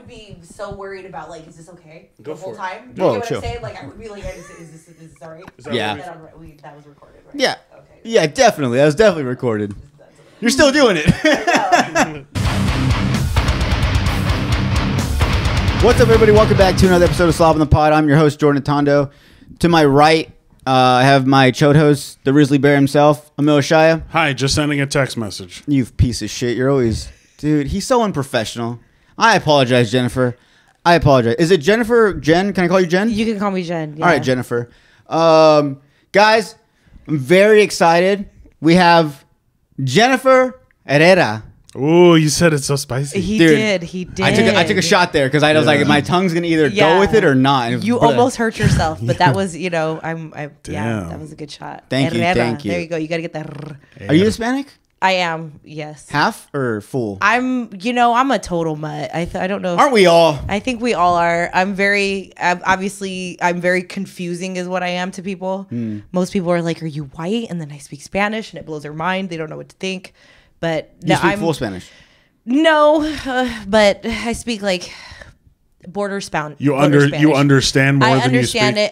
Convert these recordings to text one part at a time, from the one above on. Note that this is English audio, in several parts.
would be so worried about like, is this okay Go the whole for it. time? Do you get what I'm saying? Like, I would be like, is this all right? Yeah. That was recorded, right? Yeah. Okay. Yeah, definitely. That was definitely recorded. You're still doing it. What's up, everybody? Welcome back to another episode of Slob on the Pod. I'm your host, Jordan Tondo. To my right, I have my chode host, the Grizzly Bear himself, Emil Shaya. Hi, just sending a text message. You piece of shit. You're always... Dude, he's so unprofessional. I apologize, Jennifer. I apologize. Is it Jennifer? Jen? Can I call you Jen? You can call me Jen. Yeah. All right, Jennifer. Guys, I'm very excited. We have Jennifer Herrera. Oh, you said it so spicy. He Dude, did. He did. I took a shot there because I was like, my tongue's gonna either go with it or not. You almost hurt yourself, but that was, yeah, Damn. that was a good shot. Thank you. There you go. You gotta get that. Are you Hispanic? I am. Yes. Half or full? I'm a total mutt. I don't know. Aren't we all? I think we all are. I'm very confusing is what I am to people. Most people are like, are you white? And then I speak Spanish and it blows their mind. They don't know what to think. But You speak full Spanish? No, but I speak like border Spanish. You understand more than you speak? I understand it.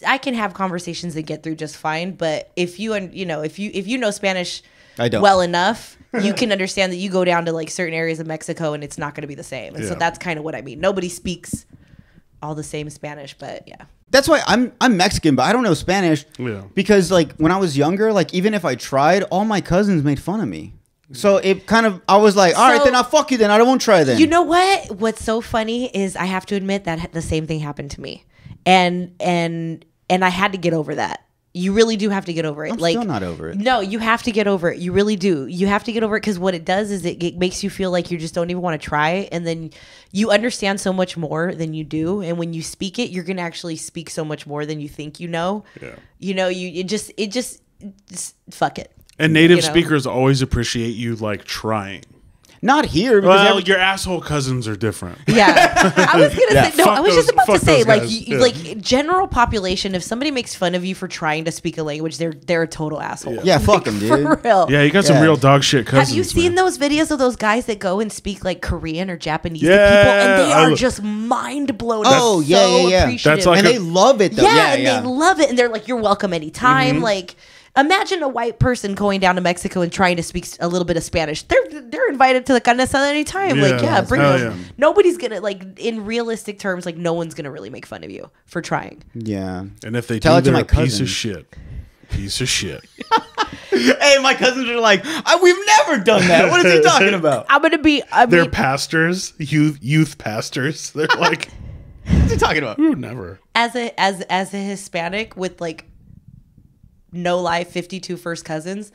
I can have conversations and get through just fine. But if you know Spanish I don't. well enough, you can understand that you go down to like certain areas of Mexico and it's not going to be the same. And so that's kind of what I mean. Nobody speaks all the same Spanish, but yeah. That's why I'm Mexican, but I don't know Spanish. Yeah. Because like when I was younger, like even if I tried, all my cousins made fun of me. So it kind of, I was like, all right, then I'll fuck you then. I won't try then. You know what? What's so funny is I have to admit that the same thing happened to me. And I had to get over that. You really do have to get over it. I'm still not over it. No, you have to get over it. You really do. You have to get over it because what it does is it makes you feel like you just don't even want to try. And then you understand so much more than you do. And when you speak it, you're going to actually speak so much more than you think you know. Yeah. You know, just fuck it. And native speakers always appreciate you like trying. Not here. Well, your asshole cousins are different. Yeah. I was going to say, no, I was just about to say, like general population, if somebody makes fun of you for trying to speak a language, they're a total asshole. Yeah, fuck them, dude. For real. Yeah, you got some real dog shit cousins. Have you seen those videos of those guys that go and speak like Korean or Japanese to people? And they are just mind blown. Oh, yeah. That's like they love it, though. Yeah, they love it. And they're like, you're welcome anytime. Like... Imagine a white person going down to Mexico and trying to speak a little bit of Spanish. They're invited to the carne asada anytime. Bring them. Yeah. Nobody's gonna in realistic terms, like no one's gonna really make fun of you for trying. Yeah. And if they do, they're a piece of shit. Piece of shit. Hey, my cousins are like, we've never done that. What is he talking about? They're pastors, youth pastors. They're like, what's he talking about? Ooh, never. As a Hispanic with like. No lie, 52 first cousins.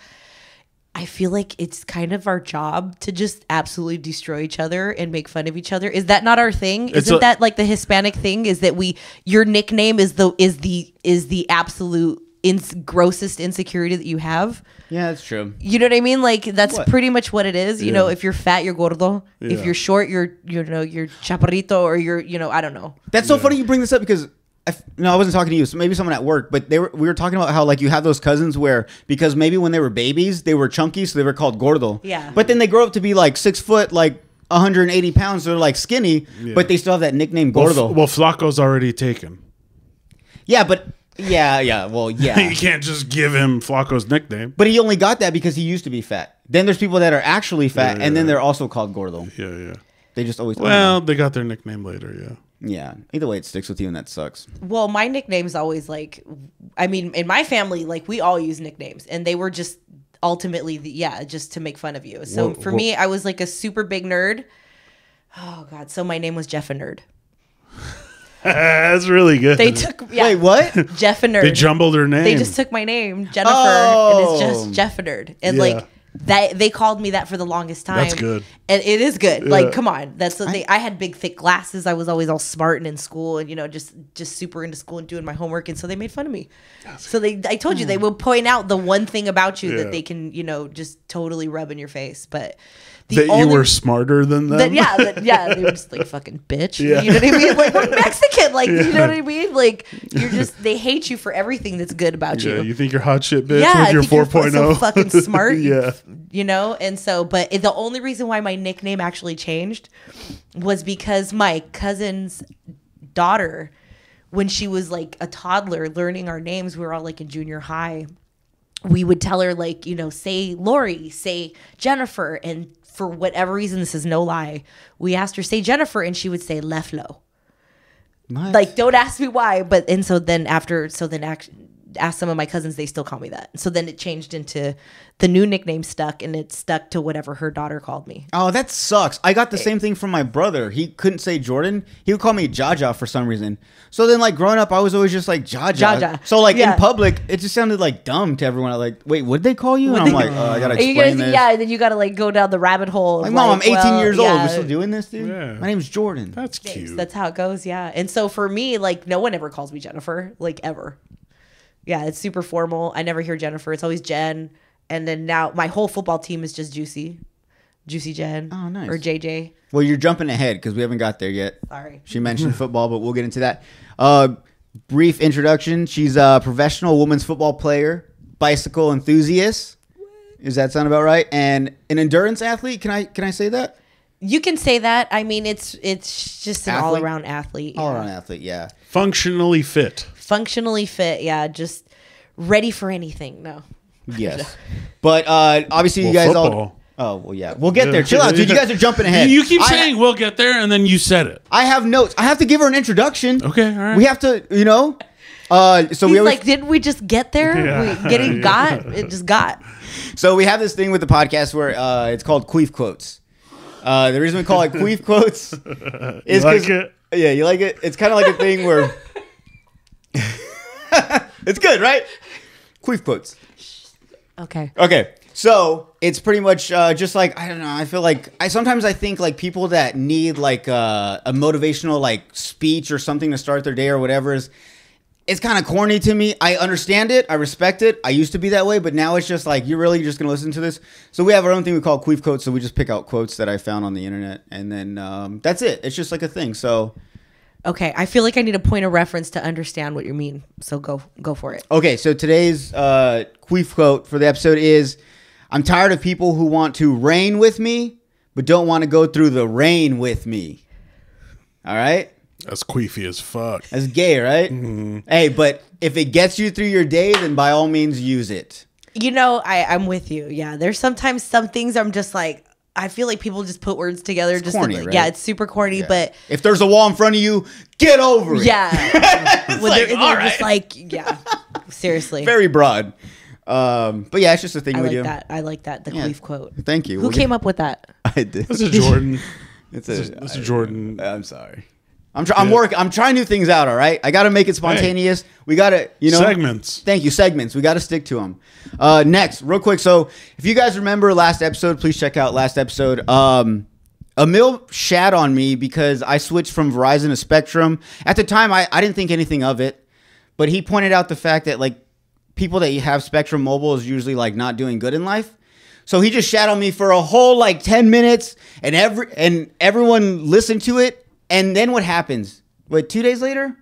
I feel like it's kind of our job to just absolutely destroy each other and make fun of each other. Is that not our thing? Isn't that like the Hispanic thing? Is that your nickname is the absolute grossest insecurity that you have? Yeah, that's true. You know what I mean? Like that's pretty much what it is. You know, if you're fat, you're gordo. Yeah. If you're short, you're chaparrito, or you're I don't know. That's so funny you bring this up because. I wasn't talking to you. So maybe someone at work, but we were talking about how like you have those cousins where because maybe when they were babies they were chunky, so they were called gordo. Yeah. But then they grow up to be like 6 foot, like 180 pounds, so they're like skinny, but they still have that nickname gordo. Well, Flacco's already taken. Yeah, but well, yeah. You can't just give him Flacco's nickname. But he only got that because he used to be fat. Then there's people that are actually fat, and then they're also called gordo. Yeah. They just always. Well, they got their nickname later. Yeah. Yeah. Either way, it sticks with you, and that sucks. Well, my nickname's always like, I mean, in my family, like we all use nicknames, and they were just ultimately, just to make fun of you. So for me, I was like a super big nerd. Oh God! So my name was Jeff a Nerd. That's really good. They took wait, what? Jeff a Nerd. They jumbled her name. They just took my name, Jennifer, and it's just Jeff a Nerd, and like. They called me that for the longest time. That's good. And it is good. Yeah. Like, come on. That's what I had big, thick glasses. I was always all smart and in school and, just super into school and doing my homework. And so they made fun of me. So I told you, they will point out the one thing about you that they can, just totally rub in your face. But That you were smarter than them? They were just like, fucking bitch. Yeah. You know what I mean? Like, we're Mexican. Like, you know what I mean? Like, they hate you for everything that's good about you. Yeah, you think you're hot shit, bitch, with your 4.0. So fucking smart. Yeah. You know? And so, but the only reason why my nickname actually changed was because my cousin's daughter, when she was like a toddler learning our names, we were all like in junior high, we would tell her, like, you know, say Lori, say Jennifer, and for whatever reason, this is no lie, we asked her say Jennifer, and she would say Leflo. Nice. Like, don't ask me why, but and so then ask some of my cousins, they still call me that. So then it changed into the new nickname stuck, and it stuck to whatever her daughter called me. Oh, that sucks. I got the same thing from my brother. He couldn't say Jordan. He would call me Jaja for some reason. So then, like, growing up, I was always just like Jaja. So, like, in public, it just sounded like dumb to everyone. I'm like, wait, what'd they call you? And I'm like, I gotta explain this. Yeah, and then you gotta like go down the rabbit hole. Like, Mom, I'm 18 years old. We're still doing this, dude? Yeah. My name's Jordan. That's cute. That's how it goes, yeah. And so for me, like, no one ever calls me Jennifer, like, ever. Yeah, it's super formal. I never hear Jennifer. It's always Jen. And then now my whole football team is just Juicy Jen. Oh, nice. Or JJ. Well, you're jumping ahead because we haven't got there yet. Sorry. She mentioned football, but we'll get into that. Brief introduction. She's a professional women's football player, bicycle enthusiast. Does that sound about right? And an endurance athlete. Can I say that? You can say that. I mean, it's just an all-around athlete. Yeah. All-around athlete, yeah. Functionally fit, yeah. Just ready for anything. No. Yes. But obviously you guys football. Oh, well, yeah. We'll get there. Chill out, dude. You guys are jumping ahead. You keep saying we'll get there, and then you said it. I have notes. I have to give her an introduction. Okay, all right. We have to, you know. So He's we always, like, didn't we just get there? Yeah. It just got. So we have this thing with the podcast where it's called Queef Quotes. The reason we call it Queef Quotes is you like it? Yeah, you like it? It's kind of like a thing where... It's good, right? Queef Quotes. Okay. So it's pretty much just like, I don't know. I feel like sometimes I think like people that need like a motivational like speech or something to start their day or whatever it's kind of corny to me. I understand it. I respect it. I used to be that way, but now it's just like, you're really just going to listen to this. So we have our own thing we call Queef Quotes. So we just pick out quotes that I found on the internet, and then that's it. It's just like a thing. So. Okay, I feel like I need a point of reference to understand what you mean. So go for it. Okay, so today's Queef Quote for the episode is, I'm tired of people who want to reign with me, but don't want to go through the rain with me. All right? That's queefy as fuck. That's gay, right? Mm-hmm. Hey, but if it gets you through your day, then by all means use it. You know, I'm with you. Yeah, there's sometimes some things I'm just like, I feel like people just put words together. It's just corny, right? Yeah, it's super corny, but... If there's a wall in front of you, get over it. Yeah. Well, they're just like, yeah, seriously. Very broad. But yeah, it's just a thing we do. I like that, the Queef Quote. Thank you. Who came up with that? I did. It's a Jordan. It's a Jordan. I'm sorry. I'm working. I'm trying new things out. All right. I got to make it spontaneous. Hey. We got to, segments. Thank you. Segments. We got to stick to them. Next, real quick. So if you guys remember last episode, please check out last episode. Emil shat on me because I switched from Verizon to Spectrum. At the time, I didn't think anything of it, but he pointed out the fact that like people that have Spectrum Mobile is usually like not doing good in life. So he just shat on me for a whole like 10 minutes, and everyone listened to it. And then what happens? Wait, 2 days later?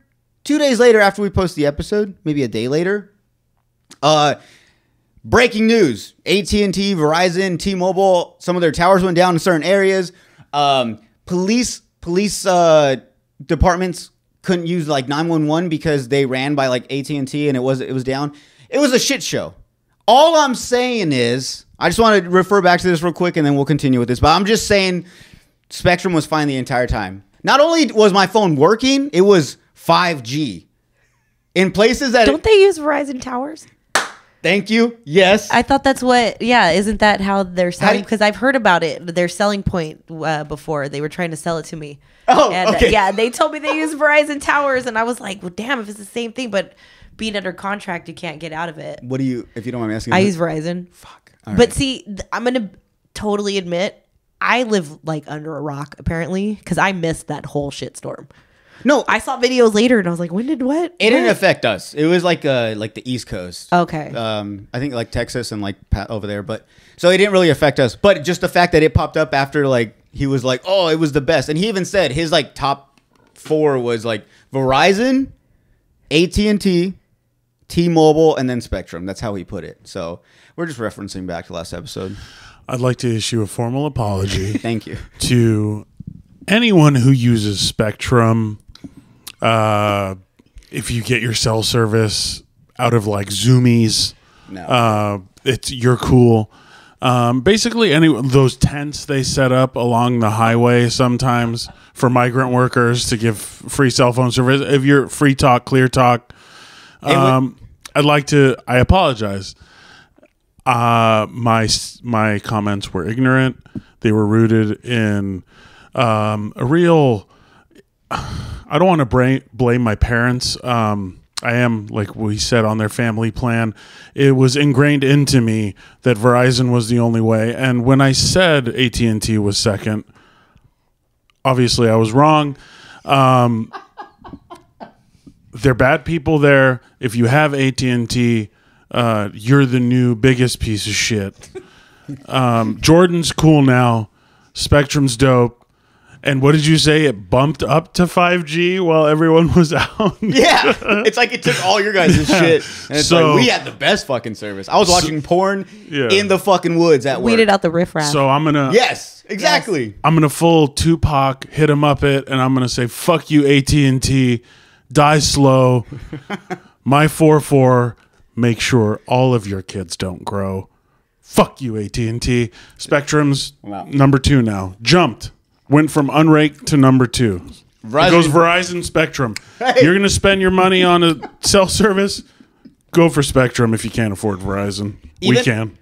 2 days later after we post the episode, maybe a day later, breaking news. AT&T, Verizon, T-Mobile, some of their towers went down in certain areas. Police departments couldn't use like 911 because they ran by like AT&T and it was down. It was a shit show. All I'm saying is, I just want to refer back to this real quick and then we'll continue with this. But I'm just saying Spectrum was fine the entire time. Not only was my phone working, it was 5G. In places that... Don't they use Verizon towers? Thank you. Yes. I thought that's what... Yeah, isn't that how they're selling? Because I've heard about it. Their selling point before. They were trying to sell it to me. Oh, and, okay. Yeah, they told me they use Verizon towers. And I was like, well, damn, if it's the same thing. But being under contract, you can't get out of it. What do you... If you don't mind me asking... I use Verizon. Fuck. But see, I'm going to totally admit... I live like under a rock apparently because I missed that whole shitstorm. No, I saw videos later and I was like, when did what? it didn't affect us. It was like the East Coast. Okay. I think like Texas and like over there, but so it didn't really affect us. But just the fact that it popped up after like he was like, oh, it was the best, and he even said his like top 4 was like Verizon, at&t, T-Mobile, and then Spectrum. That's how he put it. So we're just referencing back to last episode. I'd like to issue a formal apology. Thank you. To anyone who uses Spectrum. If you get your cell service out of like Zoomies, you're cool. Basically, those tents they set up along the highway sometimes for migrant workers to give free cell phone service. If you're free talk, clear talk, I apologize. My comments were ignorant. They were rooted in a real. I don't want to blame my parents. I am, like we said, on their family plan. It was ingrained into me that Verizon was the only way. And when I said AT&T was second, obviously I was wrong. They're bad people there. If you have AT&T, you're the new biggest piece of shit. Jordan's cool now. Spectrum's dope. And what did you say? It bumped up to 5G while everyone was out? Yeah. It's like it took all your guys' shit. And it's like, we had the best fucking service. I was watching porn in the fucking woods at work. Weeded out the riffraff. So I'm going to... Yes, exactly. Yes. I'm going to full Tupac, hit him up it, and I'm going to say, fuck you, AT&T. Die slow. My 4-4. Make sure all of your kids don't grow. Fuck you, AT&T. Spectrum's number 2 now. Jumped. Went from unranked to number 2. It goes Verizon, Spectrum. Hey. You're going to spend your money on a cell service? Go for Spectrum if you can't afford Verizon. We can.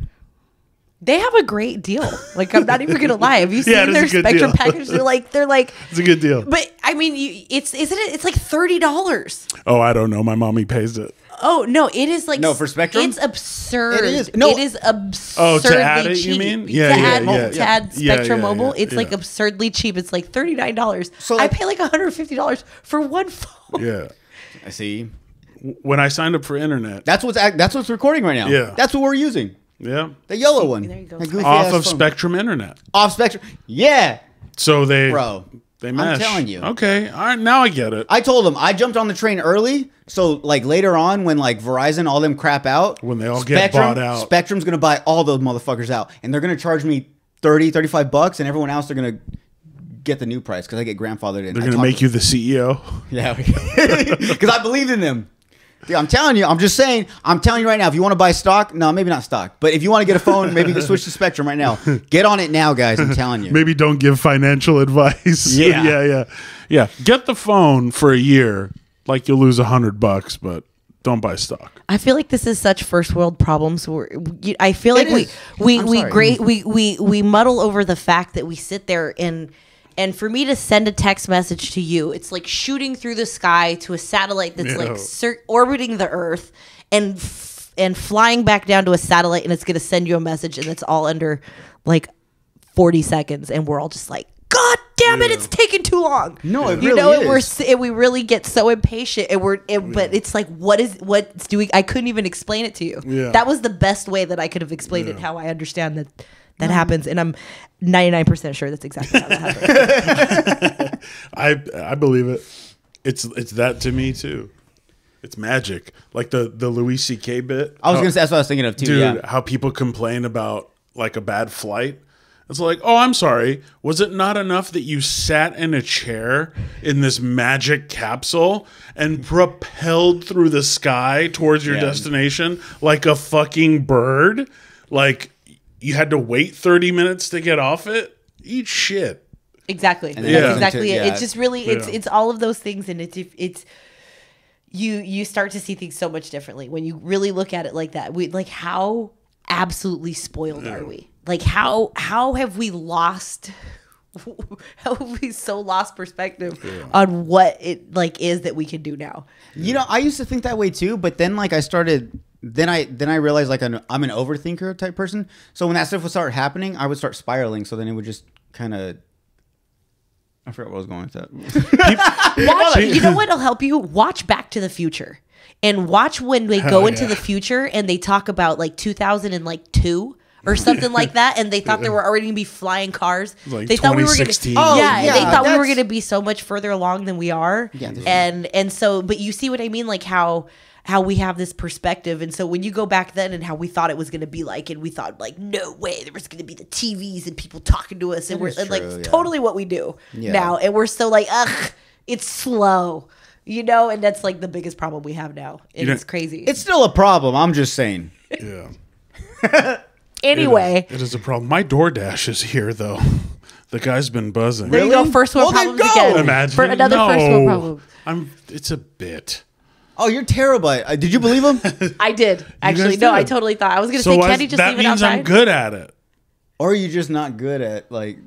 They have a great deal. Like, I'm not even going to lie. Have you seen their Spectrum package? They're like, it's a good deal. But I mean, it's like $30. Oh, I don't know. My mommy pays it. Oh no! It is like for Spectrum. It's absurd. It is. No. It is absurdly to add it, cheap. you mean? To add Spectrum Mobile, it's like yeah. absurdly cheap. It's like $39. So I pay like $150 for one phone. Yeah, I see. When I signed up for internet, that's what's recording right now. Yeah, that's what we're using. Yeah, the yellow one. There you go. Off of Spectrum internet. Off Spectrum. Yeah. So they mesh. I'm telling you. Okay. All right. Now I get it. I told them I jumped on the train early. So like later on when like Verizon, all them crap out. When they all get bought out. Spectrum's going to buy all those motherfuckers out. And they're going to charge me $35 and everyone else they're going to get the new price because I get grandfathered in. They're going to make you the CEO. Yeah. Because I believed in them. Dude, I'm telling you, I'm telling you right now, if you want to buy stock, no, maybe not stock, but if you want to get a phone, maybe you can switch to Spectrum right now. Get on it now, guys, I'm telling you. Maybe don't give financial advice. Yeah. Yeah. Get the phone for a year, like you'll lose $100, but don't buy stock. I feel like this is such first world problems. I feel like we muddle over the fact that we sit there and for me to send a text message to you, it's like shooting through the sky to a satellite that's orbiting the Earth and flying back down to a satellite, and it's going to send you a message, and it's all under like 40 seconds, and we're all just like, God damn it, it's taking too long. No, it really is. We really get so impatient, and but it's like, what's doing? I couldn't even explain it to you. Yeah. That was the best way that I could have explained it. How I understand that happens, and I'm 99% sure that's exactly how that happens. I believe it. It's that to me too. It's magic, like the Louis C.K. bit. I was gonna say that's what I was thinking of too. Dude, how people complain about like a bad flight. It's like, oh, I'm sorry. Was it not enough that you sat in a chair in this magic capsule and propelled through the sky towards your destination like a fucking bird? Like, you had to wait 30 minutes to get off it? Eat shit. Exactly. That's exactly it. It's just really, it's all of those things, and it's you start to see things so much differently when you really look at it like that. How absolutely spoiled are we? Like how have we lost so lost perspective on what it like is that we can do now? You know, I used to think that way too, but then like I realized like I'm an overthinker type person. So when that stuff would start happening, I would start spiraling. So then it would just kind of I forgot what I was going with that. You know what'll help you? Watch Back to the Future. And watch when they go into the future and they talk about like 2002 or something like that, and they thought they were already gonna be flying cars. Like they thought we were gonna, 2016. they thought we were that's- gonna be so much further along than we are. Yeah, and so, but you see what I mean, like how we have this perspective, and so when you go back then and how we thought it was gonna be like, and we thought like, no way, there was gonna be the TVs and people talking to us, and we're and, like totally what we do now, and we're still like, ugh, it's slow. You know, and that's like the biggest problem we have now. And it's crazy. It's still a problem. I'm just saying. Yeah. Anyway. It is a problem. My DoorDash is here, though. The guy's been buzzing. There you go. First world problems again. Imagine. For another first world problem. It's a bit. Oh, you're terrible. Did you believe him? I did. Actually, guys no, did. I totally thought. I was going to say, can't he just leave it outside? That means I'm good at it. Or are you just not good at, like...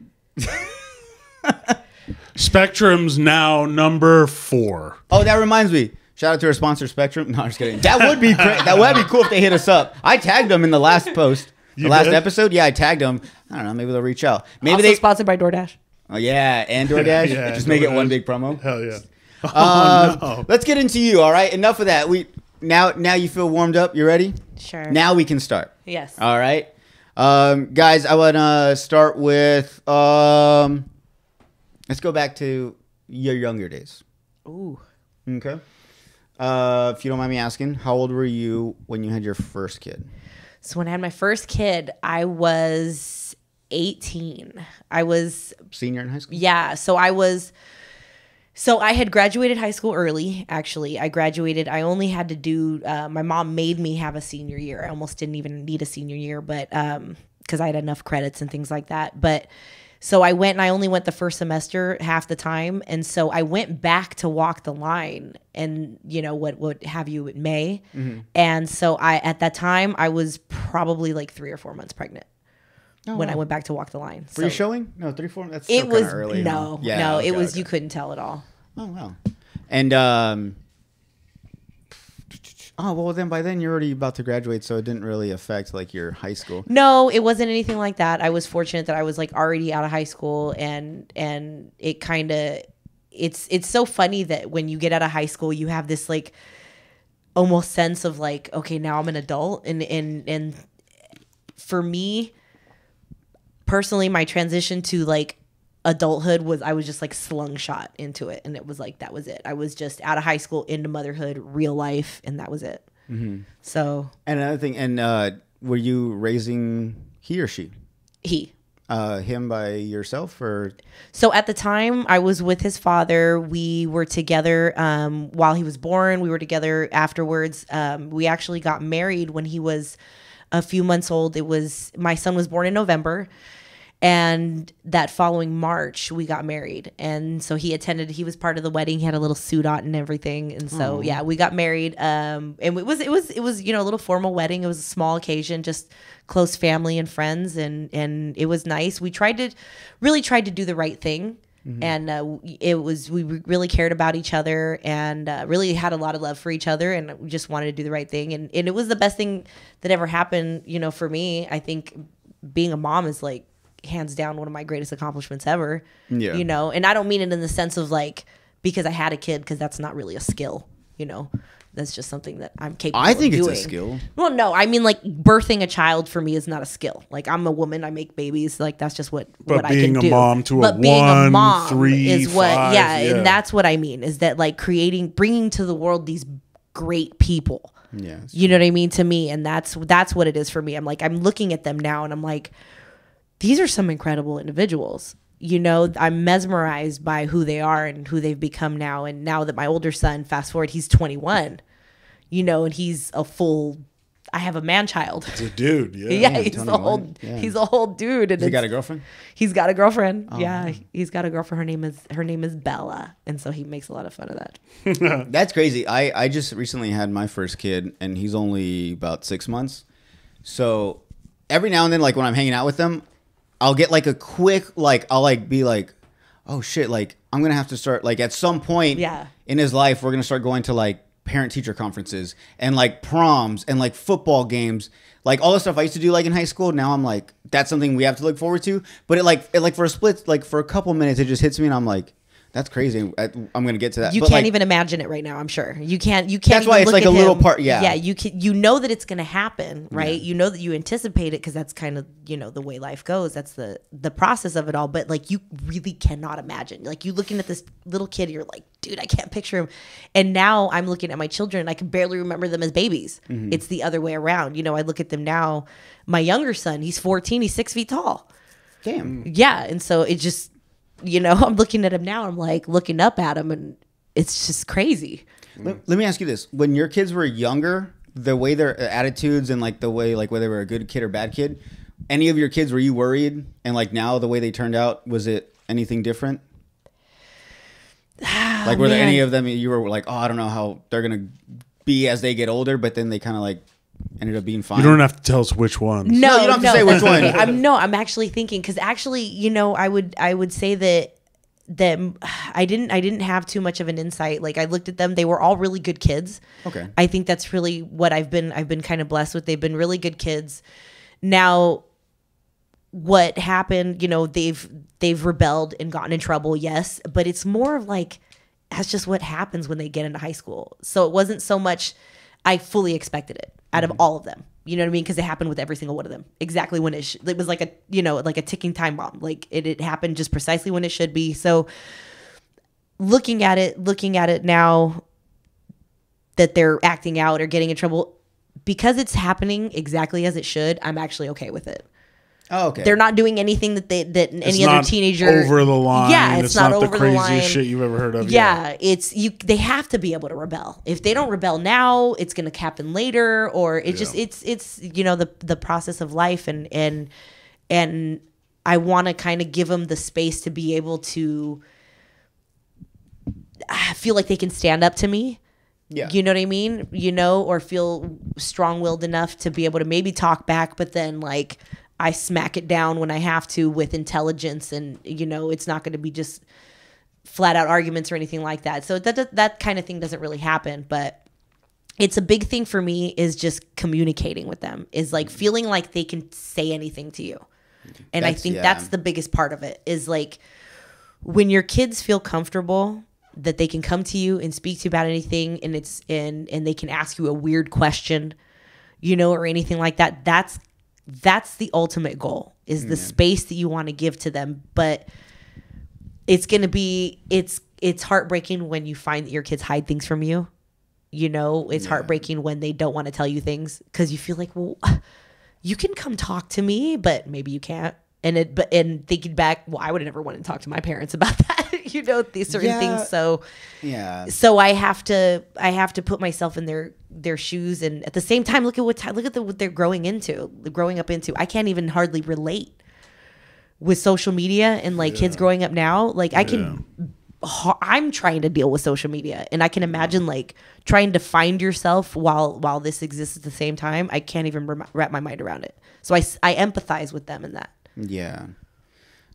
Spectrum's now number 4. Oh, that reminds me. Shout out to our sponsor, Spectrum. No, I'm just kidding. That would be great. That would be cool if they hit us up. I tagged them in the last post. The last episode? Yeah, I tagged them. I don't know. Maybe they'll reach out. Maybe Also sponsored by DoorDash. Oh, yeah. And DoorDash. Yeah, just make it DoorDash. one big promo. Hell yeah. No. Let's get into you, all right? Enough of that. Now you feel warmed up? You ready? Sure. Now we can start. Yes. All right. Guys, I want to start with... let's go back to your younger days. Ooh. Okay. If you don't mind me asking, how old were you when you had your first kid? So when I had my first kid, I was 18. I was... Senior in high school? Yeah. So I had graduated high school early, actually. I only had to do, my mom made me have a senior year. I almost didn't even need a senior year, but, because I had enough credits and things like that. But, so I went and I only went the first semester half the time. And so I went back to walk the line and, you know, what have you in May. Mm-hmm. And so at that time, I was probably like 3 or 4 months pregnant. When I went back to walk the line. Were you showing? No, 3, 4. That's it still was early. no, Yeah, no. okay, It was okay. you couldn't tell at all. Oh wow. And oh well, then by then you're already about to graduate, so it didn't really affect like your high school. No, it wasn't anything like that. I was fortunate that I was like already out of high school, and it kind of it's so funny that when you get out of high school, you have this like almost sense of like, okay, now I'm an adult, and for me personally, my transition to like adulthood was I was just like slung shot into it, and it was like that was it. I was just out of high school into motherhood, real life, and that was it. Mm-hmm. So and another thing, and were you raising he or she? He. Him by yourself or? So at the time I was with his father. We were together while he was born. We were together afterwards. We actually got married when he was a few months old. My son was born in November. And that following March, we got married. And so he was part of the wedding. He had a little suit on and everything. And so, yeah, we got married. And it was, you know, a little formal wedding. It was a small occasion, just close family and friends. And it was nice. We really tried to do the right thing. Mm-hmm. And we really cared about each other and really had a lot of love for each other. And we just wanted to do the right thing. And it was the best thing that ever happened, you know, for me. I think being a mom is like, hands down one of my greatest accomplishments ever. Yeah. You know, and I don't mean it in the sense of like because I had a kid, because that's not really a skill, you know. That's just something that I'm capable of doing. It's a skill. Well, no, I mean like birthing a child for me is not a skill. Like I'm a woman, I make babies, like that's just what I can do. But being a mom to but a being 1, a mom 3, is what 5, yeah, and that's what I mean is that like bringing to the world these great people. Yeah. You know what I mean to me, and that's what it is for me. I'm like I'm looking at them now and I'm like these are some incredible individuals. You know, I'm mesmerized by who they are and who they've become now. And now that my older son, fast forward, he's 21, you know, and he's I have a man child. It's a dude, yeah. Yeah, he's a whole dude. And Has he got a girlfriend? He's got a girlfriend. Oh. Yeah, he's got a girlfriend. Her name is Bella. And so he makes a lot of fun of that. That's crazy. I just recently had my first kid, and he's only about 6 months. So every now and then, like when I'm hanging out with them, I'll get like a quick, like, I'll like be like, oh shit, like I'm going to have to start, like at some point in his life, we're going to start going to like parent teacher conferences and like proms and like football games, like all the stuff I used to do like in high school. Now I'm like, that's something we have to look forward to. But it like for a split, like for a couple minutes, it just hits me and I'm like, That's crazy. I'm gonna get to that. You but can't even imagine it right now. I'm sure you can't. That's why it's like a little part. Yeah, yeah. You know that it's gonna happen, right? You know that you anticipate it because that's kind of the way life goes. That's the process of it all. But like you really cannot imagine. Like you looking at this little kid, you're like, dude, I can't picture him. And now I'm looking at my children, and I can barely remember them as babies. Mm-hmm. It's the other way around. I look at them now. My younger son, he's 14. He's 6 feet tall. Damn. Yeah, and so it just. I'm looking at him now. I'm like looking up at him, and it's just crazy. Let me ask you this: when your kids were younger, the way their attitudes and like the way like whether they were a good kid or bad kid, any of your kids were you worried? And like now, the way they turned out, was it anything different? Like were there any of them you were like, oh, I don't know how they're gonna be as they get older, but then they kind of like ended up being fine. You don't have to tell us which ones. No, you don't have to say which one. I'm actually thinking because actually, I would say that I didn't have too much of an insight. Like I looked at them, they were all really good kids. Okay. I think that's really what I've been kind of blessed with. They've been really good kids. Now, what happened? They've rebelled and gotten in trouble. Yes, but it's more of like that's just what happens when they get into high school. So it wasn't so much. I fully expected it out of all of them. You know what I mean? Because it happened with every single one of them. Exactly when it was like a ticking time bomb. Like it happened just precisely when it should be. So looking at it now that they're acting out or getting in trouble, because it's happening exactly as it should, I'm actually okay with it. Oh, okay. They're not doing anything that any other teenager over the line. Yeah, it's not over the craziest line. Shit you've ever heard of. Yeah, they have to be able to rebel. If they don't rebel now, it's going to happen later, or it's the process of life, and I want to kind of give them the space to be able to feel like they can stand up to me. Yeah. You know what I mean? Or feel strong-willed enough to be able to maybe talk back, but then like I smack it down when I have to with intelligence, and it's not going to be just flat out arguments or anything like that. So that kind of thing doesn't really happen, but it's a big thing for me is just communicating with them, is like feeling like they can say anything to you. And I think that's the biggest part of it, is like when your kids feel comfortable that they can come to you and speak to you about anything, and and they can ask you a weird question, or anything like that. That's the ultimate goal, is the space that you want to give to them. But it's going to be, it's heartbreaking when you find that your kids hide things from you. It's heartbreaking when they don't want to tell you things, because you feel like, well, you can come talk to me, but maybe you can't. And thinking back, well, I would have never wanted to talk to my parents about that, these certain things. So, so I have to put myself in their shoes, and at the same time, look at what they're growing up into. I can't even hardly relate with social media and like kids growing up now. Like I'm trying to deal with social media, and I can imagine like trying to find yourself while this exists at the same time. I can't even wrap my mind around it. So I empathize with them in that. Yeah.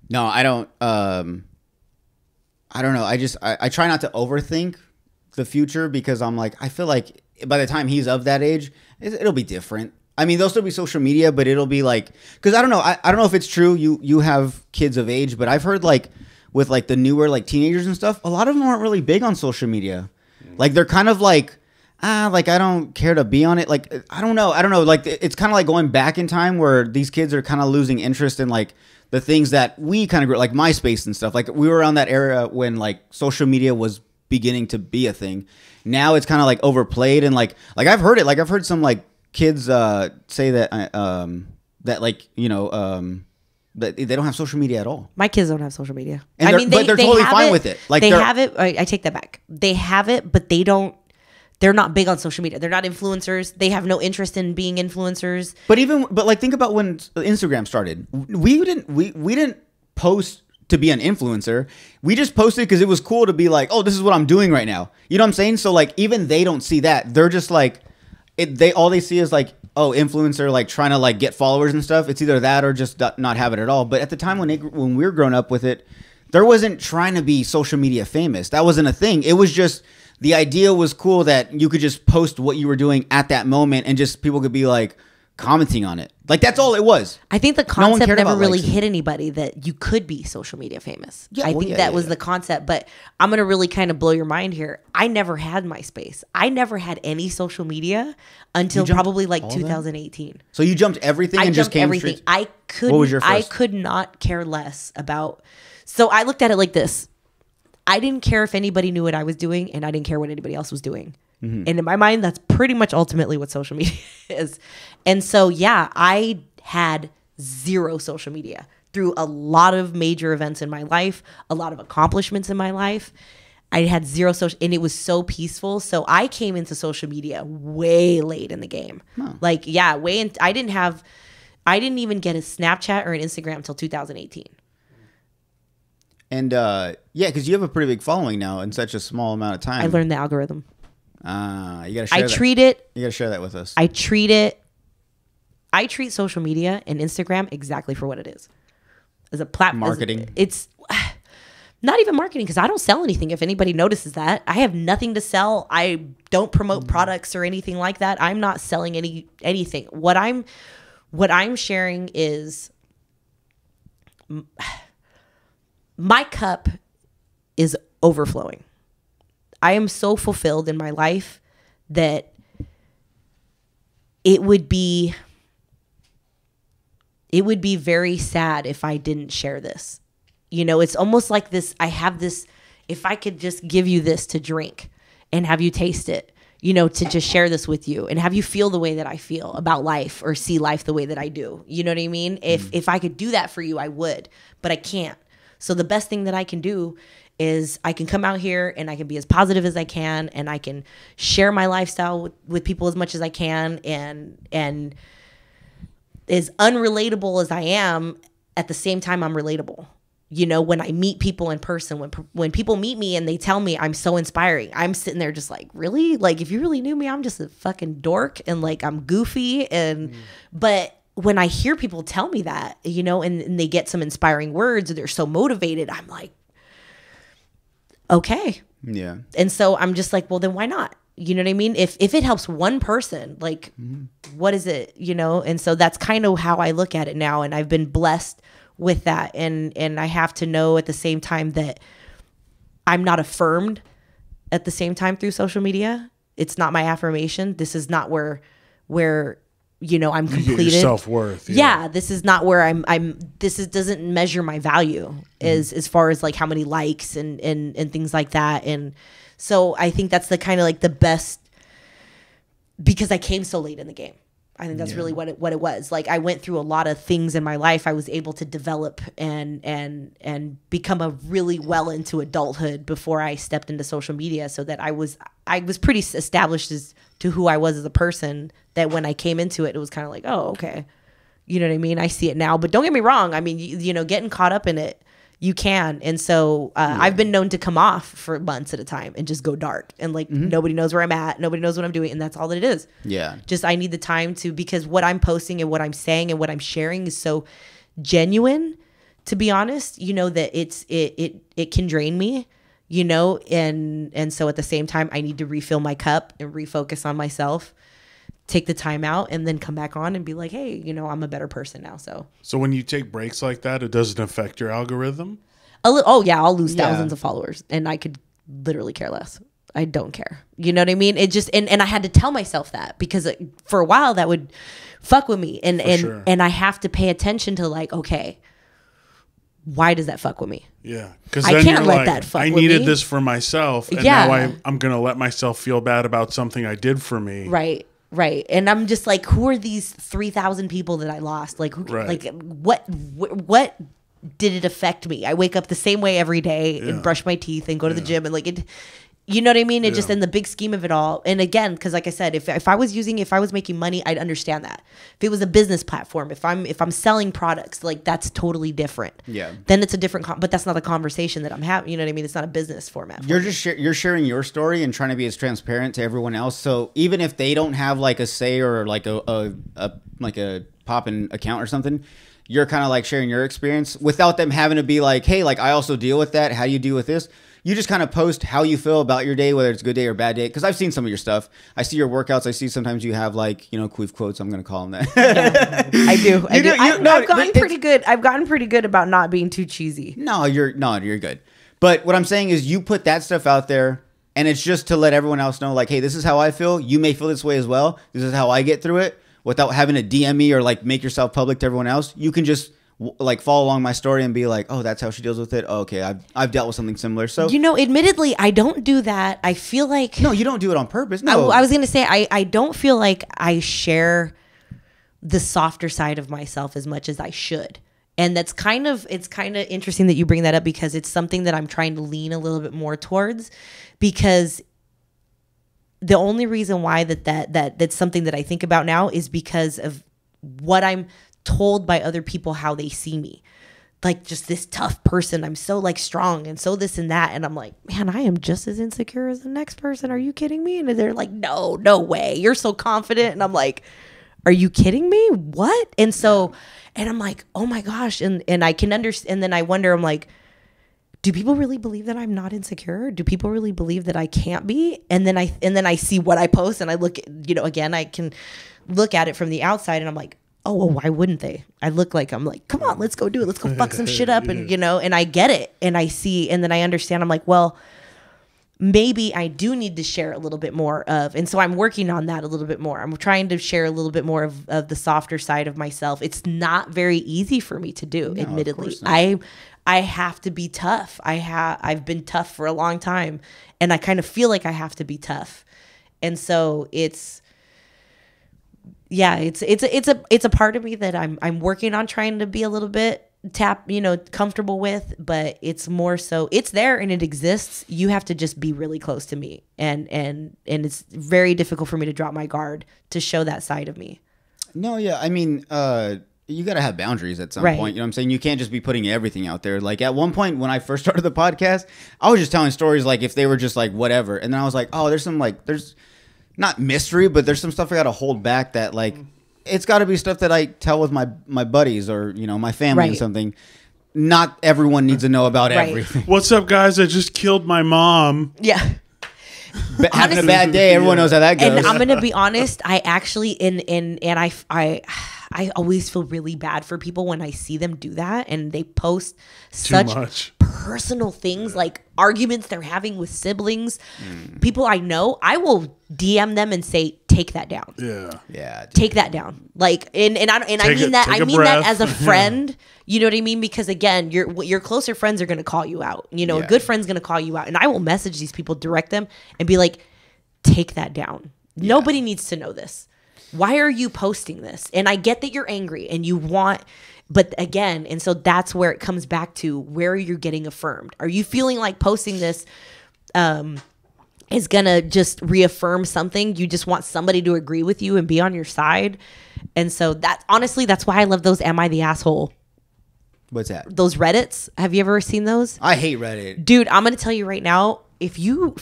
No, I don't. I don't know. I try not to overthink the future, because I'm like, I feel like by the time he's of that age, it'll be different. I mean, there'll still be social media, but it'll be like, because I don't know. I don't know if it's true. You have kids of age, but I've heard like with like the newer like teenagers and stuff, a lot of them aren't really big on social media. Like they're kind of like, like I don't care to be on it. Like I don't know. Like it's kind of like going back in time where these kids are kind of losing interest in like the things that we kind of grew, like MySpace and stuff. Like we were around that era when like social media was beginning to be a thing. Now it's kind of like overplayed, and like I've heard it. Like I've heard some like kids say that that like that they don't have social media at all. My kids don't have social media. And but they're totally fine with it. Like they have it. I take that back. They have it, but they don't. They're not big on social media. They're not influencers. They have no interest in being influencers. But like think about when Instagram started. We didn't post to be an influencer. We just posted because it was cool to be like, oh, this is what I'm doing right now. You know what I'm saying? So like even they don't see that. They're just like all they see is like, oh, influencer, like trying to like get followers and stuff. It's either that or just not have it at all. But at the time when we were growing up with it, there wasn't trying to be social media famous. That wasn't a thing. It was just the idea was cool that you could just post what you were doing at that moment, and just people could be like, commenting on it. Like, that's all it was. I think the No one concept cared never about really likes. hit anybody that you could be social media famous. Yeah, I well, think yeah, that yeah, was yeah. the concept, but I'm going to really kind of blow your mind here. I never had MySpace. I never had any social media until jumped probably like all that? 2018. So you jumped everything I and just jumped came everything. straight. What was your I first? could not care less about. So I looked at it like this. I didn't care if anybody knew what I was doing, and I didn't care what anybody else was doing. Mm-hmm. And in my mind, that's pretty much ultimately what social media is. And so, yeah, I had zero social media through a lot of major events in my life, a lot of accomplishments in my life. I had zero social, and it was so peaceful. So I came into social media way late in the game. Like, yeah, I didn't even get a Snapchat or an Instagram until 2018. And yeah, because you have a pretty big following now in such a small amount of time. I learned the algorithm. You gotta share You gotta share that with us. I treat social media and Instagram exactly for what it is. As a platform. Marketing. It's not even marketing, because I don't sell anything. If anybody notices that, I have nothing to sell. I don't promote products or anything like that. I'm not selling anything. What I'm sharing is my cup is overflowing. I am so fulfilled in my life that it would be very sad if I didn't share this. You know, it's almost like this. I have this, if I could just give you this to drink and have you taste it, you know, to just share this with you and have you feel the way that I feel about life or see life the way that I do. You know what I mean? If I could do that for you, I would, but I can't. So the best thing that I can do is I can come out here and I can be as positive as I can, and I can share my lifestyle with people as much as I can, and as unrelatable as I am, at the same time I'm relatable. You know, when I meet people in person, when people meet me and they tell me I'm so inspiring, I'm sitting there just like, really? Like, if you really knew me, I'm just a fucking dork and like I'm goofy. But when I hear people tell me that, you know, and they get some inspiring words, or they're so motivated, I'm like, okay. Yeah. And so I'm just like, well, then why not? You know what I mean? If it helps one person, like, what is it, you know? And so that's kind of how I look at it now. And I've been blessed with that. And I have to know at the same time that I'm not affirmed at the same time through social media. It's not my affirmation. This is not where you know, I'm completed. You get your self-worth. Yeah, this is not where doesn't measure my value as far as like how many likes and things like that. And so I think that's the kind of like the best, because I came so late in the game. I think that's really what it was. Like, I went through a lot of things in my life. I was able to develop and become a really well into adulthood before I stepped into social media, so that I was pretty established as to who I was as a person, that when I came into it, it was kind of like, oh, okay. You know what I mean? I see it now, but don't get me wrong. I mean, you know, getting caught up in it, you can. And so I've been known to come off for months at a time and just go dark, and like nobody knows where I'm at. Nobody knows what I'm doing. And that's all that it is. Yeah. Just, I need the time to, because what I'm posting and what I'm saying and what I'm sharing is so genuine, to be honest, you know, that it can drain me, you know, and so at the same time, I need to refill my cup and refocus on myself, take the time out, and then come back on and be like, hey, you know, I'm a better person now. So when you take breaks like that, it doesn't affect your algorithm? Oh yeah, I'll lose thousands of followers, and I could literally care less. I don't care. You know what I mean? It just, and I had to tell myself that, because for a while that would fuck with me, and sure. and I have to pay attention to, like, okay, why does that fuck with me? Yeah, because I can't let that fuck with me. I needed this for myself, and now I'm going to let myself feel bad about something I did for me. Right. Right. And I'm just like, who are these 3,000 people that I lost? Like, like what did it affect me? I wake up the same way every day and brush my teeth and go to the gym, and like it, you know what I mean? It just, in the big scheme of it all. And again, because like I said, if I was making money, I'd understand that. If it was a business platform, if I'm selling products, like, that's totally different. Yeah. Then it's a different, but that's not a conversation that I'm having. You know what I mean? It's not a business format. You're just you're sharing your story and trying to be as transparent to everyone else. So even if they don't have like a say or like a pop-in account or something, you're kind of like sharing your experience without them having to be like, hey, like, I also deal with that. How do you deal with this? you just kind of post how you feel about your day, whether it's a good day or bad day. Because I've seen some of your stuff. I see your workouts. I see sometimes you have like, you know, queef quotes. I'm going to call them that. I do. I've gotten but pretty good. I've gotten pretty good about not being too cheesy. No, you're good. But what I'm saying is you put that stuff out there and it's just to let everyone else know like, hey, this is how I feel. You may feel this way as well. This is how I get through it without having to DM me or like make yourself public to everyone else. You can just like follow along my story and be like, oh, that's how she deals with it. Oh, okay, I've dealt with something similar. So you know, admittedly, I don't do that. I feel like no, you don't do it on purpose. No, I was gonna say I don't feel like I share the softer side of myself as much as I should, and it's kind of interesting that you bring that up because it's something that I'm trying to lean a little bit more towards because the only reason why that's something that I think about now is because of what I'm told by other people how they see me, like just this tough person. I'm so like strong and so this and that, and I'm like, man, I am just as insecure as the next person. Are you kidding me? And they're like, no way, you're so confident. And I'm like, are you kidding me? What? And so, and I'm like, oh my gosh, and I can understand. And then I wonder, I'm like, do people really believe that I'm not insecure? Do people really believe that I can't be? And then I see what I post and I look at, you know, again, I can look at it from the outside and I'm like, oh, well, why wouldn't they? I'm like, come on, let's go do it. Let's go fuck some shit up. And, you know, and I get it. And I see, and then I understand. I'm like, well, maybe I do need to share a little bit more of, and so I'm working on that a little bit more. I'm trying to share a little bit more of the softer side of myself. It's not very easy for me to do, admittedly. I have to be tough. I've been tough for a long time and I kind of feel like I have to be tough. And so it's a part of me that I'm working on trying to be a little bit comfortable with, but it's more so it's there and it exists. You have to just be really close to me, and it's very difficult for me to drop my guard to show that side of me. No, yeah, I mean, you got to have boundaries at some point. You know what I'm saying? You can't just be putting everything out there. Like at one point when I first started the podcast, I was just telling stories like if they were just like whatever, and then I was like, oh, there's not mystery, but there's some stuff I got to hold back that like it's got to be stuff that I tell with my buddies or, you know, my family and something. Not everyone needs to know about everything. What's up, guys? I just killed my mom. Yeah. Having a bad day, everyone knows how that goes. And I'm going to be honest, I actually I always feel really bad for people when I see them do that and they post such personal things like arguments they're having with siblings. People I know, I will DM them and say, take that down. Yeah. Take that down. Like, I mean that as a friend. You know what I mean? Because again, your closer friends are going to call you out. You know, a good friend's going to call you out. And I will message these people, direct them, and be like, take that down. Nobody needs to know this. Why are you posting this? And I get that you're angry and you want, but again, and so that's where it comes back to where you're getting affirmed. Are you feeling like posting this is going to just reaffirm something? You just want somebody to agree with you and be on your side. And so that's why I love those Am I the Asshole? What's that? Those Reddits. Have you ever seen those? I hate Reddit. Dude, I'm going to tell you right now, if you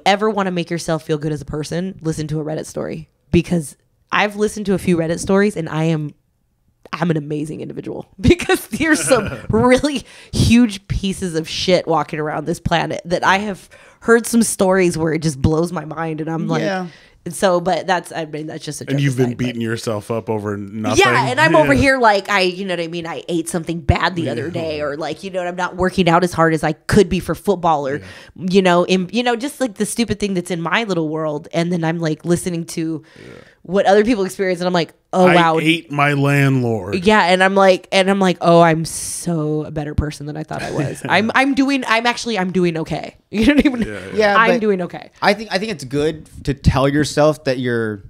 ever want to make yourself feel good as a person, listen to a Reddit story. Because I've listened to a few Reddit stories and I'm an amazing individual because there's some really huge pieces of shit walking around this planet that I have heard some stories where it just blows my mind and I'm like, so, but that's just a joke. And you've been beating yourself up over nothing. Yeah, and I'm over here like you know what I mean? I ate something bad the other day, or like, you know, I'm not working out as hard as I could be for football, or you know, just like the stupid thing that's in my little world. And then I'm like listening to what other people experience, and I'm like, oh wow, I ate my landlord. Yeah, and I'm like, oh, I'm so a better person than I thought I was. I'm doing okay. You know what I mean? Yeah, I'm doing okay. I think it's good to tell yourself that you're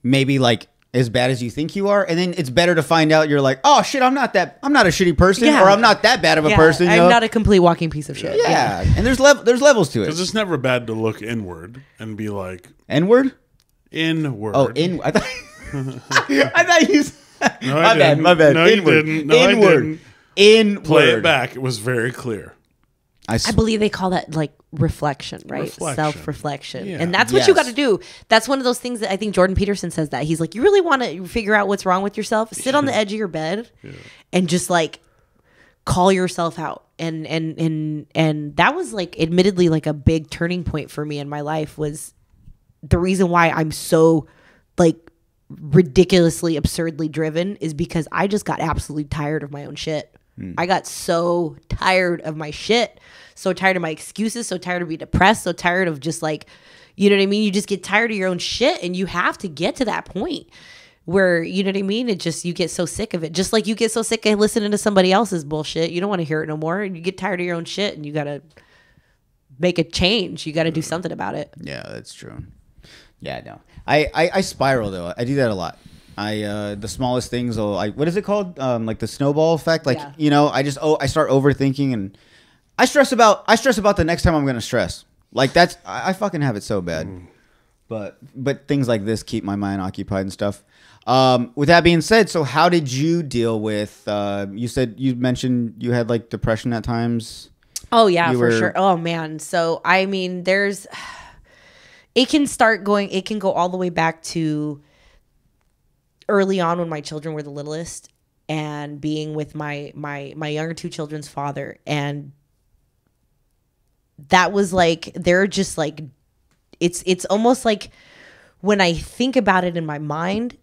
maybe like as bad as you think you are, and then it's better to find out you're like, oh shit, I'm not a shitty person, or I'm not that bad of a person. I'm not a complete walking piece of shit. Yeah. And there's levels to it. Because it's never bad to look inward and be like, N-word? Inward. Oh, I thought I thought you. No, my bad. No, inward. You didn't. No, inward. I didn't. Inward. Play it back. It was very clear. I believe they call that like reflection, right? Reflection. Self-reflection. Yeah. And that's what you got to do. That's one of those things that I think Jordan Peterson says that. He's like, you really want to figure out what's wrong with yourself? Sit on the edge of your bed and just like call yourself out. And that was like admittedly like a big turning point for me in my life, was the reason why I'm so like ridiculously absurdly driven is because I just got absolutely tired of my own shit. I got so tired of my shit, so tired of my excuses, so tired of being depressed, so tired of just like, you know what I mean? You just get tired of your own shit, and you have to get to that point where, you know what I mean? It just, you get so sick of it. Just like you get so sick of listening to somebody else's bullshit. You don't want to hear it no more. And you get tired of your own shit, and you got to make a change. You got to do something about it. Yeah, that's true. Yeah, no. I spiral though. I do that a lot. The smallest things what is it called? Like the snowball effect. Like, you know, I start overthinking, and I stress about the next time I'm going to stress. Like I fucking have it so bad. But things like this keep my mind occupied and stuff. With that being said, so how did you deal with, you mentioned you had like depression at times. Oh yeah, for sure. Oh man. So, I mean, it can go all the way back to early on when my children were the littlest, and being with my younger two children's father. And that was like, they're just like, it's almost like when I think about it in my mind,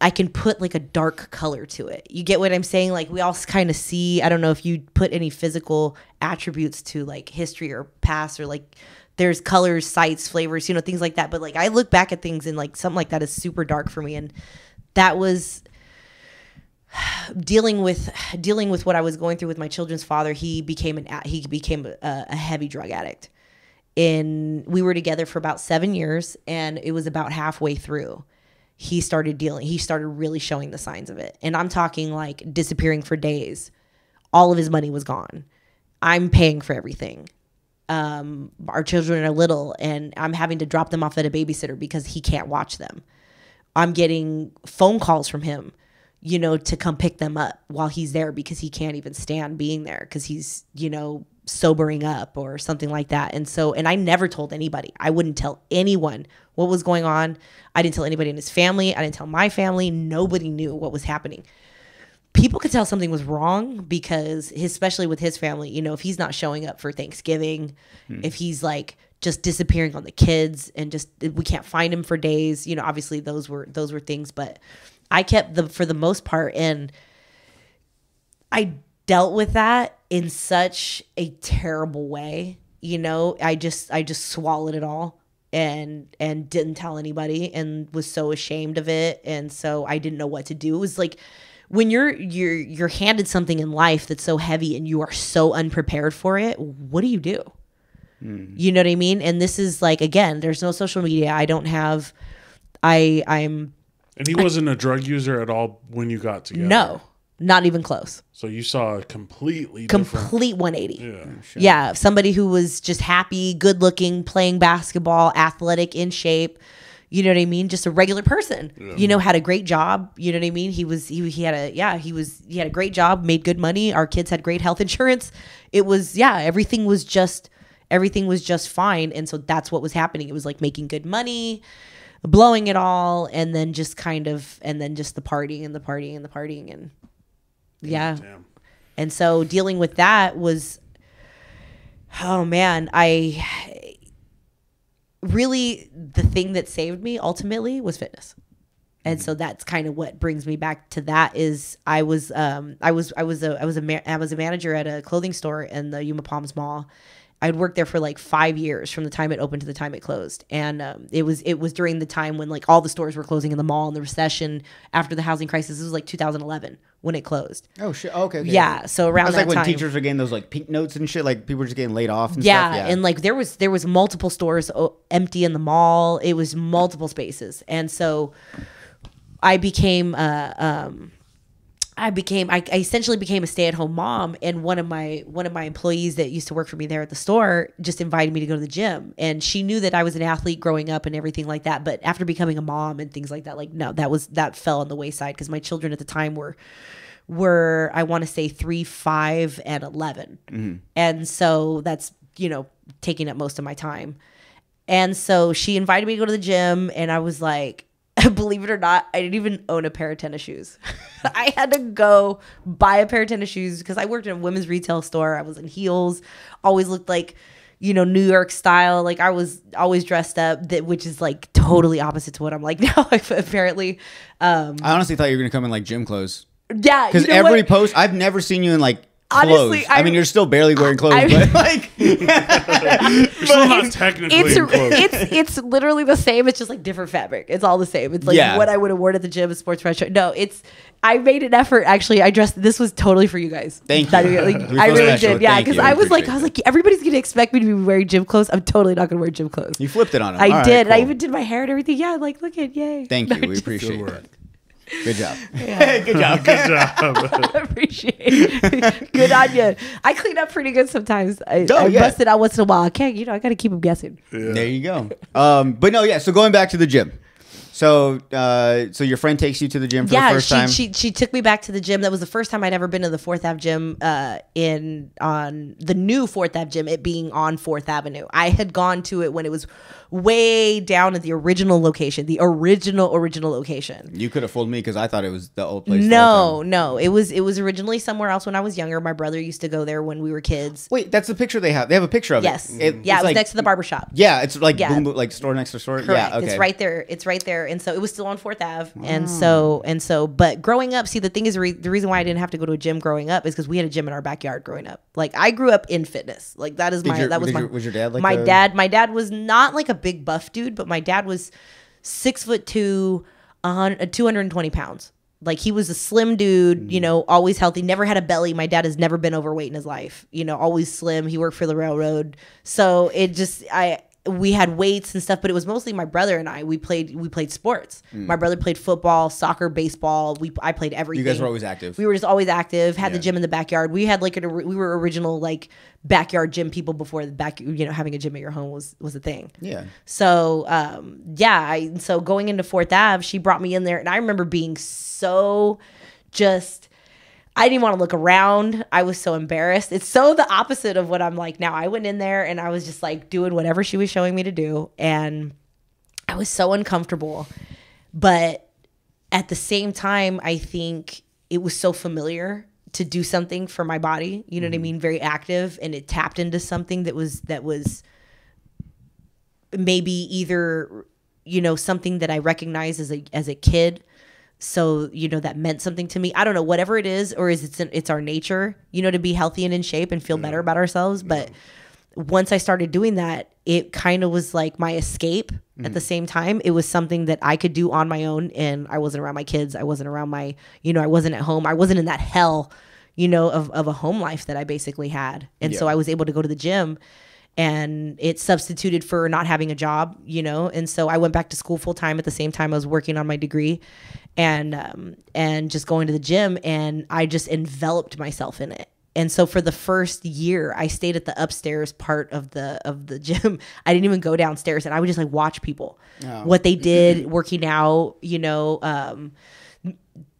I can put like a dark color to it. You get what I'm saying? Like, we all kind of see, I don't know if you put any physical attributes to like history or past, or like there's colors, sights, flavors, you know, things like that. But like I look back at things and like something like that is super dark for me. And that was dealing with what I was going through with my children's father. He became a heavy drug addict. We were together for about 7 years, and it was about halfway through he started really showing the signs of it. And I'm talking like disappearing for days. All of his money was gone. I'm paying for everything. Our children are little, and I'm having to drop them off at a babysitter because he can't watch them. I'm getting phone calls from him, you know, to come pick them up while he's there, because he can't even stand being there because he's, you know, sobering up or something like that. And I never told anybody. I wouldn't tell anyone what was going on. I didn't tell anybody in his family. I didn't tell my family. Nobody knew what was happening. People could tell something was wrong because, especially with his family, you know, if he's not showing up for Thanksgiving, if he's like just disappearing on the kids, and just, we can't find him for days, you know, obviously those were things. But I kept them for the most part, and I dealt with that in such a terrible way. You know, I just swallowed it all and didn't tell anybody, and was so ashamed of it. And so I didn't know what to do. It was like when you're handed something in life that's so heavy and you are so unprepared for it, what do you do? You know what I mean? And this is like, again, there's no social media. I don't have, I'm. And he wasn't a drug user at all when you got together? No, not even close. So you saw a complete 180. Yeah. Sure. Yeah. Somebody who was just happy, good looking, playing basketball, athletic, in shape. You know what I mean? Just a regular person, you know, had a great job. You know what I mean? He had a great job, made good money. Our kids had great health insurance. It was, everything was just fine. And so that's what was happening. It was like making good money, blowing it all, and then just the partying and the partying and the partying. And yeah. Damn. And so dealing with that was, oh man, really, the thing that saved me ultimately was fitness. And so that's kind of what brings me back to that. Is I was a manager at a clothing store in the Yuma Palms Mall. I'd worked there for like 5 years from the time it opened to the time it closed. And it was during the time when like all the stores were closing in the mall, and the recession after the housing crisis. This was like 2011 when it closed. Oh shit. Okay. Yeah. So around that like when time, teachers were getting those like pink notes and shit. Like people were just getting laid off and stuff. Yeah. And like there was multiple stores empty in the mall. It was multiple spaces. And so I essentially became a stay-at-home mom, and one of my employees that used to work for me there at the store just invited me to go to the gym. And she knew that I was an athlete growing up and everything like that, but after becoming a mom and things like that, like no, that fell on the wayside, because my children at the time were I want to say 3, 5, and 11. And so that's, you know, taking up most of my time. And so she invited me to go to the gym, and I was like believe it or not, I didn't even own a pair of tennis shoes. I had to go buy a pair of tennis shoes because I worked in a women's retail store. I was in heels, always looked like, New York style. Like I was always dressed up, which is like totally opposite to what I'm like now, apparently. I honestly thought you were going to come in like gym clothes. Yeah. Because every post, I've never seen you in like clothes. Honestly, I mean, you're still barely wearing clothes, but like, you're still not technically in clothes. It's literally the same. It's just like different fabric. It's all the same. It's like what I would have worn at the gym, a sports bra. No, I made an effort. Actually, this was totally for you guys. Thank you. I really did. Yeah, because I was like, everybody's gonna expect me to be wearing gym clothes. I'm totally not gonna wear gym clothes. You flipped it on them. I did. Cool. I even did my hair and everything. Yeah, like look at yay. Thank you. We appreciate it. Good job. Yeah. Good job. Good job. I appreciate it. Good on you. I clean up pretty good sometimes. I bust it out once in a while. I can't, I got to keep them guessing. Yeah. There you go. But no, yeah. So going back to the gym. So your friend takes you to the gym for the first time? Yeah, she took me back to the gym. That was the first time I'd ever been to the 4th Ave gym on the new 4th Ave gym, it being on 4th Avenue. I had gone to it when it was way down at the original location, the original location. You could have fooled me because I thought it was the old place. No. It was originally somewhere else when I was younger. My brother used to go there when we were kids. Wait, that's the picture they have. They have a picture of it. Yes. It was like, next to the barbershop. Yeah, it's like boom, like store next to store. Correct. Yeah, okay. It's right there. And so it was still on 4th Ave. And so, but growing up, see, the thing is, the reason why I didn't have to go to a gym growing up is because we had a gym in our backyard growing up. Like I grew up in fitness. Like that is was your dad like my dad was not like a big buff dude, but my dad was 6'2", 220 pounds. Like he was a slim dude, always healthy, never had a belly. My dad has never been overweight in his life, always slim. He worked for the railroad. So we had weights and stuff, but it was mostly my brother and I. We played sports. My brother played football, soccer, baseball. I played everything. You guys were always active. We were just always active. Had the gym in the backyard. We had we were original like backyard gym people before having a gym at your home was a thing. Yeah. So so going into 4th Ave, she brought me in there, and I remember being so just. I didn't want to look around. I was so embarrassed. It's so the opposite of what I'm like now. I went in there and I was just like doing whatever she was showing me to do. And I was so uncomfortable. But at the same time, I think it was so familiar to do something for my body. You know what I mean? Very active. And it tapped into something that was maybe either, something that I recognized as a kid. So, that meant something to me. I don't know, whatever it is, or it's our nature, to be healthy and in shape and feel better about ourselves. But once I started doing that, it kind of was like my escape at the same time. It was something that I could do on my own, and I wasn't around my kids. I wasn't around I wasn't at home. I wasn't in that hell, of a home life that I basically had. And so I was able to go to the gym, and it substituted for not having a job, and so I went back to school full time at the same time I was working on my degree, and just going to the gym, and I just enveloped myself in it. And so for the first year, I stayed at the upstairs part of the gym. I didn't even go downstairs, and I would just like watch people, what they did, working out,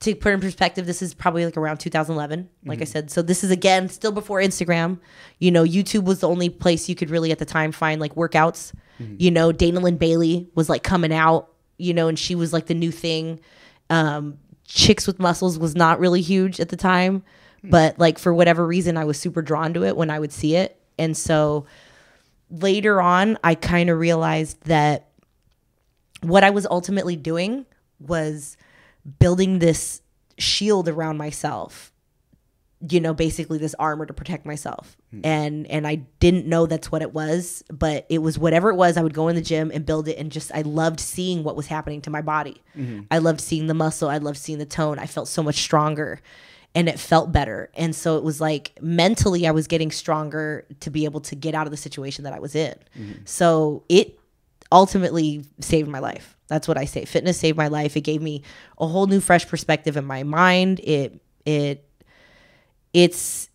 to put in perspective, this is probably like around 2011, like I said. So this is, again, still before Instagram. YouTube was the only place you could really at the time find like workouts. Dana Lynn Bailey was like coming out, and she was like the new thing. Chicks with muscles was not really huge at the time, but like for whatever reason, I was super drawn to it when I would see it. And so later on, I kind of realized that what I was ultimately doing was building this shield around myself, basically this armor to protect myself. And I didn't know that's what it was, but it was whatever it was. I would go in the gym and build it, and I loved seeing what was happening to my body. I loved seeing the muscle. I loved seeing the tone. I felt so much stronger, and it felt better. And so it was like mentally I was getting stronger to be able to get out of the situation that I was in. So it ultimately saved my life. That's what I say. Fitness saved my life. It gave me a whole new fresh perspective in my mind. It's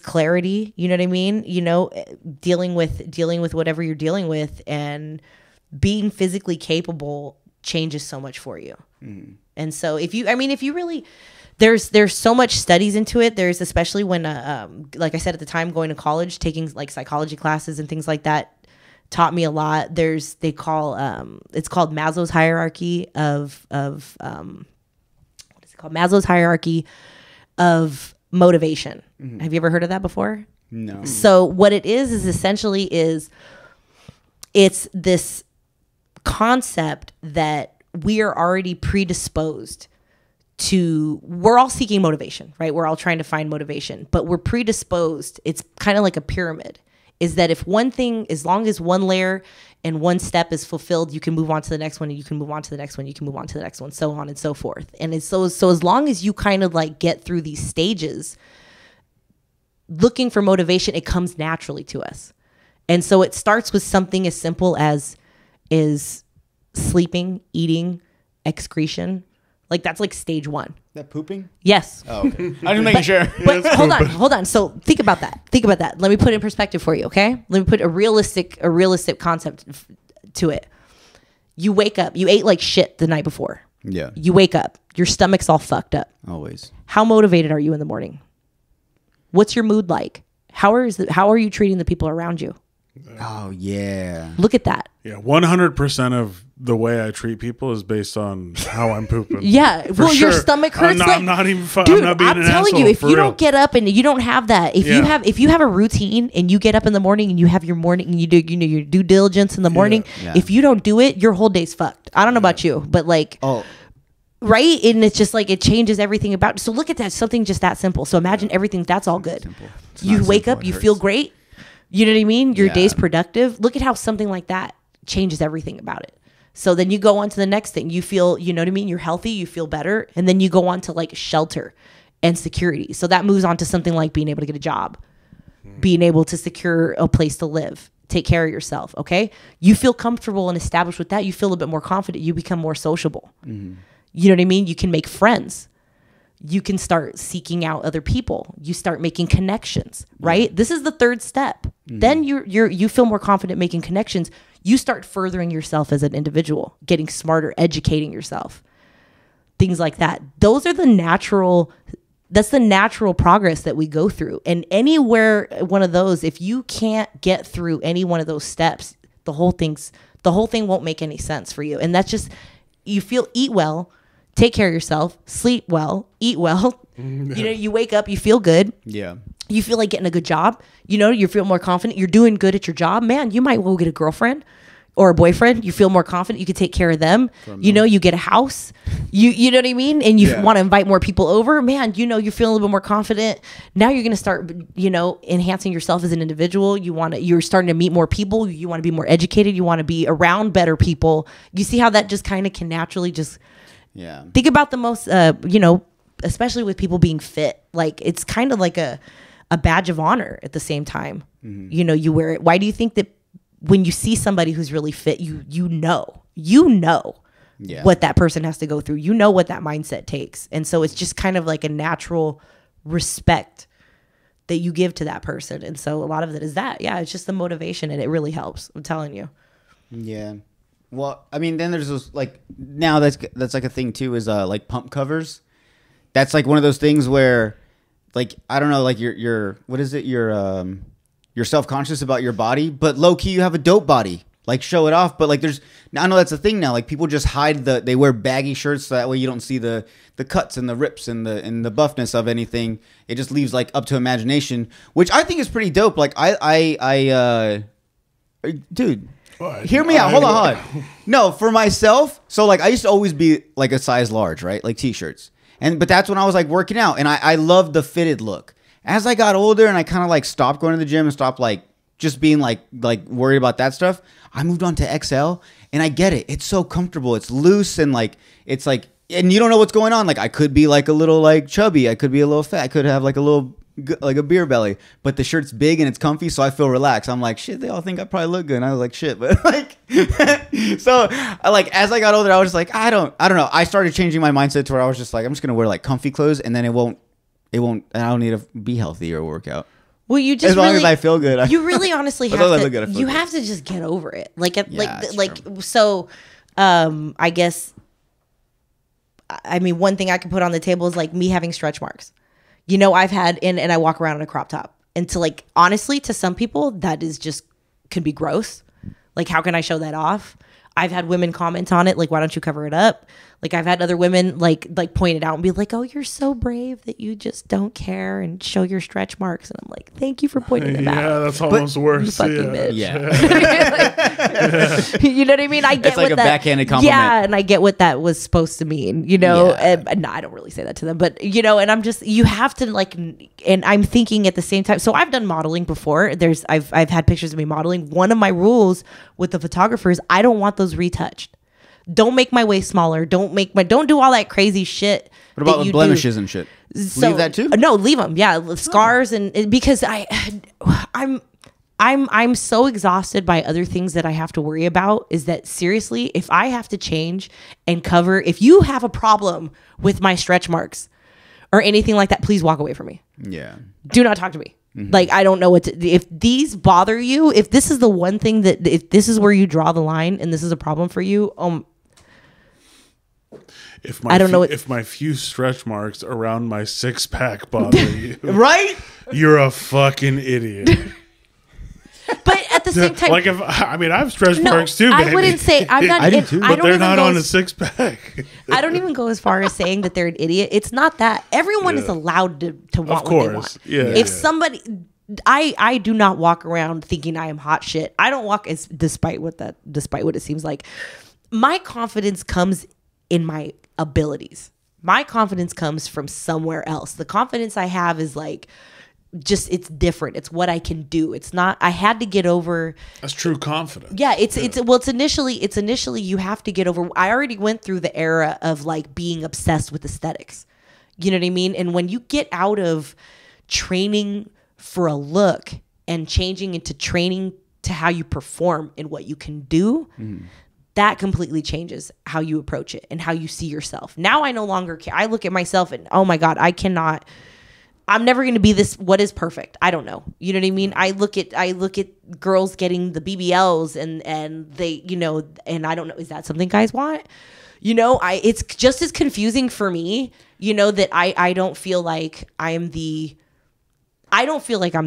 clarity, you know what I mean? Dealing with whatever you're dealing with, and being physically capable changes so much for you. And so if you really, there's so much studies into it. There's, especially when, like I said at the time, going to college, taking like psychology classes and things like that, taught me a lot. It's called Maslow's hierarchy of what is it called? Maslow's hierarchy of motivation. Have you ever heard of that before? No. So what it is essentially it's this concept that we are already predisposed to. We're all seeking motivation, right? We're all trying to find motivation, but we're predisposed. It's kind of like a pyramid, is that if one thing, as long as one layer and one step is fulfilled, you can move on to the next one, and you can move on to the next one, you can move on to the next one, so on and so forth. And it's so as long as you kind of like get through these stages, looking for motivation, it comes naturally to us. And so it starts with something as simple as is sleeping, eating, excretion. Like that's like stage one. That pooping? Yes. Oh, okay. I'm just making sure. But hold on. So think about that. Let me put it in perspective for you, okay? Let me put a realistic concept to it. You wake up, you ate like shit the night before. Yeah. You wake up, your stomach's all fucked up. Always. How motivated are you in the morning? What's your mood like? How are you treating the people around you? Oh, yeah. Look at that. Yeah, 100% of the way I treat people is based on how I'm pooping. Yeah, For well, sure. your stomach hurts. I'm not even. Dude, I'm not being an telling asshole, you, if for you real. don't get up and you don't have that, if you have a routine and you get up in the morning and you have your morning and you do your due diligence in the morning, Yeah. if you don't do it, your whole day's fucked. I don't know about you, but like, right? And it's just like it changes everything about. So look at that, something just that simple. So imagine everything that's all good. You wake up, you feel great. You know what I mean? Your day's productive. Look at how something like that changes everything about it. So then you go on to the next thing. You feel, you know what I mean? You're healthy, you feel better. And then you go on to like shelter and security. So that moves on to something like being able to get a job, being able to secure a place to live, take care of yourself. Okay. You feel comfortable and established with that. You feel a bit more confident. You become more sociable. You know what I mean? You can make friends. You can start seeking out other people. You start making connections, right? This is the third step. Then you feel more confident making connections. You start furthering yourself as an individual, getting smarter, educating yourself, things like that. That's the natural progress that we go through. And anywhere one of those, if you can't get through any one of those steps, the whole thing won't make any sense for you. And that's just, eat well, take care of yourself, sleep well, eat well. You wake up, you feel good. Yeah. You feel like getting a good job. You feel more confident. You're doing good at your job. Man, you might well get a girlfriend or a boyfriend. You feel more confident. You can take care of them. You get a house. You know what I mean? And you want to invite more people over. Man, you're feeling a little bit more confident. Now you're going to start, enhancing yourself as an individual. You're starting to meet more people. You want to be more educated. You want to be around better people. You see how that just kind of can naturally just... Yeah. Think about the most, especially with people being fit. Like it's kind of like a badge of honor at the same time. You wear it. Why do you think that when you see somebody who's really fit, you know what that person has to go through. You know what that mindset takes. And so it's just kind of like a natural respect that you give to that person. And so a lot of it is that. Yeah, it's just the motivation and it really helps. I'm telling you. Yeah. Well, I mean, then there's those like now that's like a thing too is like pump covers. That's like one of those things where, like I don't know, like you're what is it? You're self-conscious about your body, but low key you have a dope body. Like show it off, but like I know that's a thing now. Like people just hide they wear baggy shirts so that way you don't see the cuts and the rips and the buffness of anything. It just leaves like up to imagination, which I think is pretty dope. Like dude. Hear me out. Hold on. No, for myself. So like I used to always be like a size large, right? Like t-shirts. But that's when I was like working out and I loved the fitted look. As I got older and I kind of like stopped going to the gym and stopped like just being like worried about that stuff, I moved on to XL and I get it. It's so comfortable. It's loose and like it's like and you don't know what's going on. Like I could be like a little like chubby. I could be a little fat. I could have like a little like a beer belly, but the shirt's big and it's comfy, so I feel relaxed. I'm like, shit, they all think I probably look good. And I was like, shit, but like, so like as I got older, I was just like, I don't know. I started changing my mindset to where I was just like, I'm just gonna wear like comfy clothes, and then I don't need to be healthy or work out. Well, you just as long as I feel good. You really honestly have to. You have to just get over it. So, I guess. I mean, one thing I can put on the table is like me having stretch marks. I've had and I walk around in a crop top. And to like honestly, to some people that is just can be gross. Like, how can I show that off? I've had women comment on it, like, why don't you cover it up? Like, I've had other women like point it out and be like, oh, you're so brave that you just don't care and show your stretch marks. And I'm like, thank you for pointing them out. Yeah, that's almost worse. You fucking bitch. Yeah. You know what I mean? I get It's like what a backhanded compliment. Yeah, and I get what that was supposed to mean, you know? Yeah. And, no, I don't really say that to them, but, you know, and I'm just, you have to like, and I'm thinking at the same time, so I've done modeling before. I've had pictures of me modeling. One of my rules with the photographers, I don't want those retouched. Don't make my waist smaller. Don't do all that crazy shit. What about the blemishes and shit? So, leave that too? No, leave them. Yeah, scars and because I'm so exhausted by other things that I have to worry about. Is that seriously? If I have to change and cover, if you have a problem with my stretch marks or anything like that, please walk away from me. Yeah. Do not talk to me. Like, I don't know what to, if these bother you, if this is the one thing that, if this is where you draw the line and this is a problem for you, I don't know if my few stretch marks around my 6-pack bother you, Right? you're a fucking idiot. but at the same time, Like I have stretch marks too, baby. I wouldn't say I'm not. I do too. But they're not on a as, 6-pack. I don't even go as far as saying that they're an idiot. It's not that. Everyone is allowed to want what they want. Yeah. If somebody, I do not walk around thinking I am hot shit. I don't walk as despite what it seems like. My confidence comes in my abilities. My confidence comes from somewhere else. The confidence I have is like, just, it's different. It's what I can do. It's not, I had to get over. That's true confidence. Yeah, it's initially you have to get over. I already went through the era of like being obsessed with aesthetics. You know what I mean? And when you get out of training for a look and changing into training to how you perform and what you can do, that completely changes how you approach it and how you see yourself. Now I no longer care. I look at myself and, oh my God, I'm never going to be this. What is perfect? I don't know. You know what I mean? I look at girls getting the BBLs and they, you know, and I don't know. Is that something guys want? You know, it's just as confusing for me, you know, that I don't feel like I'm the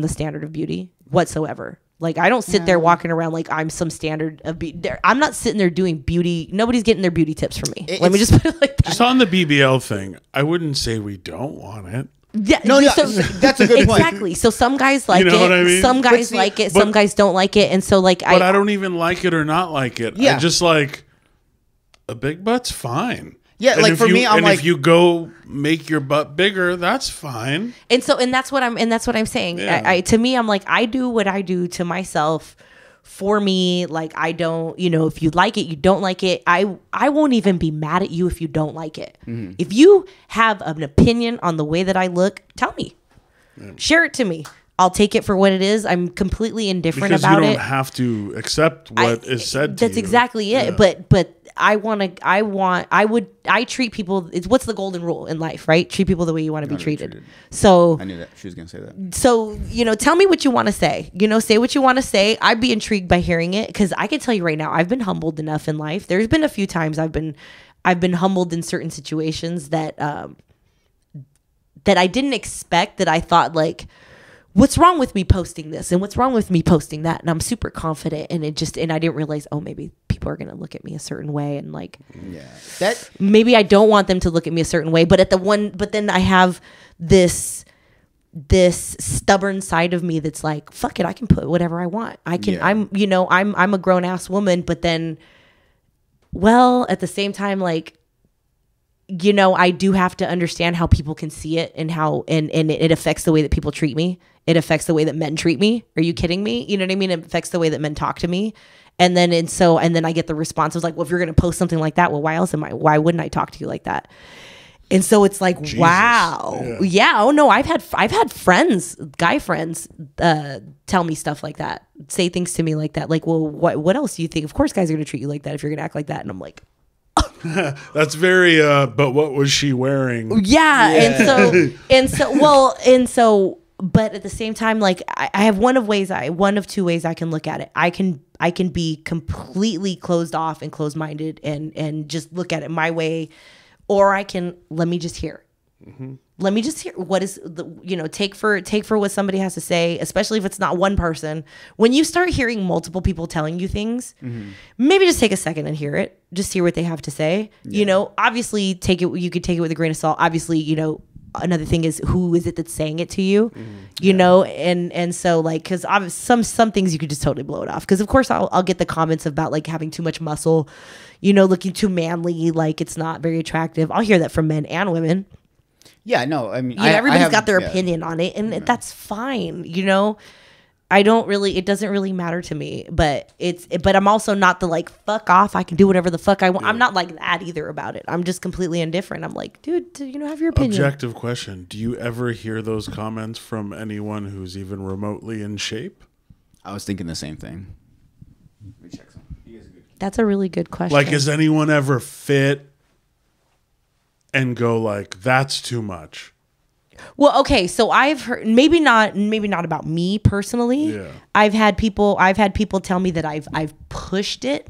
standard of beauty whatsoever. Like, I don't sit there walking around like I'm some standard of beauty. I'm not sitting there doing beauty. Nobody's getting their beauty tips from me. Let me just put it like that. Just on the BBL thing, I wouldn't say we don't want it. Yeah, No, that's a good point. Exactly. So some guys like You know it. what I mean? Some guys like it. Some guys don't like it. And so like But I don't even like it or not like it. Yeah. I just like a big butt's fine. Yeah, And like if for me, I'm like, if you go make your butt bigger, that's fine. And that's what I'm saying. Yeah. To me, I'm like, I do what I do to myself for me. Like, I don't, you know, if you like it, you don't like it. I won't even be mad at you if you don't like it. If you have an opinion on the way that I look, tell me. Share it to me. I'll take it for what it is. I'm completely indifferent Because about you don't it. have to accept what is said to you. That's exactly it. Yeah. But I treat people, it's what's the golden rule in life, right? Treat people the way you want to be treated. So I knew that she was gonna say that. So, you know, tell me what you want to say. You know, say what you want to say. I'd be intrigued by hearing it because I can tell you right now, I've been humbled enough in life. There's been a few times I've been humbled in certain situations that I didn't expect, that I thought like, what's wrong with me posting this and what's wrong with me posting that? And I'm super confident, and I didn't realize, oh, maybe people are going to look at me a certain way, and like, That maybe I don't want them to look at me a certain way, but then I have this stubborn side of me that's like, fuck it, I can put whatever I want. I'm a grown ass woman, but then, well, at the same time, like, you know, I do have to understand how people can see it and how, and it affects the way that people treat me. It affects the way that men treat me. Are you kidding me? You know what I mean? It affects the way that men talk to me. And then I get the response of like, well, if you're going to post something like that, well, why wouldn't I talk to you like that? And so it's like, Jesus. Wow. Yeah. Oh no, I've had friends, guy friends, tell me stuff like that, say things to me like that. Like, well, what else do you think? Of course guys are going to treat you like that if you're going to act like that. And I'm like, that's very, but what was she wearing? Yeah. But at the same time, like I have one of two ways I can look at it. I can be completely closed off and closed-minded and just look at it my way, or I can, let me just hear. Let me just hear what is the, take for what somebody has to say, especially if it's not one person. When you start hearing multiple people telling you things, maybe just take a second and hear it. Just hear what they have to say. Obviously you could take it with a grain of salt. Obviously, another thing is, who is it that's saying it to you? And so like, because some things you could just totally blow it off. Because of course I'll get the comments about like having too much muscle, looking too manly, like it's not very attractive. I'll hear that from men and women. Yeah, no, I mean, everybody's got their opinion on it, and that's fine. It doesn't really matter to me, but I'm also not the like, fuck off, I can do whatever the fuck I want. I'm not like that either about it. I'm just completely indifferent. I'm like, dude, have your opinion. Objective question. Do you ever hear those comments from anyone who's even remotely in shape? I was thinking the same thing. Let me check some. That's a really good question. Like, is anyone ever fit and go like, that's too much? Well, okay, so I've heard, maybe not about me personally. Yeah. I've had people tell me that I've pushed it.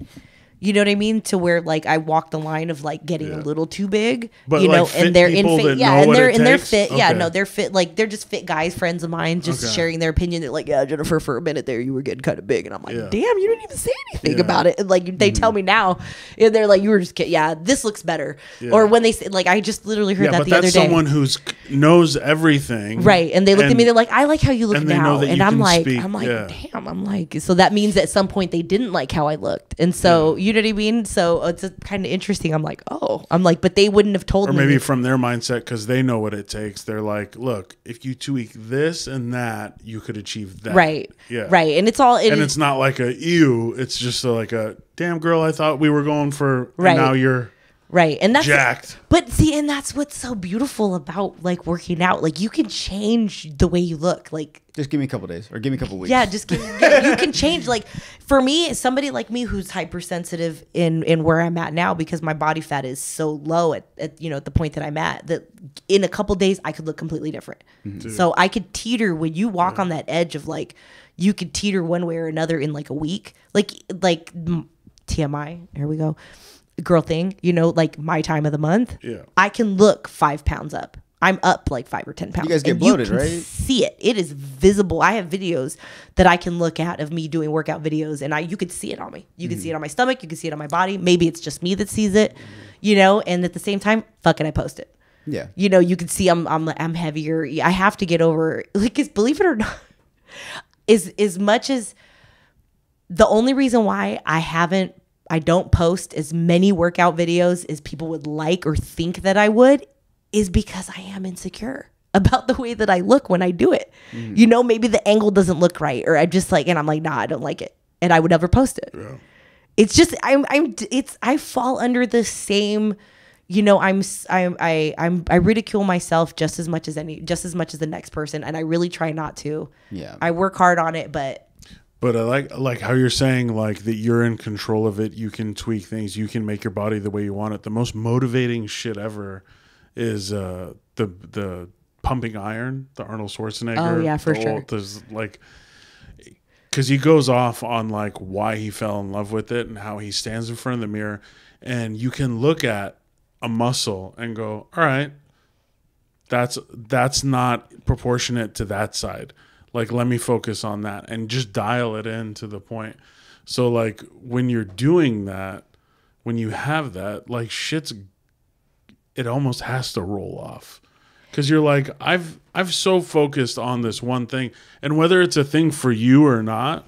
You know what I mean? To where like I walk the line of like getting a little too big, but like fit and they're people in fit, that yeah, know and what they're it and they're takes? fit, yeah, Okay. no, they're fit, like they're just fit guys, friends of mine, just sharing their opinion. They're like, yeah, Jennifer, for a minute there, you were getting kind of big, and I'm like, damn, you didn't even say anything about it. And like they tell me now, and they're like, you were just kidding. Yeah, this looks better. Or when they say, like, I just literally heard that the other day. But that's someone who's knows everything, right? And they looked at me, they're like, I like how you look and they now, know that and you I'm can like, speak. Damn, I'm like, so that means at some point they didn't like how I looked, and so you know what I mean. So it's kind of interesting. I'm like, but they wouldn't have told me. Or maybe from their mindset, because they know what it takes. They're like, look, if you tweak this and that, you could achieve that. Right. Yeah. Right. And it's all. It's not like a ew. It's just like a damn girl. I thought we were going for. Right. And now you're. Right. And that's jacked. But see, and that's what's so beautiful about like working out. Like you can change the way you look. Like just give me a couple days or give me a couple weeks. Yeah, you can change. Like for me, somebody like me who's hypersensitive in where I'm at now, because my body fat is so low at the point that I'm at, that in a couple days I could look completely different. So I could teeter when you walk on that edge of like, you could teeter one way or another in like a week. Like TMI, here we go. Girl thing, like my time of the month. Yeah. I can look 5 pounds up. I'm up like 5 or 10 pounds. You guys get bloated, right? See it. It is visible. I have videos that I can look at of me doing workout videos, and you could see it on me. You can see it on my stomach. You can see it on my body. Maybe it's just me that sees it, and at the same time, fuck it, I post it. Yeah. You can see I'm heavier. I have to get over, like, believe it or not, is as much as the only reason why I don't post as many workout videos as people would like or think that I would, is because I am insecure about the way that I look when I do it. Maybe the angle doesn't look right, or I just like, and I'm like, nah, I don't like it, and I would never post it. Yeah. It's just I fall under the same, I ridicule myself just as much as the next person, and I really try not to. Yeah. I work hard on it, but I like how you're saying like that you're in control of it. You can tweak things. You can make your body the way you want it. The most motivating shit ever is the pumping iron, the Arnold Schwarzenegger. Oh yeah, for sure. There's like, because he goes off on like why he fell in love with it and how he stands in front of the mirror, and you can look at a muscle and go, all right, that's not proportionate to that side. Like, let me focus on that and just dial it in to the point. So, like, when you're doing that, when you have that, like, it almost has to roll off. Because you're like, I've so focused on this one thing. And whether it's a thing for you or not,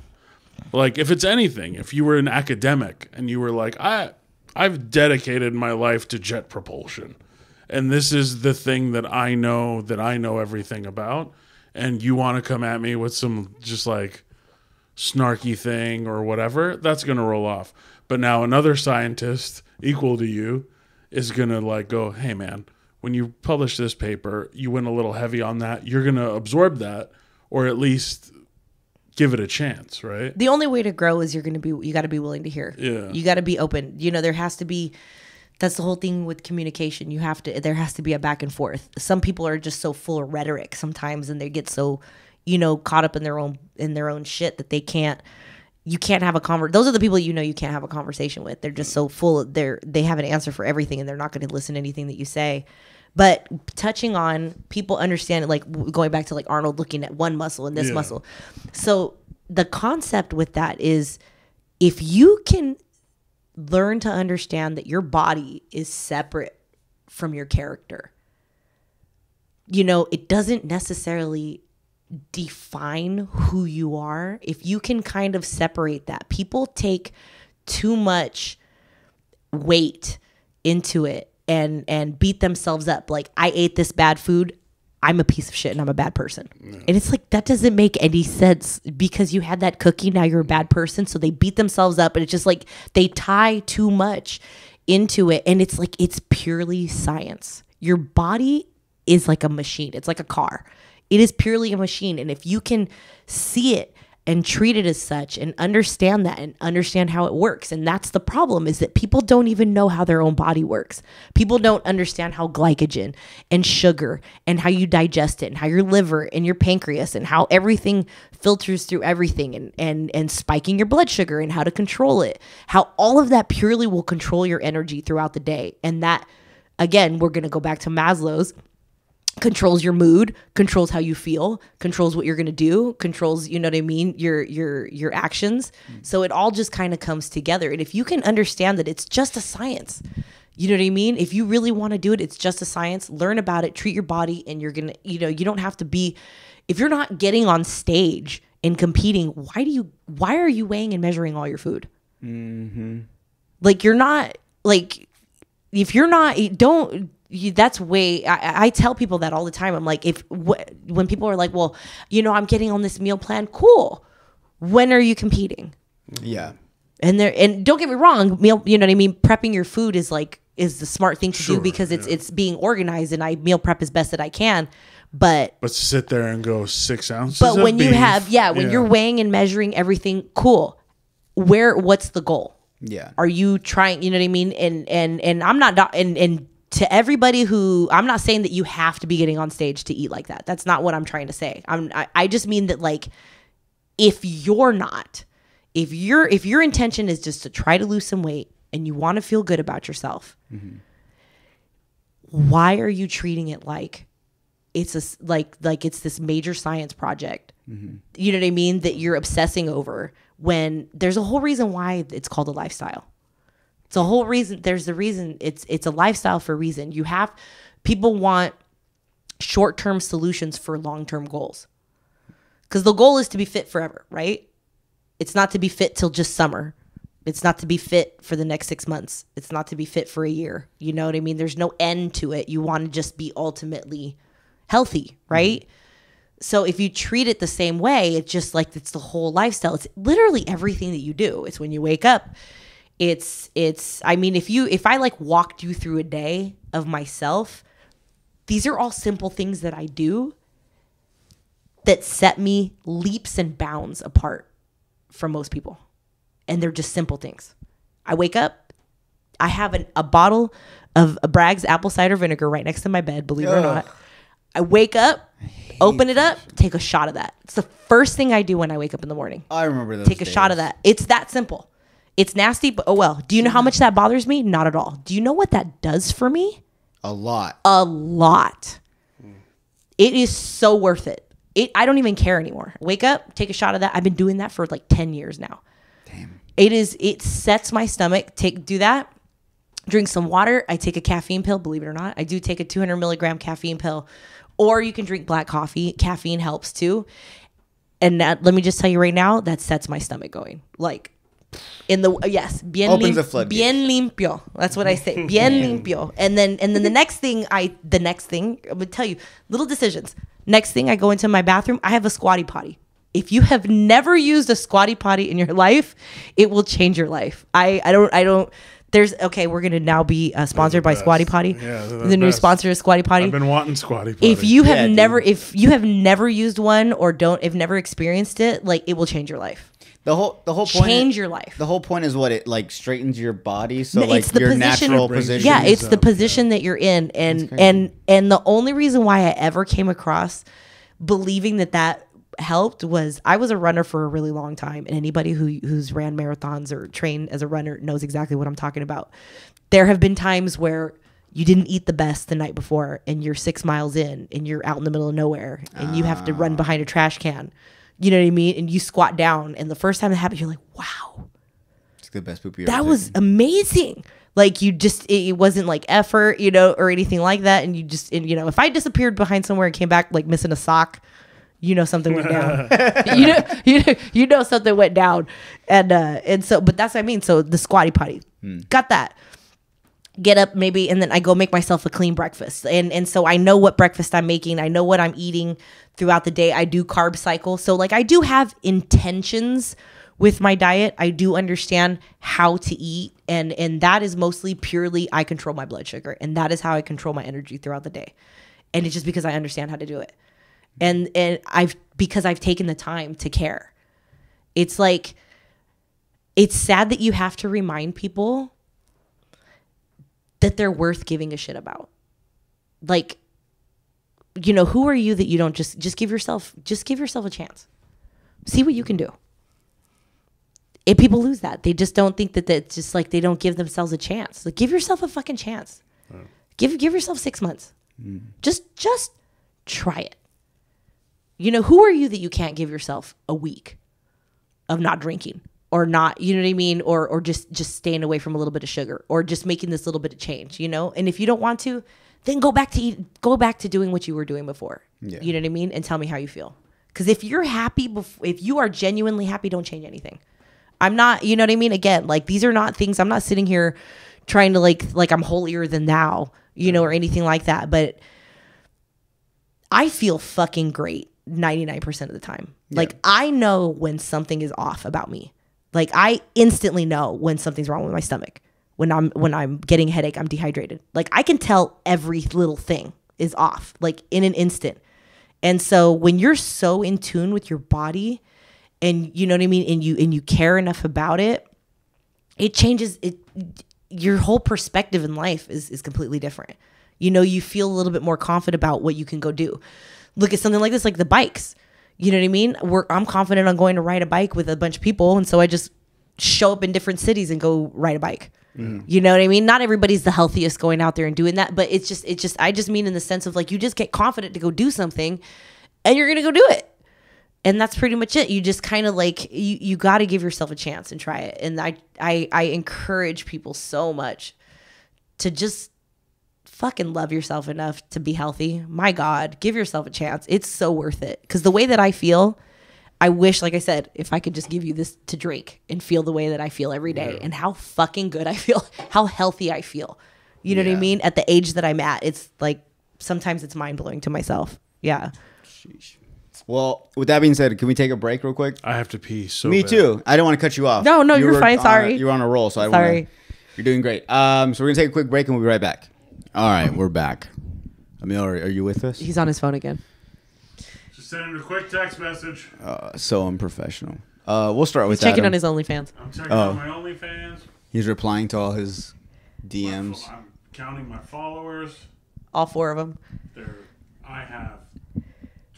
like, if it's anything, if you were an academic and you were like, I've dedicated my life to jet propulsion, and this is the thing that I know everything about, and you want to come at me with some just like snarky thing or whatever, that's going to roll off. But now another scientist equal to you is going to like go, hey man, when you publish this paper, you went a little heavy on that. You're going to absorb that, or at least give it a chance, right? The only way to grow is you got to be willing to hear. Yeah. You got to be open. There has to be, that's the whole thing with communication. There has to be a back and forth. Some people are just so full of rhetoric sometimes, and they get so, caught up in their own shit that you can't have a conversation. Those are the people you can't have a conversation with. They're just so full of they have an answer for everything, and they're not going to listen to anything that you say. But touching on people understand, like going back to like Arnold looking at one muscle and this muscle. So the concept with that is if you can learn to understand that your body is separate from your character, you know, it doesn't necessarily define who you are. If you can kind of separate that, people take too much weight into it and beat themselves up. Like, I ate this bad food, I'm a piece of shit and I'm a bad person. And it's like, that doesn't make any sense because you had that cookie, now you're a bad person. So they beat themselves up and it's just like they tie too much into it. And it's like, it's purely science. Your body is like a machine. It's like a car. It is purely a machine. And if you can see it and treat it as such and understand that and understand how it works. And that's the problem, is that people don't even know how their own body works. People don't understand how glycogen and sugar and how you digest it and how your liver and your pancreas and how everything filters through everything and spiking your blood sugar and how to control it. How all of that purely will control your energy throughout the day. And that, again, we're going to go back to Maslow's, controls your mood, controls how you feel, controls what you're going to do, controls, you know what I mean, your actions. So it all just kind of comes together. And if you can understand that it's just a science, you know what I mean? If you really want to do it, it's just a science. Learn about it, treat your body, and you're going to, you know, you don't have to be, if you're not getting on stage and competing, why are you weighing and measuring all your food? Mm-hmm. Like, you're not, like, if you're not, that's way, I tell people that all the time. I'm like, when people are like, well, you know, I'm getting on this meal plan. Cool. When are you competing? Yeah. And don't get me wrong, you know what I mean? Prepping your food is the smart thing to do because it's being organized, and I meal prep as best that I can. But sit there and go 6 ounces. But when beef, you have, when you're weighing and measuring everything, cool. What's the goal? Yeah. Are you trying, you know what I mean? And I'm not, and to everybody who, I'm not saying that you have to be getting on stage to eat like that. That's not what I'm trying to say. I just mean that, like, if your intention is just to try to lose some weight and you want to feel good about yourself, why are you treating it like it's like it's this major science project? You know what I mean? That you're obsessing over, when there's a whole reason why it's called a lifestyle. It's a whole reason. There's the reason it's a lifestyle for a reason. People want short-term solutions for long-term goals. Because the goal is to be fit forever, right? It's not to be fit till just summer. It's not to be fit for the next 6 months. It's not to be fit for a year. You know what I mean? There's no end to it. You want to just be ultimately healthy, right? So if you treat it the same way, it's just like, it's the whole lifestyle. It's literally everything that you do. It's when you wake up. I mean, if I like walked you through a day of myself, these are all simple things that I do that set me leaps and bounds apart from most people. And they're just simple things. I wake up, I have a bottle of a Bragg's apple cider vinegar right next to my bed, believe it or not. I wake up, open it up, take a shot of that. It's the first thing I do when I wake up in the morning. I remember those Take a shot of that. It's that simple. It's nasty, but oh well. Do you know how much that bothers me? Not at all. Do you know what that does for me? A lot. A lot. It is so worth it. I don't even care anymore. Wake up, take a shot of that. I've been doing that for like 10 years now. Damn. It sets my stomach. Do that. Drink some water. I take a caffeine pill, believe it or not. I do take a 200 milligram caffeine pill. Or you can drink black coffee. Caffeine helps too. And let me just tell you right now, that sets my stomach going. Like, bien limpio. That's what I say. Bien limpio. And then the next thing I'm gonna tell you, little decisions. Next thing, I go into my bathroom, I have a squatty potty. If you have never used a squatty potty in your life, it will change your life. We're gonna now be sponsored by Squatty Potty. Yeah, the new sponsor is Squatty Potty. I've been wanting Squatty Potty. If you have never used one or have never experienced it, like, it will change your life. The whole point change your life. The whole point is what it like straightens your body, so It's like the your position, natural position. Yeah, it's the position that you're in, and the only reason why I ever came across believing that helped was I was a runner for a really long time, and anybody who's ran marathons or trained as a runner knows exactly what I'm talking about. There have been times where you didn't eat the best the night before and you're 6 miles in and you're out in the middle of nowhere and you have to run behind a trash can. You know what I mean? And you squat down and the first time it happened, you're like, wow. It's the best poop you That ever was taken. amazing. Like you just, it wasn't like effort, you know, or anything like that. And you just, and, you know, if I disappeared behind somewhere and came back like missing a sock, you know, something went down. you know, something went down. And so, but that's what I mean. So the squatty potty, got that. Get up maybe, and then I go make myself a clean breakfast. And so I know what breakfast I'm making. I know what I'm eating throughout the day. I do carb cycle. So like I do have intentions with my diet. I do understand how to eat. And that is mostly purely I control my blood sugar. And that is how I control my energy throughout the day. And it's just because I understand how to do it. And because I've taken the time to care. It's like, it's sad that you have to remind people that they're worth giving a shit about. Like, you know, who are you that you don't just give yourself a chance. See what you can do. And people lose that. They just don't think that it's just like they don't give themselves a chance. Like, give yourself a fucking chance. Give yourself 6 months. Just try it. You know, who are you that you can't give yourself a week of not drinking or not, you know what I mean? Or just staying away from a little bit of sugar or just making this little bit of change, you know? And if you don't want to, then go back to doing what you were doing before. Yeah. You know what I mean? And tell me how you feel. Because if you're happy, if you are genuinely happy, don't change anything. I'm not, you know what I mean? Again, like these are not things, I'm not sitting here trying to like I'm holier than thou, you know, or anything like that. But I feel fucking great 99% of the time. Yeah. Like I know when something is off about me. Like I instantly know when something's wrong with my stomach. When I'm getting a headache, I'm dehydrated. Like I can tell every little thing is off, like in an instant. And so when you're so in tune with your body and you know what I mean, and you care enough about it, it changes it. Your whole perspective in life is completely different. You know, you feel a little bit more confident about what you can go do. Look at something like this, like the bikes. You know what I mean? I'm confident on going to ride a bike with a bunch of people. And so I just show up in different cities and go ride a bike. You know what I mean? Not everybody's the healthiest going out there and doing that, but it's just, I just mean in the sense of like, you just get confident to go do something and you're going to go do it. And that's pretty much it. You just kind of like, you got to give yourself a chance and try it. And I encourage people so much to just fucking love yourself enough to be healthy. My God, give yourself a chance. It's so worth it. Because the way that I feel, I wish, like I said, if I could just give you this to drink and feel the way that I feel every day and how fucking good I feel, how healthy I feel. You know what I mean? At the age that I'm at, it's like, sometimes it's mind blowing to myself. Yeah. Sheesh. Well, with that being said, can we take a break real quick? I have to pee so Me bad. too. I don't want to cut you off. No, you're fine. Sorry. You're on a roll, so I don't Sorry. want to. You're doing great. So we're going to take a quick break and we'll be right back. All right, we're back. Emil, are you with us? He's on his phone again. Just send him a quick text message. So unprofessional. We'll start with He's checking Adam. on his OnlyFans. I'm checking out my OnlyFans. He's replying to all his DMs. I'm counting my followers. All 4 of them. I have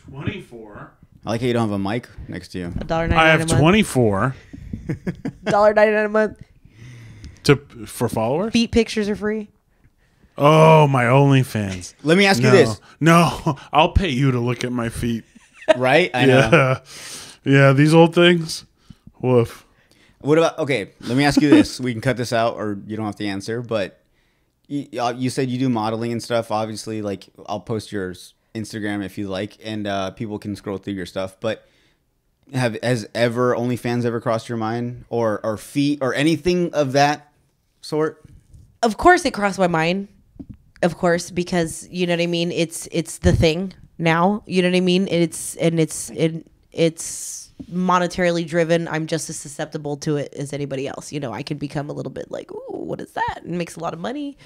24. I like how you don't have a mic next to you. $1.99 I have a month. 24 $1.99 a month. for followers. Feet pictures are free. Oh, my OnlyFans. Let me ask you No, this, no, I'll pay you to look at my feet. right? I know. Yeah, these old things. Woof. What about, okay, let me ask you this. We can cut this out or you don't have to answer, but you said you do modeling and stuff. Obviously, like I'll post your Instagram if you like, and people can scroll through your stuff. But has OnlyFans ever crossed your mind or feet or anything of that sort? Of course it crossed my mind. Of course, because you know what I mean? It's the thing now. You know what I mean? It's monetarily driven. I'm just as susceptible to it as anybody else. You know, I can become a little bit like, ooh, what is that? It makes a lot of money.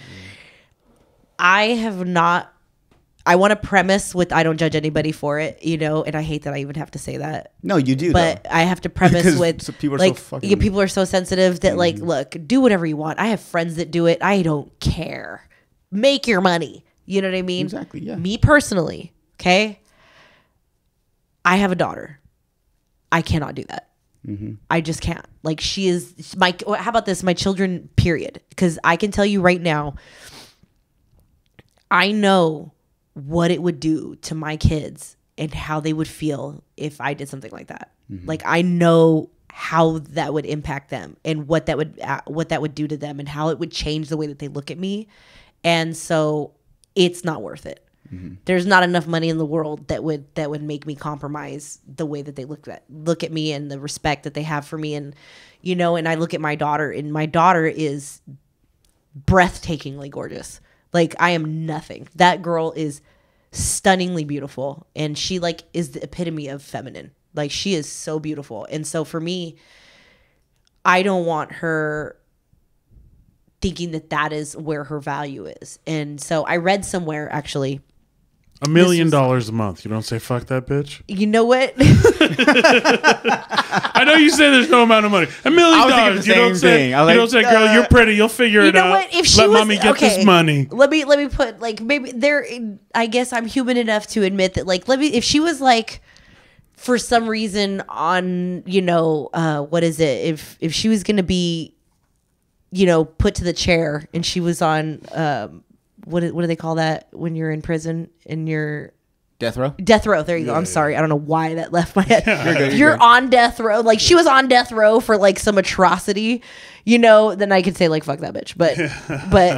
I want to premise with I don't judge anybody for it, you know, and I hate that I even have to say that. No, you do. But I have to premise Because with people are like, so fucking- yeah, people are so sensitive that like, look, do whatever you want. I have friends that do it. I don't care. Make your money. You know what I mean? Exactly, yeah. Me personally, okay? I have a daughter. I cannot do that. I just can't. Like she is how about this? My children, period. Because I can tell you right now, I know what it would do to my kids and how they would feel if I did something like that. Like, I know how that would impact them and what that would do to them and how it would change the way that they look at me. And so it's not worth it. There's not enough money in the world that would make me compromise the way that they look at me and the respect that they have for me. And, you know, and I look at my daughter, and my daughter is breathtakingly gorgeous. Like, I am nothing. That girl is stunningly beautiful, and she like is the epitome of feminine. Like, she is so beautiful. And so for me, I don't want her thinking that is where her value is. And so I read somewhere, actually, $1 million a month. You don't say fuck that bitch. You know what? I know you say there's no amount of money. $1 million. You don't say, girl, you're pretty. You'll figure it out. What? If she Let mommy get this money. Let me put, like, maybe there. I guess I'm human enough to admit that, like, if she was like, for some reason on, you know, what is it? If she was gonna be, you know, put to the chair, and she was on what do they call that when you're in prison and you're death row? Death row. There you go. I'm sorry. I don't know why that left my head. You're on death row. Like, she was on death row for like some atrocity, you know, then I could say like, fuck that bitch. But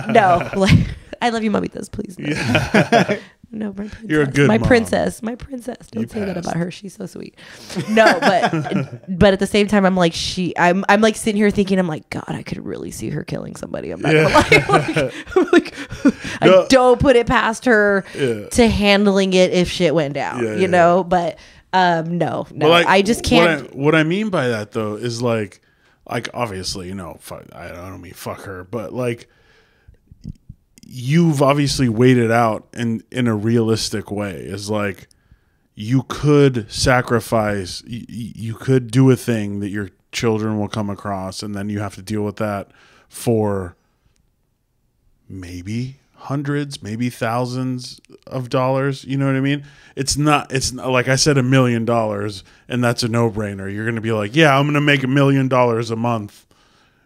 no, like, I love you, mamitas, please. No. Yeah. No, my princess. You're a good my mom. princess. My princess. Don't say that about her. She's so sweet. No, but at the same time, I'm like, I'm like sitting here thinking, I'm like, God, I could really see her killing somebody. I'm not gonna lie. I don't put it past her to handling it if shit went down. You know, but no, like, I just can't. What I mean by that though is like obviously, you know, I don't mean fuck her, but like, you've obviously weighed it out in a realistic way. Is like, you could sacrifice, you could do a thing that your children will come across, and then you have to deal with that for maybe hundreds, maybe thousands of dollars. You know what I mean? It's not like I said, $1 million, and that's a no-brainer. You're going to be like, yeah, I'm going to make $1 million a month.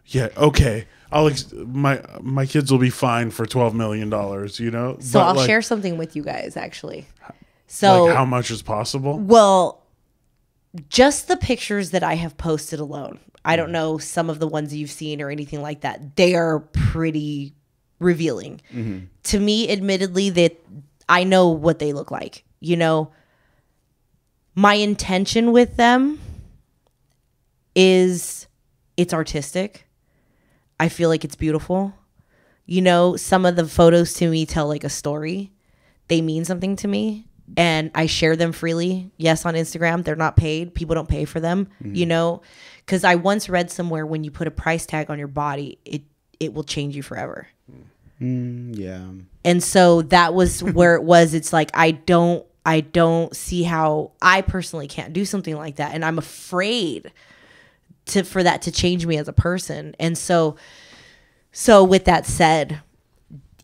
Yeah. Okay. My kids will be fine for $12 million, you know? So I'll share something with you guys, actually. So, like, how much is possible? Well, just the pictures that I have posted alone. I don't know some of the ones you've seen or anything like that. They are pretty revealing. To me, admittedly, that I know what they look like. You know, my intention with them is it's artistic. I feel like it's beautiful. You know, some of the photos to me tell like a story. They mean something to me, and I share them freely. Yes, on Instagram. They're not paid. People don't pay for them, you know, because I once read somewhere, when you put a price tag on your body, it will change you forever. Yeah. And so that was where it was. It's like, I don't see how I personally can't do something like that. And I'm afraid for that to change me as a person. And so with that said,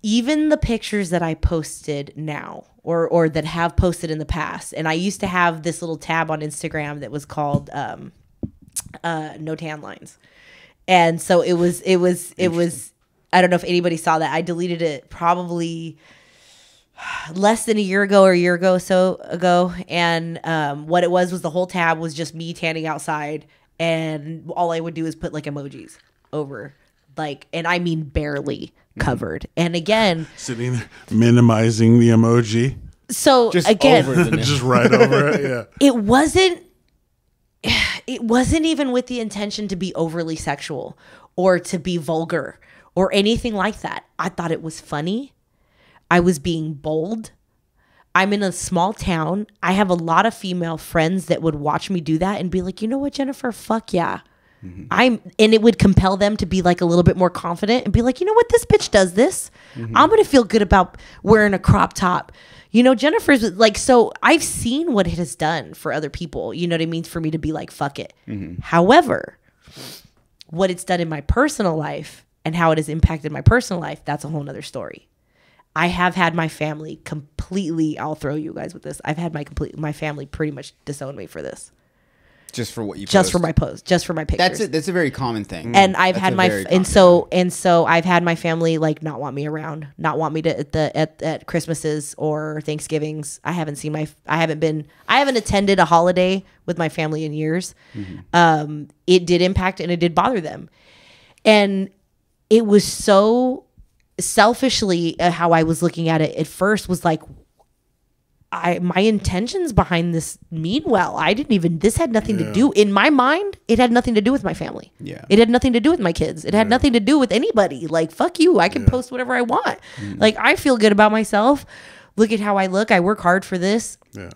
even the pictures that I posted now or that have posted in the past, and I used to have this little tab on Instagram that was called No Tan Lines. And so it was I don't know if anybody saw that. I deleted it probably less than a year ago and what it was the whole tab was just me tanning outside, and all I would do is put like emojis over, like, and I mean barely covered. And again, sitting there minimizing the emoji. So just again, just right over it. Yeah. It wasn't even with the intention to be overly sexual or to be vulgar or anything like that. I thought it was funny. I was being bold. I'm in a small town. I have a lot of female friends that would watch me do that and be like, you know what, Jennifer, fuck yeah. And it would compel them to be like a little bit more confident and be like, you know what, this bitch does this. I'm going to feel good about wearing a crop top. You know, Jennifer's like, so I've seen what it has done for other people. You know what I mean? For me to be like, fuck it. However, what it's done in my personal life and how it has impacted my personal life, that's a whole nother story. I have had my family completely, I'll throw you guys with this. I've had my family pretty much disown me for this. Just for what you just post. for my post, just for my pictures. That's it. That's a very common thing. And I've That's had a my very and common so I've had my family like not want me around, not want me to at Christmases or Thanksgivings. I haven't attended a holiday with my family in years. It did impact and it did bother them, and it was so selfishly how I was looking at it at first was like, my intentions behind this mean well. This had nothing to do, in my mind, it had nothing to do with my family. Yeah. It had nothing to do with my kids. It had nothing to do with anybody. Like, fuck you. I can post whatever I want. Like, I feel good about myself. Look at how I look. I work hard for this. Yeah.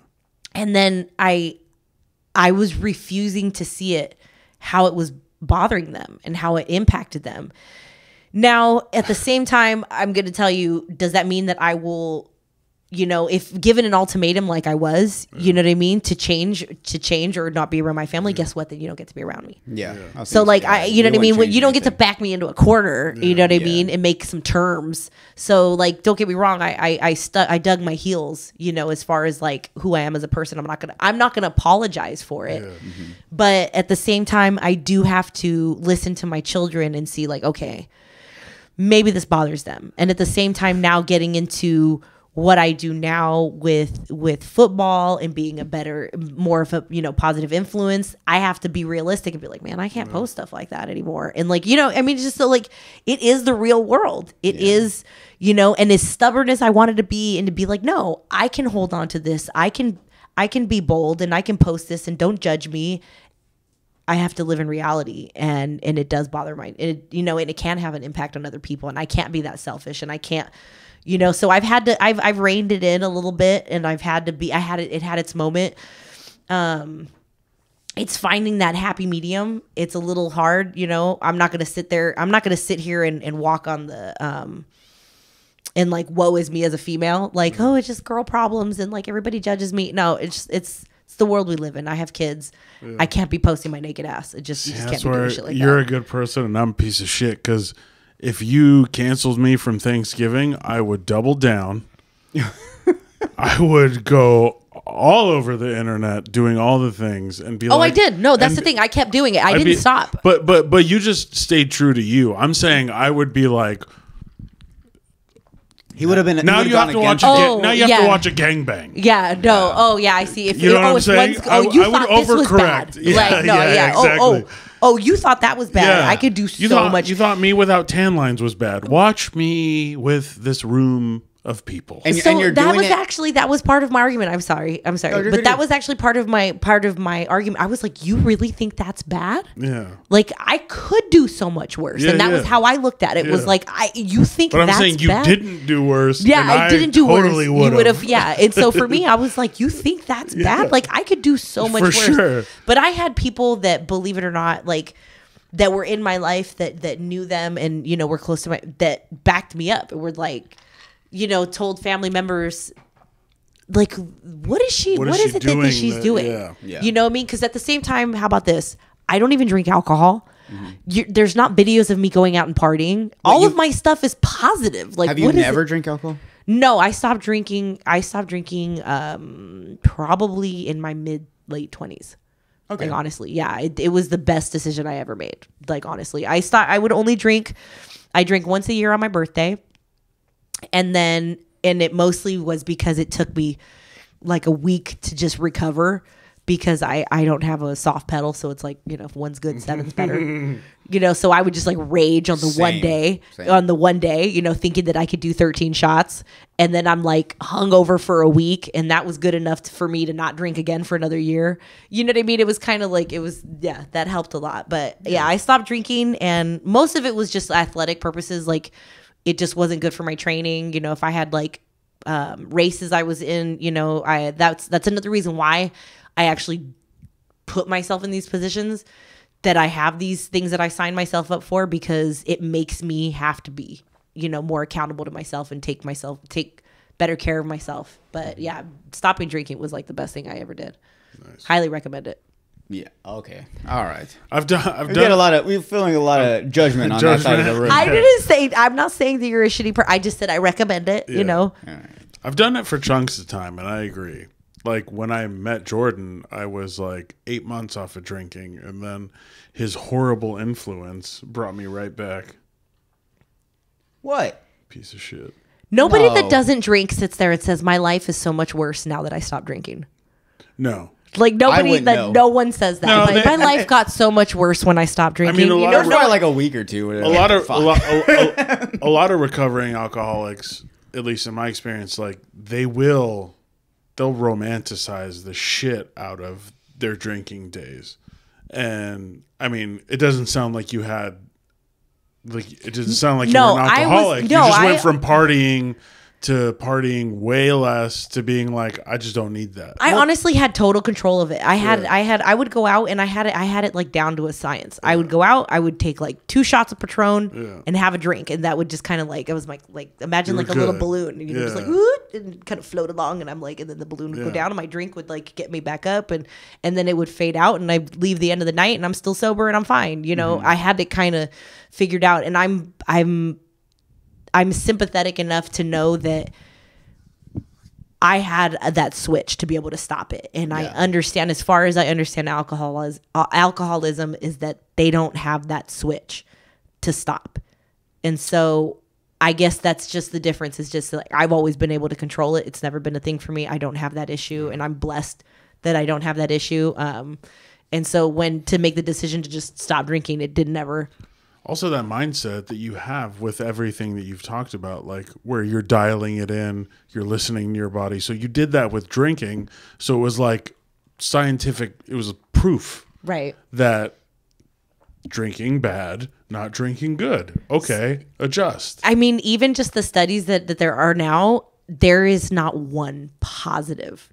And then I was refusing to see it, how it was bothering them and how it impacted them. Now, at the same time, I'm going to tell you, does that mean that I will, if given an ultimatum like I was, you know what I mean, to change or not be around my family, guess what? Then you don't get to be around me. Yeah. So like, you know what I mean? When you don't get to anything. back me into a corner, you know what I mean? And make some terms. So like, don't get me wrong. I dug my heels, as far as like who I am as a person. I'm not going to apologize for it. But at the same time, I do have to listen to my children and see like, okay, maybe this bothers them. And at the same time, now getting into what I do now with football and being more of a, positive influence, I have to be realistic and be like, man, I can't post stuff like that anymore. And like, it's just so like, it is the real world. It is, and as stubborn as I wanted to be and to be like, no, I can hold on to this. I can be bold and I can post this and don't judge me. I have to live in reality, and it does bother and it can have an impact on other people, and I can't be that selfish, and I can't, so I've reined it in a little bit, and it had its moment. It's finding that happy medium. It's a little hard, I'm not going to sit here and walk on the, and like, woe is me as a female, like, oh, it's just girl problems, and like everybody judges me. No, it's the world we live in. I have kids. Yeah. I can't be posting my naked ass. You just can't be doing shit like you're that. a good person and I'm a piece of shit, because if you canceled me from Thanksgiving, I would double down. I would go all over the internet doing all the things and be like, I did. No, that's the thing. I kept doing it. I didn't stop. But you just stayed true to you. I'm saying I would be like, he would have been. Now you have to watch. Now you have to watch a gangbang. Yeah. No. Yeah. Oh, yeah. I see. If you know what I'm saying, I would overcorrect. Yeah, like, no. Yeah. Exactly. Oh, you thought that was bad. Yeah. I could do much. You thought me without tan lines was bad. Watch me with this room of people. And you're that doing was it. Actually, that was part of my argument. I'm sorry, but that was actually part of my argument. I was like, you really think that's bad? Yeah. Like, I could do so much worse, and that was how I looked at it. Was like, you think but that's I'm saying you bad? Didn't do worse. Yeah, I didn't do totally worse. You would have. Yeah. And so for me, I was like, you think that's bad? Like, I could do so much worse. Sure. But I had people that, believe it or not, like, that were in my life that knew them and were close to that backed me up and were like, told family members, like, what is it that she's doing? Yeah. You know what I mean? Because at the same time, how about this? I don't even drink alcohol. There's not videos of me going out and partying. All of my stuff is positive. Like, have you never drink alcohol? No, I stopped drinking. Probably in my late 20s. Okay. Like, honestly, yeah, it was the best decision I ever made. Like, honestly, I would only drink. I drink once a year on my birthday. And it mostly was because it took me like a week to just recover, because I don't have a soft pedal. So it's like, if one's good, seven's better, so I would just like rage on the one day, thinking that I could do 13 shots. And then I'm like hungover for a week. And that was good enough for me to not drink again for another year. You know what I mean? It was kind of like, that helped a lot. But yeah, I stopped drinking, and most of it was just athletic purposes. Like, it just wasn't good for my training. If I had like races I was in, that's another reason why I actually put myself in these positions, that I have these things that I sign myself up for, because it makes me have to be, more accountable to myself and take better care of myself. But yeah, stopping drinking was like the best thing I ever did. Nice. Highly recommend it. Yeah. Okay. All right. We're feeling a lot of judgment on that side of the room. I didn't say. I'm not saying that you're a shitty person. I just said I recommend it. All right. I've done it for chunks of time, and I agree. like when I met Jordan, I was like 8 months off of drinking, and then his horrible influence brought me right back. What? Piece of shit. Nobody No. that doesn't drink sits there and says, my life is so much worse now that I stopped drinking. No. Like nobody wouldn't that know. no one says that. No, Like, my life got so much worse when I stopped drinking. mean, a lot There's of- probably like a week or two. A lot of a lot of recovering alcoholics, at least in my experience, like they'll romanticize the shit out of their drinking days. And I mean, it doesn't sound like you had it doesn't sound like No, you were an I was- alcoholic. no, you just I- went from partying to partying way less to being like, I just don't need that. I honestly had total control of it. I would go out and I had it like down to a science. I would go out, I would take like 2 shots of Patron and have a drink, and that would just kind of like, it was like imagine You like were a little good. balloon, and you know, just like Yeah. "Woot," and kind of float along, and I'm like, and then the balloon would go Yeah. down, and my drink would like get me back up, and then it would fade out, and I'd leave the end of the night, and I'm still sober and I'm fine. You know, I had it kind of figured out, and I'm sympathetic enough to know that I had that switch to be able to stop it. And I understand, as far as I understand alcoholism is that they don't have that switch to stop. And so I guess that's just the difference, is just like, I've always been able to control it. It's never been a thing for me. I don't have that issue, and I'm blessed that I don't have that issue. And so when to make the decision to just stop drinking, it didn't ever. Also, that mindset that you have with everything that you've talked about, like where you're dialing it in, you're listening to your body. So you did that with drinking. So it was like scientific, it was proof Right. that drinking bad, not drinking good. Okay, adjust. I mean, even just the studies that there are now, there is not one positive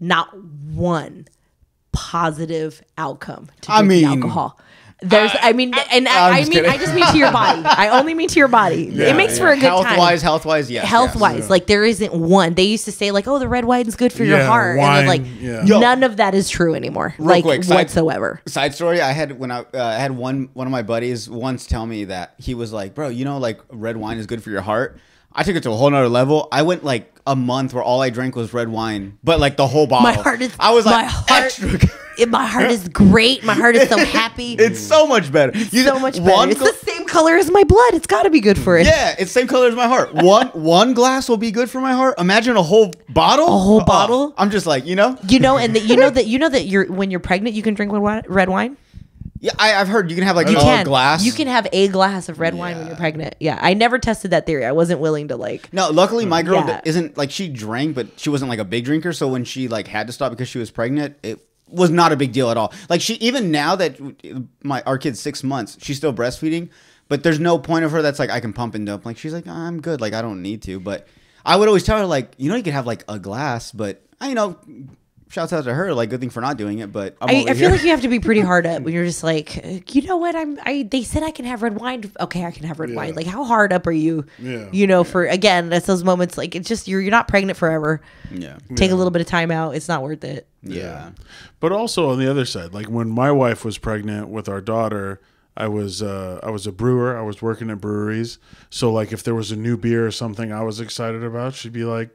outcome to I drinking mean, alcohol. There's, I mean, and I'm I just mean, kidding. I just mean to your body. I only mean to your body. It makes for a good time. Health-wise, yes. Health-wise, yes. like there isn't one. They used to say like, "Oh, the red wine's good for your Yeah, heart," wine, and then like yeah. Yo. none of that is true anymore, Real like quick, whatsoever. Side story: I had when I had one of my buddies once tell me that he was like, "Bro, you know, like red wine is good for your heart." I took it to a whole nother level. I went like a month where all I drank was red wine, but like the whole bottle. My heart is. I was like, my heart. extra good. My heart is great. My heart is so happy. It's so much better. So much better. It's the same color as my blood. It's got to be good for it. Yeah, it's same color as my heart. One glass will be good for my heart. Imagine a whole bottle. A whole bottle? I'm just like, you know. You know, and you know that you're when you're pregnant, you can drink red wine. Yeah, I've heard you can have like You a can. glass. You can have a glass of red wine when Yeah. you're pregnant. Yeah, I never tested that theory. I wasn't willing to like. No, luckily my girl Yeah. isn't like, she drank, but she wasn't like a big drinker. So when she like had to stop because she was pregnant, it was not a big deal at all. Like she, even now that our kid's 6 months, she's still breastfeeding, but there's no point of her that's like, I can pump and dump. Like she's like, I'm good. Like I don't need to. But I would always tell her like, you know, you could have like a glass, but you know, shouts out to her. Like good thing for not doing it. But I feel like you have to be pretty hard up when you're just like, you know what? They said I can have red wine. Okay, I can have red wine. Like how hard up are you? Yeah. You know, for again, that's those moments. Like it's just you're not pregnant forever. Yeah. Take a little bit of time out. It's not worth it. Yeah. But also on the other side, like when my wife was pregnant with our daughter, I was a brewer. I was working at breweries. So like if there was a new beer or something I was excited about, she'd be like,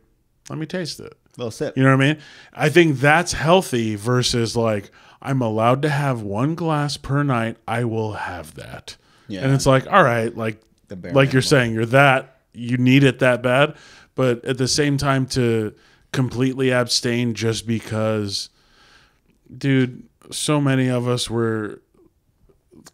"Let me taste it." Little sip. You know what I mean? I think that's healthy versus like, I'm allowed to have 1 glass per night. I will have that. Yeah. And it's like, all right, like The bare like you're minimum. saying, you need it that bad. But at the same time, to completely abstain just because, dude, so many of us were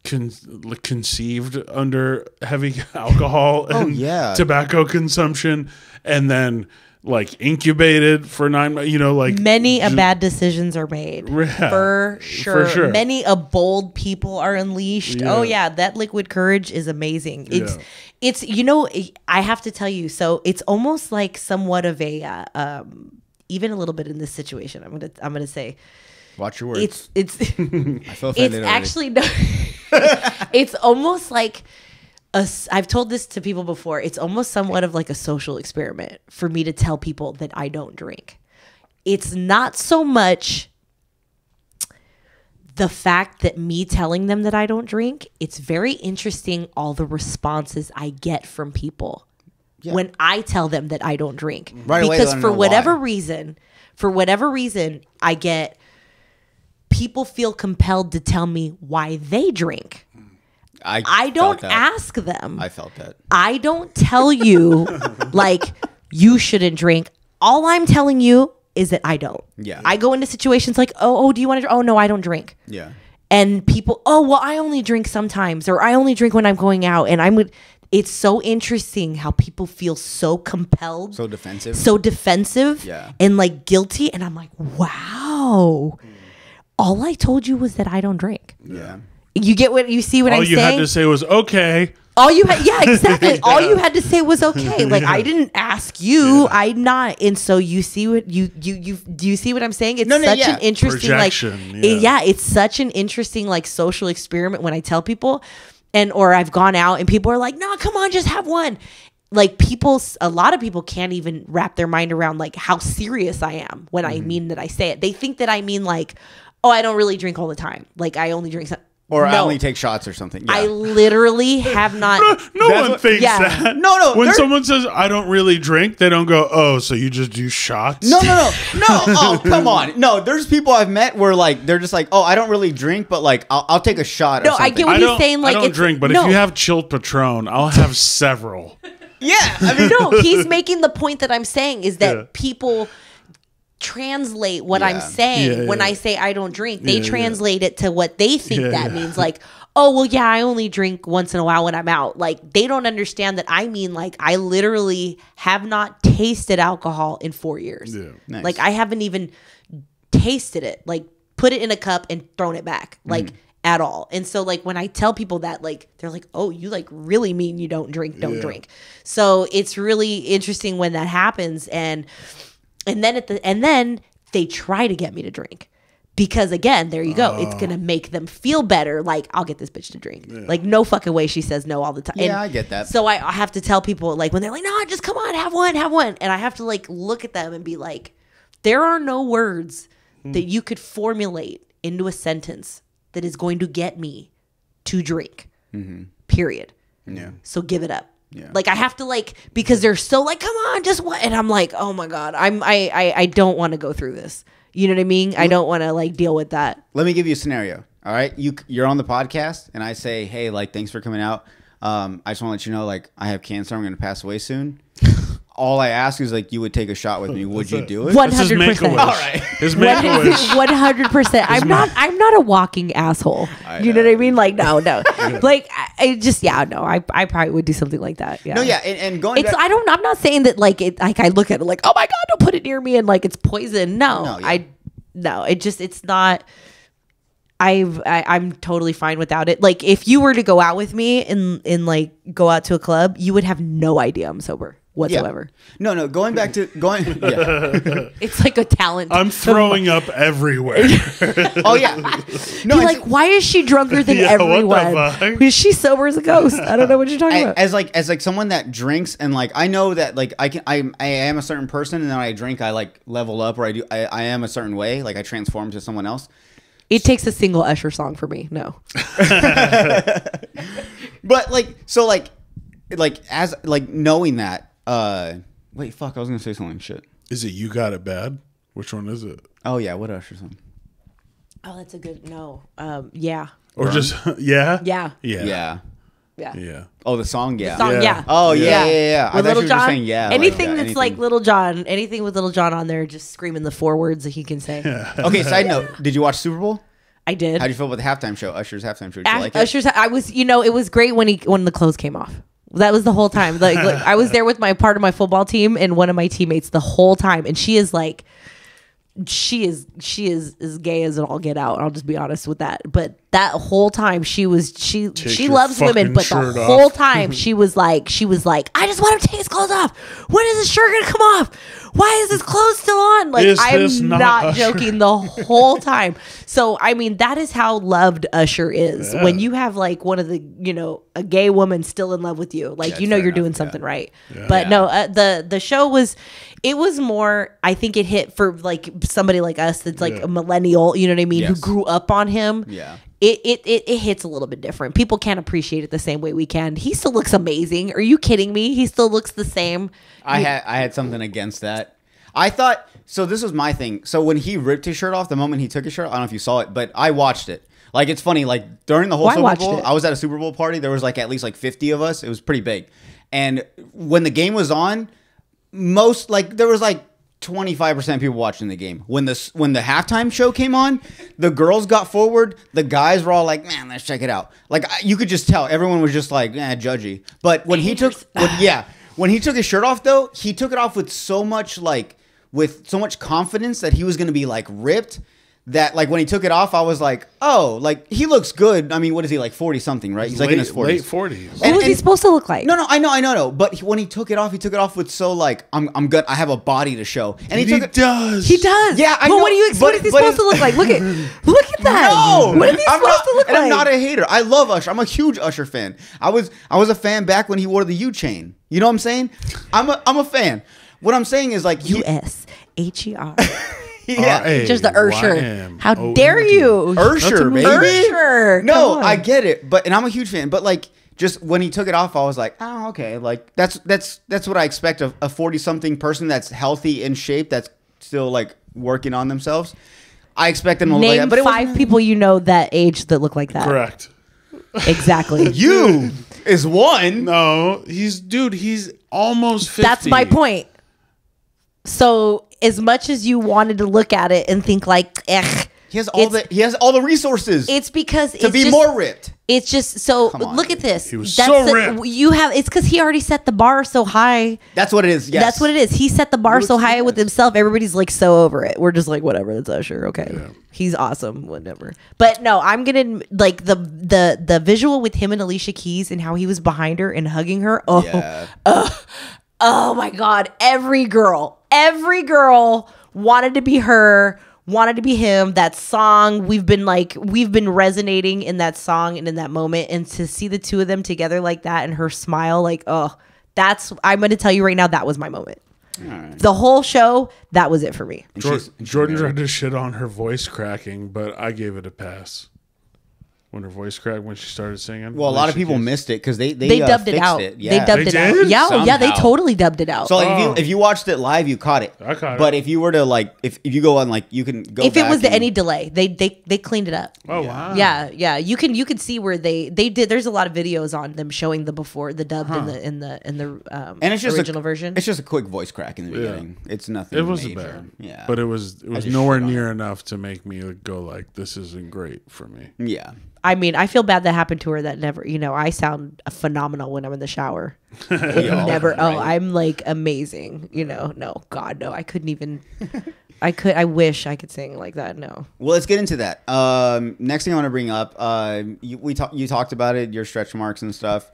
conceived under heavy alcohol and yeah. tobacco consumption, and then like incubated for 9 months, you know, like Many bad decisions are made. Yeah, For sure. for sure. Many bold people are unleashed. Yeah. Oh yeah, that liquid courage is amazing. Yeah. It's you know, I have to tell you, so it's almost like somewhat of a even a little bit in this situation. I'm gonna say Watch your words. it's I feel it's offended already. actually no, it's almost like I've told this to people before. It's almost somewhat of like a social experiment for me to tell people that I don't drink. It's not so much the fact that me telling them that I don't drink. It's very interesting all the responses I get from people when I tell them that I don't drink. Right away, because they for don't know whatever why. reason, I get people feel compelled to tell me why they drink. I don't ask them. I felt that. I don't tell you like you shouldn't drink. All I'm telling you is that I don't. Yeah. I go into situations like, oh, do you want to? Oh no, I don't drink. Yeah. And people, oh well, I only drink sometimes, or I only drink when I'm going out, and I'm with. It's so interesting how people feel so compelled, So defensive, yeah, and like guilty, and I'm like, wow. All I told you was that I don't drink. Yeah. You get what you see what I'm saying? All you had to say was okay. All you had, yeah, exactly. All you had to say was okay. Like I didn't ask you. I'm not. And so you see what you do you see what I'm saying? It's such an interesting projection, it's such an interesting like social experiment when I tell people, or I've gone out and people are like, no, come on, just have one. Like a lot of people can't even wrap their mind around like how serious I am when I mean that I say it. They think that I mean like, oh, I don't really drink all the time. Like I only drink some. Or I only take shots or something. Yeah. I literally have not. No one thinks that. No. When someone says, I don't really drink, they don't go, oh, so you just do shots? No. Oh, come on. No, there's people I've met where like they're just like, oh, I don't really drink, but like I'll take a shot. No, or something. I get what he's saying. Like I don't drink, but if you have chilled Patron, I'll have several. Yeah, I mean, no, he's making the point that I'm saying is that people translate what I'm saying when I say I don't drink. They translate it to what they think that means. Like, oh, well, yeah, I only drink once in a while when I'm out. Like, they don't understand that I mean, like, I literally have not tasted alcohol in 4 years. Yeah. Nice. Like, I haven't even tasted it. Like, put it in a cup and thrown it back. Like, at all. And so, like, when I tell people that, like, they're like, oh, you, like, really mean you don't drink, drink. So, it's really interesting when that happens. And then they try to get me to drink because again, there you go. It's gonna make them feel better. Like I'll get this bitch to drink. Yeah. Like no fucking way she says no all the time. Yeah, and I get that. So I have to tell people like when they're like, no, just come on, have one, and I have to like look at them and be like, there are no words that you could formulate into a sentence that is going to get me to drink. Period. Yeah. So give it up. Yeah. Like I have to like because they're so like come on just what and I'm like oh my god I don't want to go through this, you know what I mean? I don't want to like deal with that. Let me give you a scenario. All right, you're on the podcast and I say hey like thanks for coming out. I just want to let you know like I have cancer, I'm going to pass away soon. All I ask is like you would take a shot with me. Would you do it? 100%. All right. His make-a-wish. 100%. I'm not a walking asshole. You know what I mean? Like no. Like I probably would do something like that. Yeah. No, yeah, and going. It's I'm not saying that like it like I look at it like oh my god don't put it near me and like it's poison. No, it's not. I'm totally fine without it. Like if you were to go out with me and like go out to a club, you would have no idea I'm sober whatsoever. Yeah. No, going back to going. Yeah. It's like a talent. I'm throwing up everywhere. Oh yeah. No, you're like, why is she drunker than everyone? Is she sober as a ghost? I don't know what you're talking about. As someone that drinks and like I know that like I am a certain person and then when I drink I like level up or I am a certain way like I transform to someone else. It takes a single Usher song for me. No. But like so like as like knowing that wait, fuck, I was gonna say something. Shit. Is it You Got It Bad? Which one is it? Oh yeah, what Usher song? Oh, that's a good yeah. Or just yeah? Yeah. Yeah. Yeah. Yeah. Oh, the song, yeah. The song, yeah. Oh, yeah. With Little John. Saying, yeah. Anything that's like Little John, anything with Little John on there, just screaming the 4 words that he can say. Yeah. Okay, side note. Did you watch Super Bowl? I did. How do you feel about the halftime show? Usher's halftime show. Did you like it? Usher's. I was. It was great when the clothes came off. That was the whole time. Like I was there with my part of my football team and one of my teammates the whole time, and she is like. She is as gay as it all get out. I'll just be honest with that. But that whole time she loves women, but the whole time she was like, I just want him to take his clothes off. When is his shirt gonna come off? Why is his clothes still on? Like I'm not joking the whole time. So I mean that is how loved Usher is. Yeah. When you have like one of the a gay woman still in love with you, like you're doing something right. Yeah. But no, the show was. It was more, I think it hit for like somebody like us that's like a millennial, you know what I mean, who grew up on him. Yeah. it hits a little bit different. People can't appreciate it the same way we can. He still looks amazing. Are you kidding me? He still looks the same. I had something against that. I thought, so this was my thing. So when he ripped his shirt off, the moment he took his shirt off, I don't know if you saw it, but I watched it. Like, it's funny, like during the whole Super Bowl, I was at a Super Bowl party. There was like at least like 50 of us. It was pretty big. And when the game was on, there was like 25% of people watching the game. When the halftime show came on, the girls got forward. The guys were all like, man, let's check it out. Like, you could just tell everyone was just like, judgy. But when he took his shirt off, though, he took it off with so much confidence that he was going to be like ripped. That like when he took it off, I was like, oh, like he looks good. I mean, what is he, like 40 something, right? He's like in his 40s. Late 40s. What was he supposed to look like? No, I know. But when he took it off with so like I'm good. I have a body to show, and he does. He does. Yeah, I know. But what is he supposed to look like? Look at that. No, what is he supposed to look like? I'm not a hater. I love Usher. I'm a huge Usher fan. I was a fan back when he wore the U chain. You know what I'm saying? I'm a fan. What I'm saying is like USHER. Yeah, just the Ursher. How dare you, Ursher, baby? Ursher. No, I get it, and I'm a huge fan. But like, just when he took it off, I was like, oh, okay. Like that's what I expect of a 40-something person that's healthy in shape, that's still like working on themselves. I expect them to look like that. But 5 people you know that age that look like that. Correct. Exactly. You is one. No, he's almost 50. That's my point. So as much as you wanted to look at it and think like, he has all the resources. It's because to be more ripped. It's just so look at this. He was so ripped. It's because he already set the bar so high. That's what it is. Yes. That's what it is. He set the bar so high with himself. Everybody's like so over it. We're just like, whatever. That's Usher. Okay, yeah. He's awesome. Whatever. But no, I'm gonna like the visual with him and Alicia Keys and how he was behind her and hugging her. Oh, yeah. Oh my God! Every girl wanted to be her. Wanted to be him. That song, we've been resonating in that song and in that moment, and to see the two of them together like that and her smile, like, I'm going to tell you right now, that was my moment. Right. The whole show, that was it for me. Jordan tried to shit on her voice cracking, but I gave it a pass. When her voice cracked when she started singing. Well, a lot of people missed it because they dubbed it out. Yeah. They dubbed it out. Yeah, they totally dubbed it out. So like, if you watched it live, you caught it. I caught it. But if you were to like, if you go on, like, you can go. If it was any delay, they cleaned it up. Oh wow. Yeah. You can see where they did. There's a lot of videos on them showing the before, the dubbed and the and it's just original version. It's just a quick voice crack in the beginning. It's nothing. It wasn't major. bad. Yeah. But it was nowhere near enough to make me go like, this isn't great for me. Yeah. I mean, I feel bad that happened to her. That never, I sound phenomenal when I'm in the shower. I'm like amazing. No, God, no. I couldn't even. I wish I could sing like that. No. Well, let's get into that. Next thing I want to bring up. You talked about it. Your stretch marks and stuff.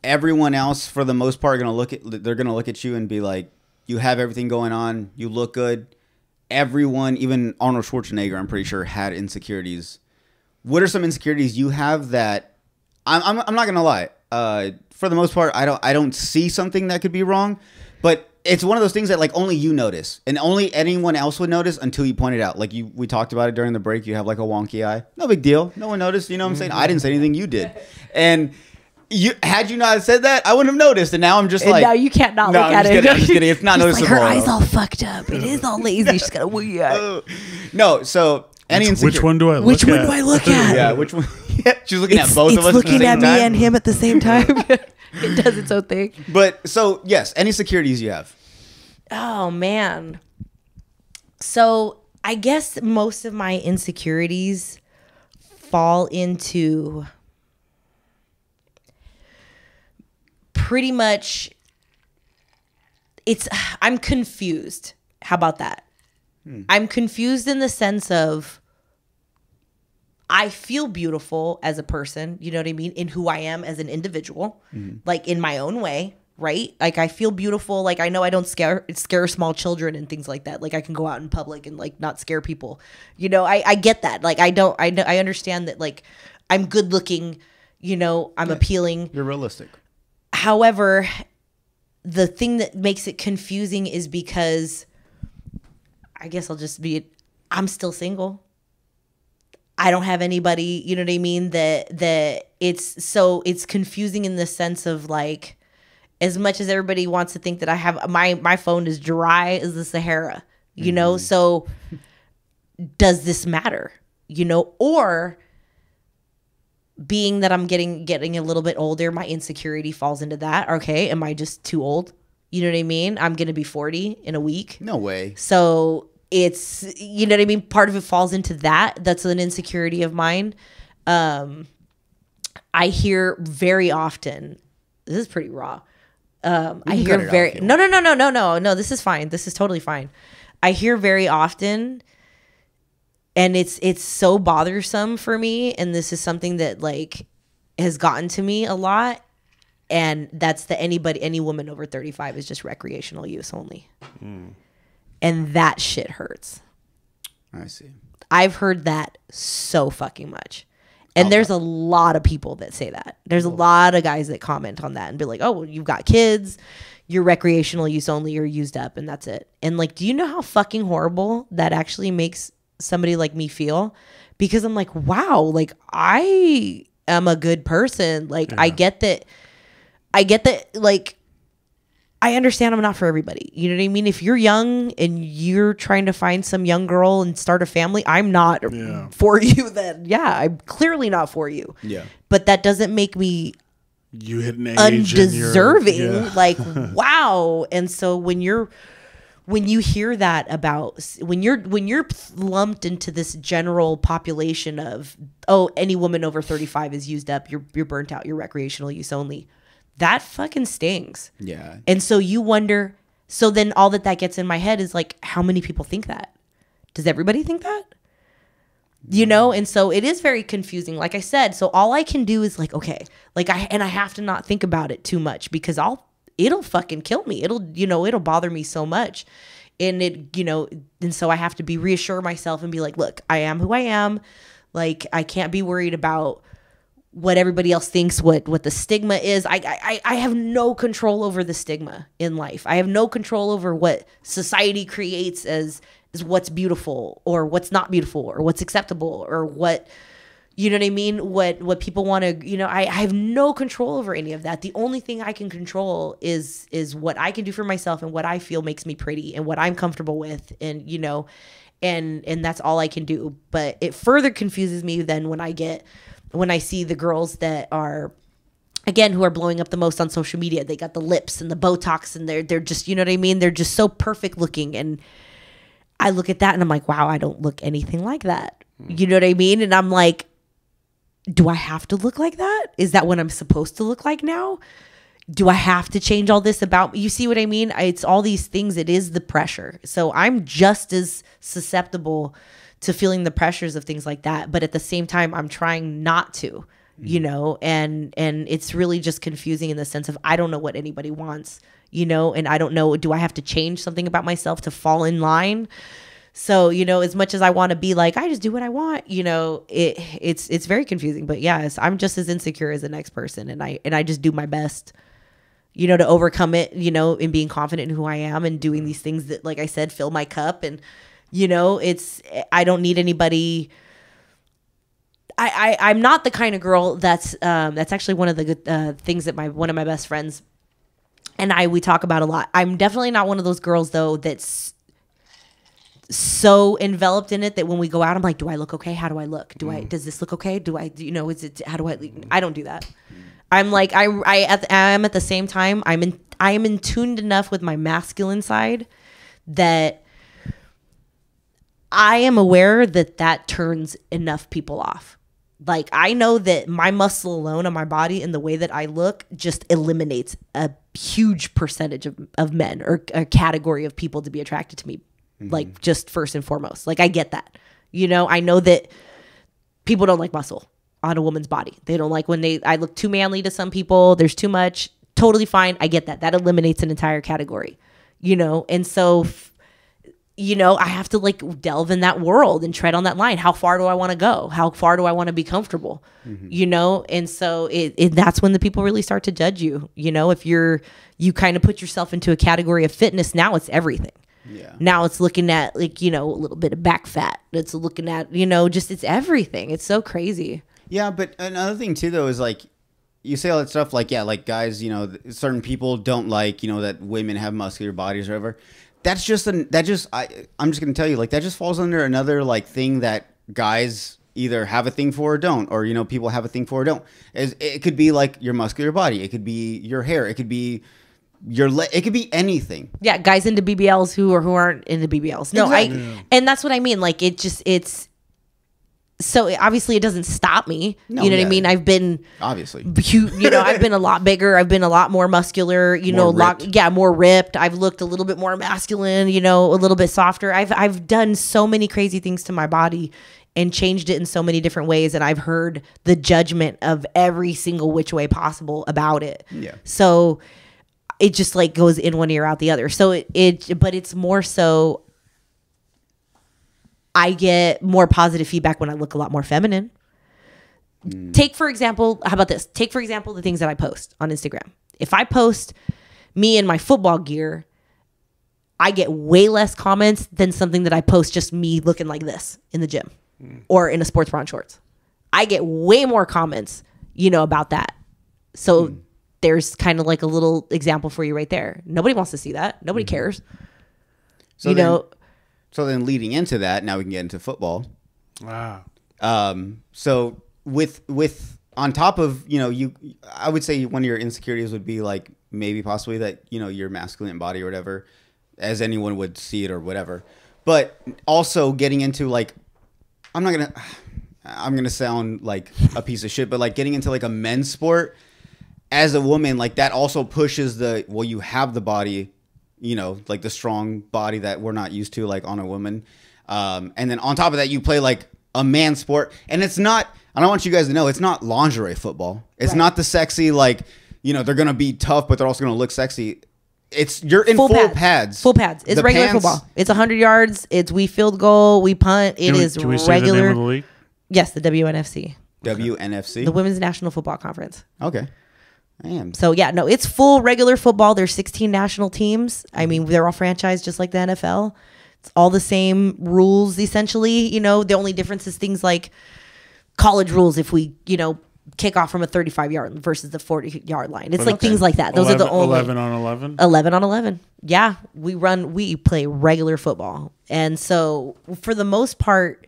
Everyone else, for the most part, they're gonna look at you and be like, you have everything going on. You look good. Everyone, even Arnold Schwarzenegger, I'm pretty sure, had insecurities. What are some insecurities you have that I'm not gonna lie? For the most part, I don't see something that could be wrong, but it's one of those things that like only you notice and only anyone else would notice until you point it out. Like we talked about it during the break. You have like a wonky eye. No big deal. No one noticed. You know what I'm saying? I didn't say anything. You did. And had you not said that, I wouldn't have noticed. And now I'm just like, now you can't not look at it. I'm just kidding. It's not noticeable. Like her eyes all fucked up. It is all lazy. She's got a wonky eye. No, so. Which one do I look at? Which one do I look at? Yeah, which one? Yeah, she's looking at both of us at the same time. It's looking at me and him at the same time. It does its own thing. But, so, yes, any insecurities you have? Oh, man. So, I guess most of my insecurities fall into pretty much, I'm confused. How about that? I'm confused in the sense of I feel beautiful as a person, you know what I mean, in who I am as an individual, like in my own way, right? Like I feel beautiful, like I know I don't scare small children and things like that. Like I can go out in public and like not scare people. I get that. Like I understand that like I'm good looking, I'm appealing. You're realistic. However, the thing that makes it confusing is because I guess I'm still single. I don't have anybody, you know what I mean? That it's confusing in the sense of like, as much as everybody wants to think that I have my phone is dry as the Sahara, you know? So does this matter? You know, or being that I'm getting a little bit older, my insecurity falls into that. Okay, am I just too old? You know what I mean? I'm going to be 40 in a week. No way. So it's, you know what I mean? Part of it falls into that. That's an insecurity of mine. I hear very often, this is pretty raw. I hear very, no, this is fine. This is totally fine. I hear very often, and it's so bothersome for me. And this is something that like has gotten to me a lot. And that's any woman over 35 is just recreational use only. And that shit hurts. I see. I've heard that so fucking much. And there's a lot of people that say that. There's a lot of guys that comment on that and be like, oh, well, you've got kids, you're recreational use only, you're used up, and that's it. And like, do you know how fucking horrible that actually makes somebody like me feel? Because I'm like, wow, like I am a good person. Like I get that, like, I understand I'm not for everybody. You know what I mean? If you're young and you're trying to find some young girl and start a family, I'm not for you then. Yeah, I'm clearly not for you. Yeah. But that doesn't make me you hit an age undeserving. Like, wow. And so when you hear that about when you're lumped into this general population of, oh, any woman over 35 is used up, you're burnt out, you're recreational use only. That fucking stings. Yeah. And so you wonder, so then all that gets in my head is like, how many people think that? Does everybody think that? You know? And so it is very confusing. Like I said, so all I can do is like, okay, like I have to not think about it too much because it'll fucking kill me. It'll bother me so much. And and so I have to reassure myself and be like, look, I am who I am. Like I can't be worried about what everybody else thinks, what the stigma is. I have no control over the stigma in life. I have no control over what society creates as what's beautiful or what's not beautiful or what's acceptable or what, you know what I mean? What people want to, I have no control over any of that. The only thing I can control is what I can do for myself and what I feel makes me pretty and what I'm comfortable with. And, and that's all I can do. But it further confuses me then when I see the girls that are, again, who are blowing up the most on social media. They got the lips and the Botox and they're just, you know what I mean? They're just so perfect looking. And I look at that and I'm like, wow, I don't look anything like that. You know what I mean? And I'm like, do I have to look like that? Is that what I'm supposed to look like now? Do I have to change all this about me? You see what I mean? It's all these things. It is the pressure. So I'm just as susceptible to feeling the pressures of things like that. But at the same time, I'm trying not to, and it's really just confusing in the sense of, I don't know what anybody wants, and I don't know, do I have to change something about myself to fall in line? So, as much as I want to be like, I just do what I want, it's very confusing, but yes, I'm just as insecure as the next person. And I just do my best, to overcome it, and being confident in who I am and doing these things that, like I said, fill my cup. And, I don't need anybody. I'm not the kind of girl that's actually one of the good things that one of my best friends and we talk about a lot. I'm definitely not one of those girls though that's so enveloped in it that when we go out, I'm like, do I look okay? How do I look? Does this look okay? I don't do that. I'm like, I'm at the same time, I am in tuned enough with my masculine side that I am aware that turns enough people off. Like, I know that my muscle alone on my body and the way that I look just eliminates a huge percentage of men or a category of people to be attracted to me. Like, just first and foremost. Like, I get that. I know that people don't like muscle on a woman's body. They don't like when I look too manly to some people. There's too much. Totally fine. I get that. That eliminates an entire category, and so I have to like delve in that world and tread on that line. How far do I want to go? How far do I want to be comfortable? And so that's when the people really start to judge you. If you kind of put yourself into a category of fitness, now it's everything. Yeah. Now it's looking at like, you know, a little bit of back fat. It's looking at, you know, just it's everything. It's so crazy. Yeah, but another thing too though is like you say all that stuff like yeah, like guys, you know, certain people don't like, you know, that women have muscular bodies or whatever. That's just I'm just gonna tell you like that just falls under another like thing that guys either have a thing for or don't, or you know, people have a thing for or don't. It could be like your muscular body, it could be your hair, it could be it could be anything. Yeah, guys into BBLs who aren't into BBLs. No, Exactly. And that's what I mean. Like it's so obviously it doesn't stop me. No, you know what yeah, I mean? yeah. I've been Obviously. you know, I've been a lot bigger. I've been a lot more muscular, you More know, ripped. more ripped. I've looked a little bit more masculine, you know, a little bit softer. I've done so many crazy things to my body and changed it in so many different ways. And I've heard the judgment of every single which way possible about it. Yeah. So it just like goes in one ear out the other. So but it's more so I get more positive feedback when I look a lot more feminine. Take, for example, how about this? Take, for example, the things that I post on Instagram. If I post me in my football gear, I get way less comments than something that I post just me looking like this in the gym or in a sports bra and shorts. I get way more comments, you know, about that. So there's kind of like a little example for you right there. Nobody wants to see that. Nobody cares. So you then, know, so then leading into that, now we can get into football. Wow. So with on top of, you know, I would say one of your insecurities would be like maybe possibly that, you know, your masculine body or whatever, as anyone would see it or whatever. But also getting into like, I'm gonna sound like a piece of shit, but like getting into like a men's sport as a woman, like that also pushes you have the body, you know, like the strong body that we're not used to, like on a woman. And then on top of that, you play like a man sport, and it's not, I don't want you guys to know, it's not lingerie football. It's not the sexy, like, you know, they're going to be tough, but they're also going to look sexy. You're in full pads. Full pads. It's regular football. It's 100 yards. It's we field goal, we punt. It is Can we say the name regular. of the league? Yes, the WNFC. WNFC? The Women's National Football Conference. Okay. I am. So yeah, no, it's full regular football. There's 16 national teams. I mean, they're all franchised just like the NFL. It's all the same rules essentially. You know, the only difference is things like college rules. If we, you know, kick off from a 35-yard versus the 40-yard line, it's like things like that. Those 11, are the only 11 on 11. 11 on 11. Yeah, we play regular football, and so for the most part,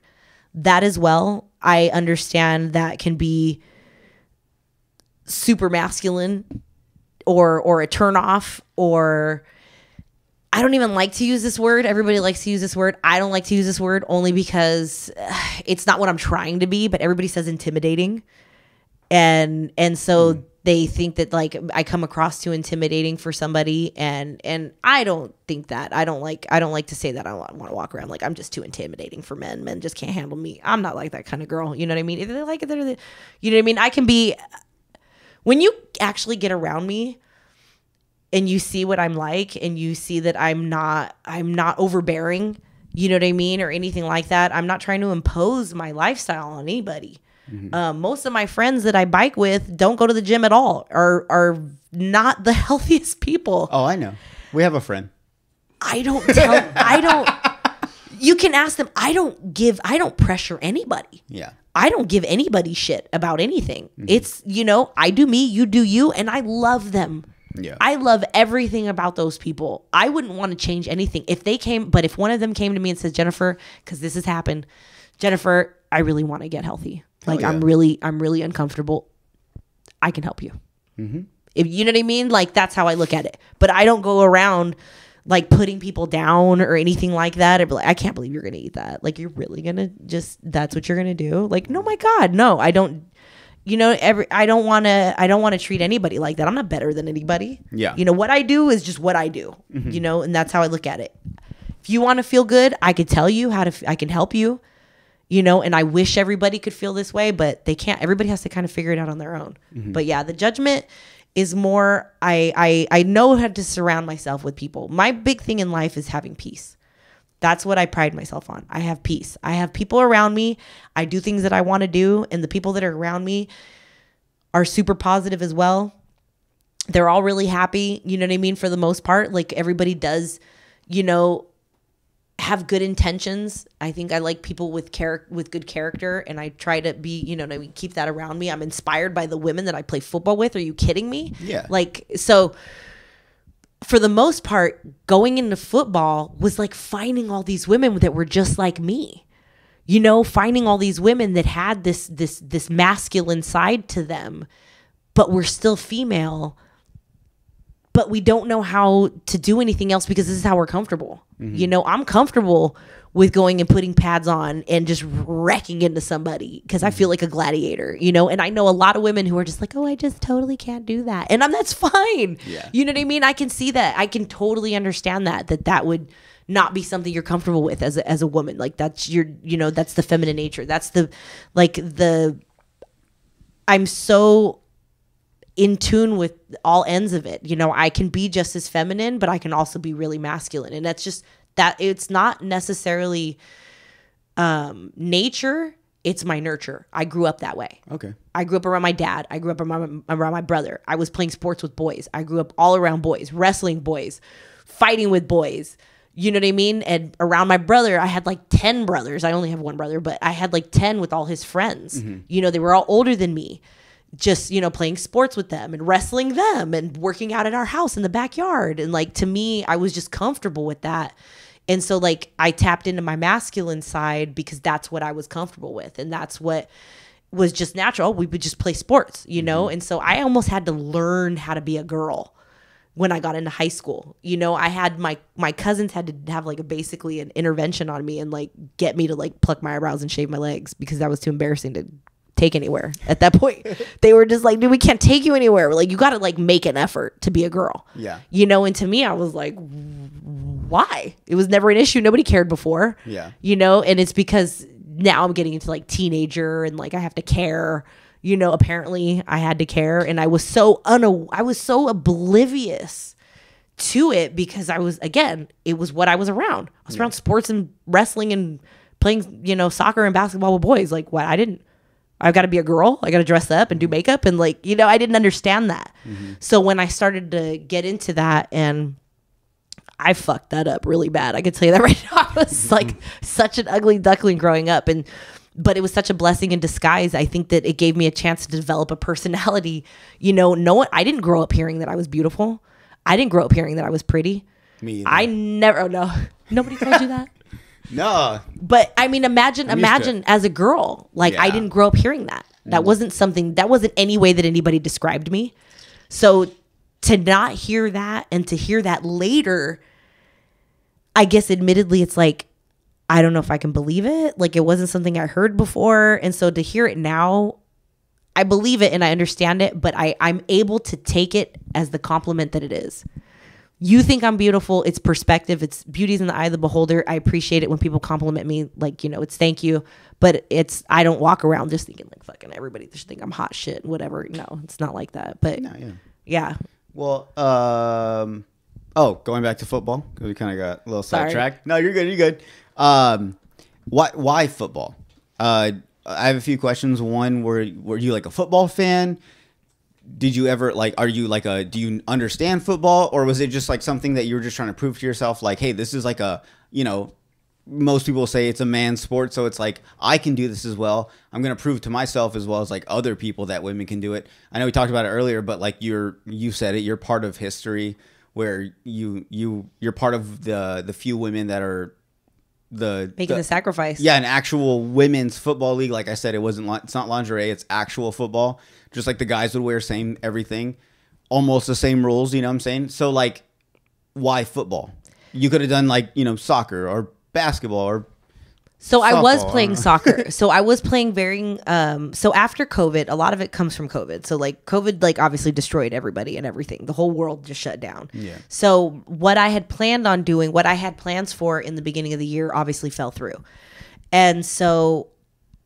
that as well. I understand that can be super masculine or a turnoff, or I don't even like to use this word. Everybody likes to use this word. I don't like to use this word only because it's not what I'm trying to be, but everybody says intimidating. And so they think that like I come across too intimidating for somebody, and I don't think that. I don't like to say that. I don't want to walk around like I'm just too intimidating for men. Men just can't handle me. I'm not like that kind of girl. You know what I mean? If they like it, you know what I mean? I can be. When you actually get around me and you see what I'm like, and you see that I'm not overbearing, you know what I mean, or anything like that. I'm not trying to impose my lifestyle on anybody. Most of my friends that I bike with don't go to the gym at all, are not the healthiest people. Oh, I know. We have a friend. You can ask them. I don't pressure anybody. Yeah. I don't give anybody shit about anything. It's, you know, I do me, you do you, and I love them. Yeah. I love everything about those people. I wouldn't want to change anything. If one of them came to me and says, Jennifer, because this has happened, Jennifer, I really want to get healthy. Like, yeah. I'm really uncomfortable. I can help you. If you know what I mean? Like, that's how I look at it. But I don't go around like putting people down or anything like that. I'd be like, I can't believe you're going to eat that. Like, you're really going to that's what you're going to do? Like, no, my God, no, I don't. You know, I don't want to treat anybody like that. I'm not better than anybody. Yeah. You know, what I do is just what I do, you know, and that's how I look at it. If you want to feel good, I could tell you I can help you, you know, and I wish everybody could feel this way, but they can't. Everybody has to kind of figure it out on their own. But yeah, the judgment is more, I know how to surround myself with people. My big thing in life is having peace. That's what I pride myself on. I have peace. I have people around me. I do things that I want to do. And the people that are around me are super positive as well. They're all really happy. You know what I mean? For the most part, like everybody does, you know, have good intentions. I think I like people with good character, and I try to be, you know what I mean, keep that around me. I'm inspired by the women that I play football with. Are you kidding me? Yeah. Like, so for the most part, going into football was like finding all these women that were just like me. You know, finding all these women that had this masculine side to them, but we're still female, but we don't know how to do anything else because this is how we're comfortable. You know, I'm comfortable with going and putting pads on and just wrecking into somebody because I feel like a gladiator, you know? And I know a lot of women who are just like, oh, I just totally can't do that. And that's fine. Yeah. You know what I mean? I can see that. I can totally understand that would not be something you're comfortable with as a woman. Like that's that's the feminine nature. That's I'm so in tune with all ends of it. You know, I can be just as feminine, but I can also be really masculine. And that's just that it's not necessarily nature. It's my nurture. I grew up that way. Okay. I grew up around my dad. I grew up around my brother. I was playing sports with boys. I grew up all around boys, wrestling boys, fighting with boys. You know what I mean? And around my brother, I had like 10 brothers. I only have one brother, but I had like 10 with all his friends. You know, they were all older than me. Just, you know, playing sports with them and wrestling them and working out at our house in the backyard. And like, to me, I was just comfortable with that. And so like I tapped into my masculine side because that's what I was comfortable with. And that's what was just natural. We would just play sports, you know? And so I almost had to learn how to be a girl when I got into high school. You know, I had my cousins had to have like basically an intervention on me and like get me to like pluck my eyebrows and shave my legs because that was too embarrassing to take anywhere at that point. They were just like, dude, we can't take you anywhere. We're like, you got to like make an effort to be a girl. Yeah. You know, and to me, I was like, why? It was never an issue. Nobody cared before. Yeah. You know, and it's because now I'm getting into like teenager and like I have to care. You know, apparently I had to care, and I was so oblivious to it because I was, again, it was what I was around. I was around sports and wrestling and playing, you know, soccer and basketball with boys. Like, what? I've got to be a girl. I got to dress up and do makeup. And like, you know, I didn't understand that. So when I started to get into that, and I fucked that up really bad. I can tell you that right now. I was like such an ugly duckling growing up. But it was such a blessing in disguise. I think that it gave me a chance to develop a personality. You know, I didn't grow up hearing that I was beautiful. I didn't grow up hearing that I was pretty. Me either. I never, nobody told you that? No. But I mean, imagine as a girl, like I didn't grow up hearing that. That wasn't any way that anybody described me. So to not hear that and to hear that later, I guess admittedly, it's like, I don't know if I can believe it. Like, it wasn't something I heard before. And so to hear it now, I believe it and I understand it, but I'm able to take it as the compliment that it is. You think I'm beautiful. It's perspective. It's beauty's in the eye of the beholder. I appreciate it when people compliment me. Like, you know, it's thank you. But I don't walk around just thinking like fucking everybody should think I'm hot shit, whatever. No, it's not like that. But yeah. Well, going back to football, because we kind of got a little sidetracked. No, you're good. You're good. Why football? I have a few questions. One, were you like a football fan? Did you ever do you understand football, or was it just like something that you were just trying to prove to yourself? Like, hey, this is like a, you know, most people say it's a man's sport. So it's like, I can do this as well. I'm going to prove to myself as well as like other people that women can do it. I know we talked about it earlier, but like you said it, you're part of history where you're part of the few women that are making the sacrifice. Yeah, an actual women's football league. Like I said, it's not lingerie, it's actual football. Just like the guys would wear same everything, almost the same rules, you know what I'm saying? So like, why football? You could have done like, you know, soccer or basketball or So I was playing soccer. So I was playing varying. So after COVID, a lot of it comes from COVID. So like COVID, like obviously destroyed everybody and everything. The whole world just shut down. Yeah. So what I had planned on doing, what I had plans for in the beginning of the year, obviously fell through. And so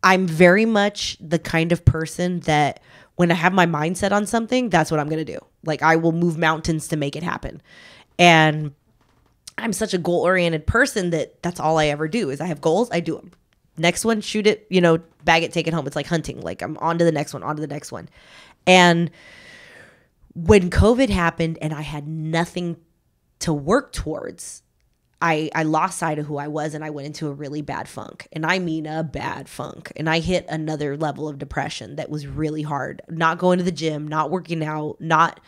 I'm very much the kind of person that when I have my mindset on something, that's what I'm going to do. Like I will move mountains to make it happen. And I'm such a goal-oriented person that's all I ever do is I have goals, I do them. Next one, shoot it, you know, bag it, take it home. It's like hunting. Like I'm on to the next one, And when COVID happened and I had nothing to work towards, I lost sight of who I was, and I went into a really bad funk. And I mean a bad funk. And I hit another level of depression that was really hard. Not going to the gym, not working out, not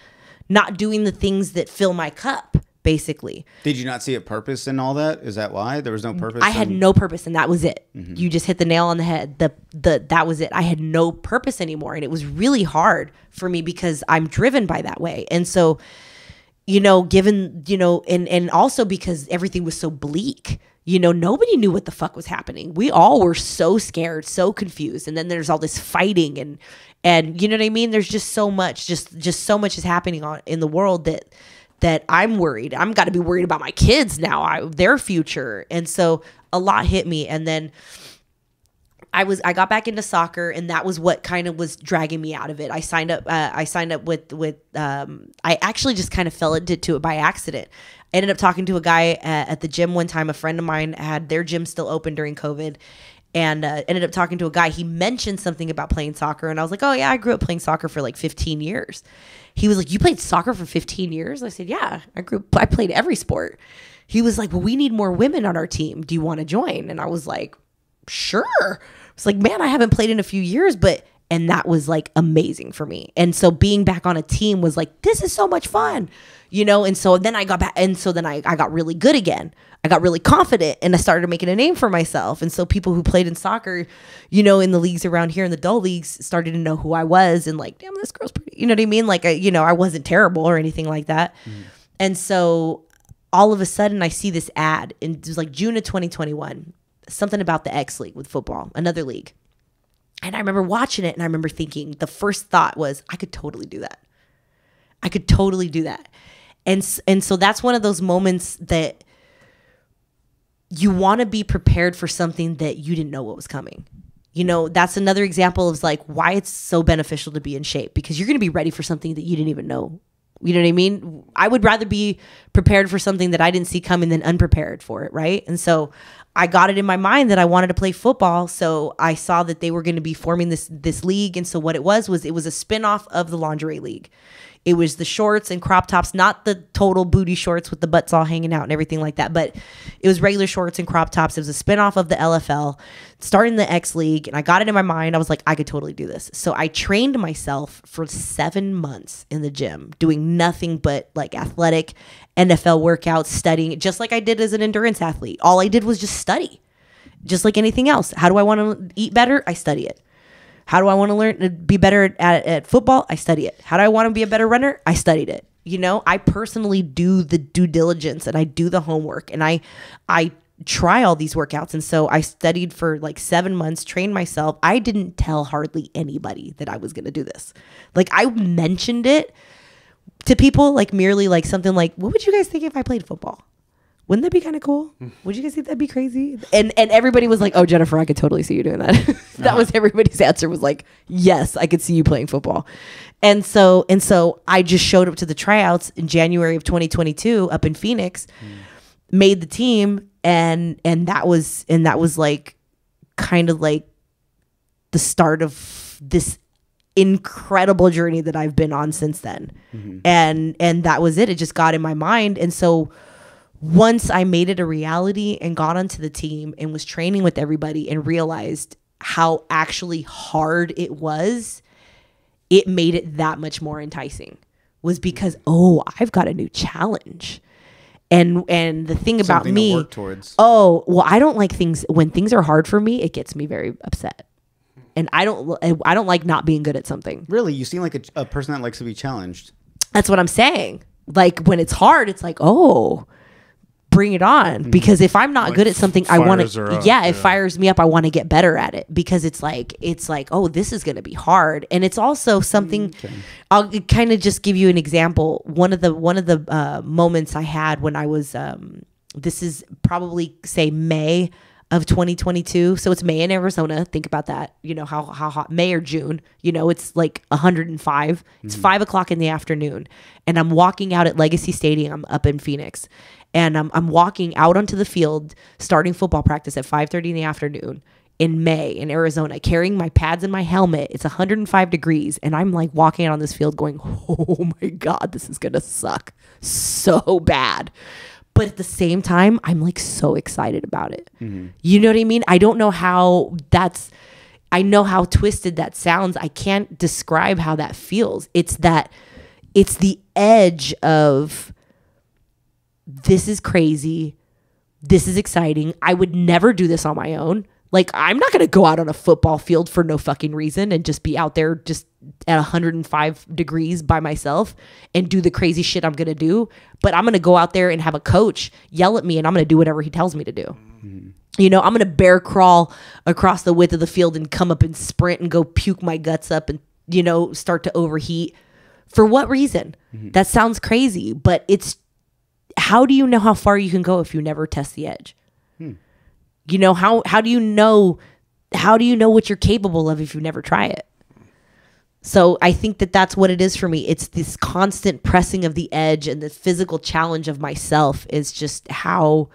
doing the things that fill my cup, basically. Did you not see a purpose in all that? Is that why? There was no purpose? I had no purpose, and that was it. You just hit the nail on the head. That was it. I had no purpose anymore. And it was really hard for me because I'm driven by that way. And so, given, and also because everything was so bleak, nobody knew what the fuck was happening. We all were so scared, so confused. And then there's all this fighting and you know what I mean? There's just so much, just so much is happening in the world that I'm worried. I'm got to be worried about my kids now, their future. And so a lot hit me. And then I got back into soccer, and that was what kind of was dragging me out of it. I signed up with I actually just kind of fell into it by accident. I ended up talking to a guy at the gym one time. A friend of mine had their gym still open during COVID, and ended up talking to a guy. He mentioned something about playing soccer, and I was like, oh yeah, I grew up playing soccer for like 15 years. He was like, you played soccer for 15 years? I said, yeah, I played every sport. He was like, well, we need more women on our team. Do you want to join? And I was like, sure. It's like, man, I haven't played in a few years, and that was like amazing for me. And so being back on a team was like, this is so much fun, And so then I got back, and so then I got really good again. I got really confident, and I started making a name for myself. And so people who played in soccer, in the leagues around here, in the dull leagues, started to know who I was, and like, damn, this girl's pretty. You know what I mean? Like, I wasn't terrible or anything like that. And so all of a sudden, I see this ad, and it was like June of 2021. Something about the X League with football, another league. And I remember watching it, and I remember thinking, the first thought was, I could totally do that. I could totally do that. And so that's one of those moments that you want to be prepared for something that you didn't know what was coming. That's another example of like why it's so beneficial to be in shape, because you're going to be ready for something that you didn't even know. You know what I mean? I would rather be prepared for something that I didn't see coming than unprepared for it, right? And so I got it in my mind that I wanted to play football. So I saw that they were going to be forming this league. And so what it was a spinoff of the lingerie league. It was the shorts and crop tops, not the total booty shorts with the butts all hanging out and everything like that, but it was regular shorts and crop tops. It was a spinoff of the LFL, starting the X League, and I got it in my mind. I was like, I could totally do this. So I trained myself for 7 months in the gym, doing nothing but like athletic NFL workouts, studying, just like I did as an endurance athlete. All I did was just study, just like anything else. How do I want to eat better? I study it. How do I want to learn to be better at football? I study it. How do I want to be a better runner? I studied it. I personally do the due diligence, and I do the homework, and I try all these workouts. And so I studied for like 7 months, trained myself. I didn't tell hardly anybody that I was going to do this. Like, I mentioned it to people, like merely like something like, what would you guys think if I played football? Wouldn't that be kind of cool? Would you guys think that'd be crazy? And everybody was like, oh, Jennifer, I could totally see you doing that. That was everybody's answer, was like, yes, I could see you playing football. And so I just showed up to the tryouts in January of 2022 up in Phoenix, made the team. And that was like kind of like the start of this incredible journey that I've been on since then. And that was it. It just got in my mind. And so once I made it a reality and got onto the team and was training with everybody and realized how actually hard it was, it made it that much more enticing. Was because, I've got a new challenge. And the thing about something me, to work towards. I don't like things when things are hard for me. It gets me very upset, and I don't like not being good at something. Really, you seem like a person that likes to be challenged. That's what I'm saying. Like, when it's hard, it's like, bring it on. Because if I'm not Like good at something, I want fires her to, up, it fires me up. I want to get better at it, because it's like, this is going to be hard. And it's also something, I'll kind of just give you an example. One of the moments I had when I was, this is probably say May of 2022. So it's May in Arizona. Think about that. You know, how hot, May or June, it's like 105. It's 5:00 in the afternoon. And I'm walking out at Legacy Stadium up in Phoenix. And I'm walking out onto the field, starting football practice at 5:30 in the afternoon in May in Arizona, carrying my pads and my helmet. It's 105 degrees. And I'm like walking out on this field going, oh my God, this is going to suck so bad. But at the same time, I'm like so excited about it. You know what I mean? I don't know how I know how twisted that sounds. I can't describe how that feels. It's the edge of, this is crazy. This is exciting. I would never do this on my own. Like, I'm not going to go out on a football field for no fucking reason and just be out there just at 105 degrees by myself and do the crazy shit I'm going to do. But I'm going to go out there and have a coach yell at me, and I'm going to do whatever he tells me to do. You know, I'm going to bear crawl across the width of the field and come up and sprint and go puke my guts up and, you know, start to overheat. For what reason? That sounds crazy, but it's, how do you know how far you can go if you never test the edge? You know, how do you know what you're capable of if you never try it? So I think that's what it is for me. It's this constant pressing of the edge, and the physical challenge of myself is just how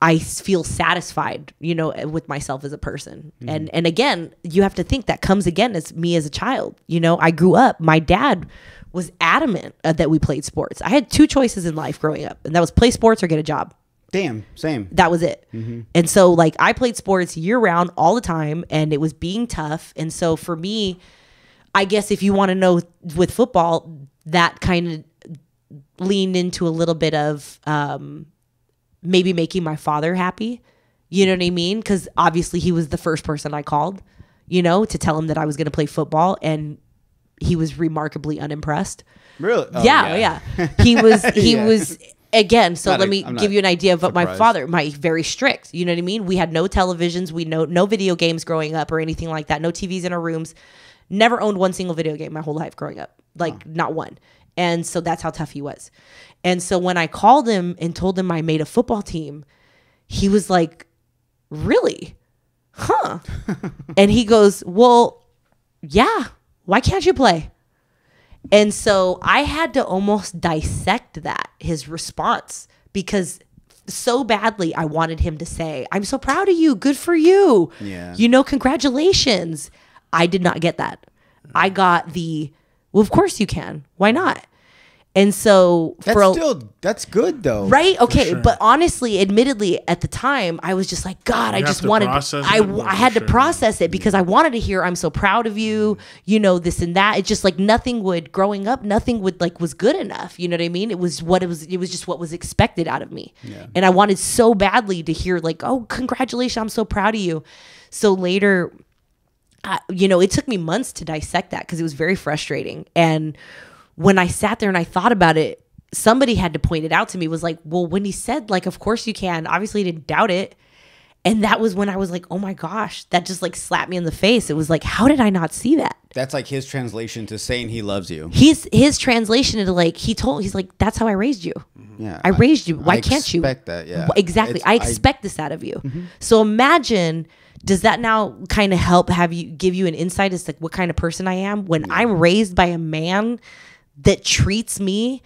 I feel satisfied, you know, with myself as a person. And again, you have to think that comes again as me as a child. You know, I grew up, my dad was adamant that we played sports. I had two choices in life growing up, and that was play sports or get a job. Damn, same. That was it. And so like I played sports year round all the time, and it was being tough. And so for me, I guess if you want to know with football, that kind of leaned into a little bit of maybe making my father happy. You know what I mean? Because obviously he was the first person I called, you know, to tell him that I was going to play football, and he was remarkably unimpressed. Really? Oh, yeah. He was again. So let me give you an idea of what surprised. my father, very strict. You know what I mean? We had no televisions. We no video games growing up or anything like that. No TVs in our rooms. Never owned one single video game my whole life growing up. Like not one. And so that's how tough he was. And so when I called him and told him I made a football team, he was like, really? Huh? And he goes, well, yeah. Why can't you play? And so I had to almost dissect his response, because so badly I wanted him to say, I'm so proud of you. Good for you. Yeah. You know, congratulations. I did not get that. I got well, of course you can. Why not? And so that's good though. Right? Okay. sure. But honestly, admittedly, at the time, I was just like, God, I just wanted, I had to process it, because I wanted to hear, I'm so proud of you, you know, this and that. It's just like growing up, nothing was good enough. You know what I mean? It was just what was expected out of me. Yeah. And I wanted so badly to hear like, oh, congratulations, I'm so proud of you. So later, you know, it took me months to dissect that, because it was very frustrating. And when I sat there and I thought about it, somebody had to point it out to me. Was like, well, when he said like, of course you can, obviously he didn't doubt it. And that was when I was like, oh my gosh, that just like slapped me in the face. It was like, how did I not see that? That's like his translation to saying he loves you. His translation into like, he's like, that's how I raised you. Yeah. I raised you. Why can't you? I expect that, yeah. Exactly. I expect this out of you. So imagine, does that now kind of help give you an insight as to what kind of person I am when I'm raised by a man that treats me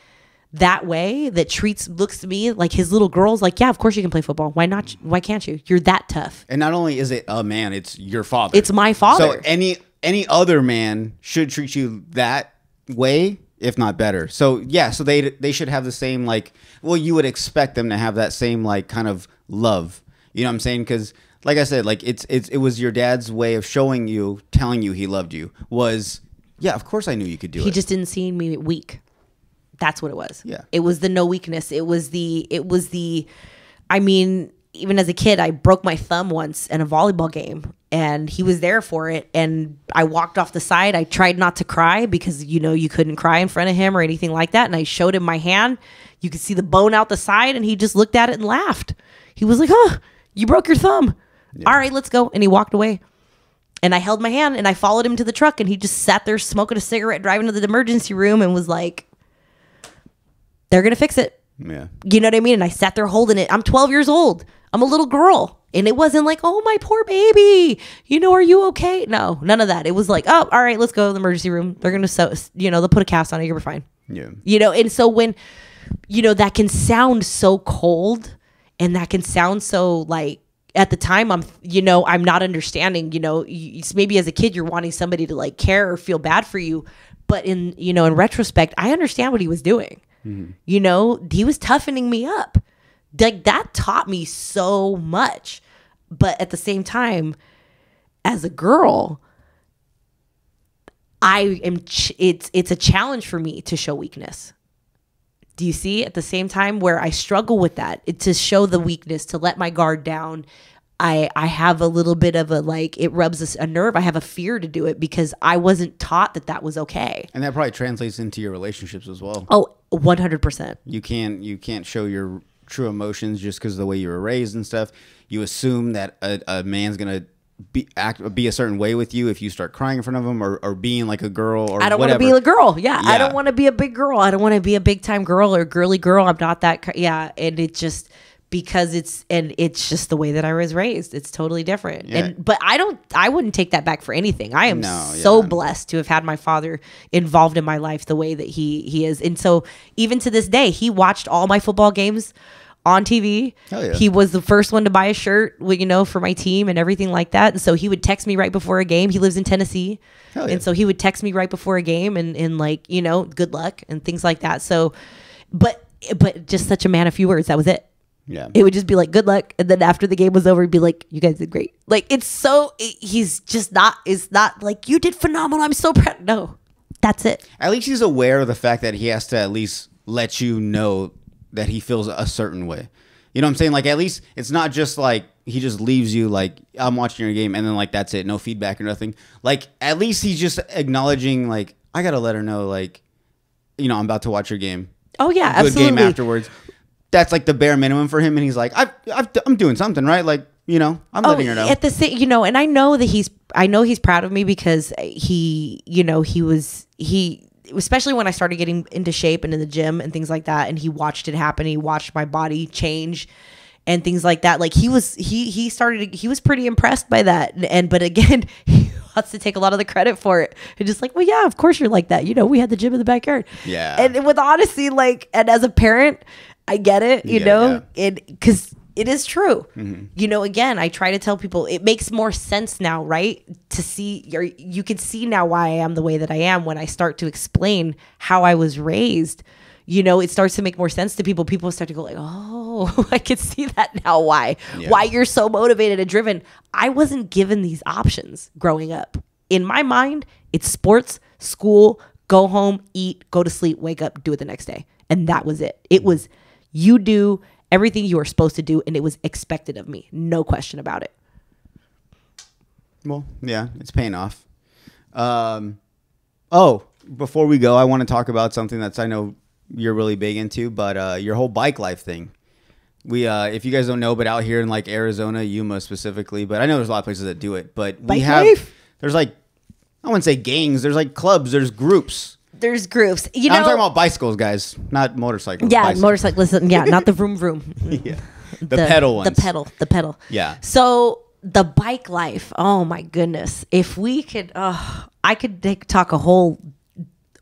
that way, looks to me like his little girl's like, yeah, of course you can play football. Why not? Why can't you? You're that tough. And not only is it a man, it's your father. It's my father. So any other man should treat you that way, if not better. So yeah, so they should have the same like, well, you would expect them to have that same like kind of love. You know what I'm saying? Because like I said, like it was your dad's way of telling you he loved you was, yeah, of course I knew you could do it. He just didn't see me weak. That's what it was. Yeah. It was the no weakness. It was I mean, even as a kid, I broke my thumb once in a volleyball game, and he was there for it. And I walked off the side. I tried not to cry, because, you know, you couldn't cry in front of him or anything like that. And I showed him my hand. You could see the bone out the side, and he just looked at it and laughed. He was like, oh, you broke your thumb. Yeah. All right, let's go. And he walked away. And I held my hand and I followed him to the truck, and he just sat there smoking a cigarette, driving to the emergency room, and was like, they're going to fix it. Yeah. You know what I mean? And I sat there holding it. I'm 12 years old. I'm a little girl. And it wasn't like, oh, my poor baby, you know, are you okay? No, none of that. It was like, oh, all right, let's go to the emergency room. They're going to, they'll put a cast on it. You're fine. Yeah. You know, and so when, you know, that can sound so cold, and that can sound so like, at the time I'm not understanding, you know, maybe as a kid, you're wanting somebody to like care or feel bad for you. But in retrospect, I understand what he was doing. You know, he was toughening me up. Like, that taught me so much. But at the same time, as a girl, it's a challenge for me to show weakness. Do you see? At the same time, where I struggle with that, to show the weakness, to let my guard down, I have a little bit of a, like, it rubs a nerve. I have a fear to do it because I wasn't taught that was okay. And that probably translates into your relationships as well. Oh, 100%. You can't show your true emotions just because of the way you were raised and stuff. You assume that a man's gonna be a certain way with you if you start crying in front of him or being like a girl or I don't want to be a girl. Yeah, I don't want to be a big girl. I don't want to be a big time girl or girly girl. I'm not that. Yeah, and it just. Because it's just the way that I was raised. It's totally different. Yeah. But I wouldn't take that back for anything. I am so blessed to have had my father involved in my life the way that he is. And so even to this day, he watched all my football games on TV. Hell yeah. He was the first one to buy a shirt, you know, for my team and everything like that. And so he would text me right before a game. He lives in Tennessee. Hell yeah. And so he would text me right before a game and like, you know, good luck and things like that. So, but just such a man of few words. That was it. Yeah. It would just be like, good luck. And then after the game was over, he'd be like, you guys did great. Like, he's just it's not like, you did phenomenal. I'm so proud. No, that's it. At least he's aware of the fact that he has to at least let you know that he feels a certain way. You know what I'm saying? Like, at least it's not just like he just leaves you like, I'm watching your game and then like, that's it. No feedback or nothing. Like, at least he's just acknowledging like, I got to let her know like, you know, I'm about to watch your game. Oh yeah, good absolutely. Game afterwards. That's like the bare minimum for him, and he's like, I'm doing something right, like, you know, I'm letting her know. At the same, you know, and I know he's proud of me because he, you know, he especially when I started getting into shape and in the gym and things like that, and he watched it happen. He watched my body change and things like that. Like he was pretty impressed by that, but again, he wants to take a lot of the credit for it. And just like, well, yeah, of course you're like that. You know, we had the gym in the backyard. Yeah, and with honesty, like, and as a parent. I get it, you know, because it is true. Mm-hmm. You know, again, I try to tell people it makes more sense now, right? To see, you can see now why I am the way that I am when I start to explain how I was raised. You know, it starts to make more sense to people. People start to go like, oh, I can see that now. Why you're so motivated and driven. I wasn't given these options growing up. In my mind, it's sports, school, go home, eat, go to sleep, wake up, do it the next day. And that was it. It was... You do everything you are supposed to do, and it was expected of me. No question about it. Well, yeah, it's paying off. Before we go, I want to talk about something I know you're really big into, but your whole bike life thing. We, if you guys don't know, but out here in like Arizona, Yuma specifically, but I know there's a lot of places that do it, but there's like, I wouldn't say gangs, there's like clubs, there's groups. There's groups. You know, I'm talking about bicycles, guys, not motorcycles. Yeah, motorcycles. Yeah, not the vroom vroom. Yeah, the pedal ones. The pedal. Yeah. So the bike life. Oh my goodness! If we could, I could talk a whole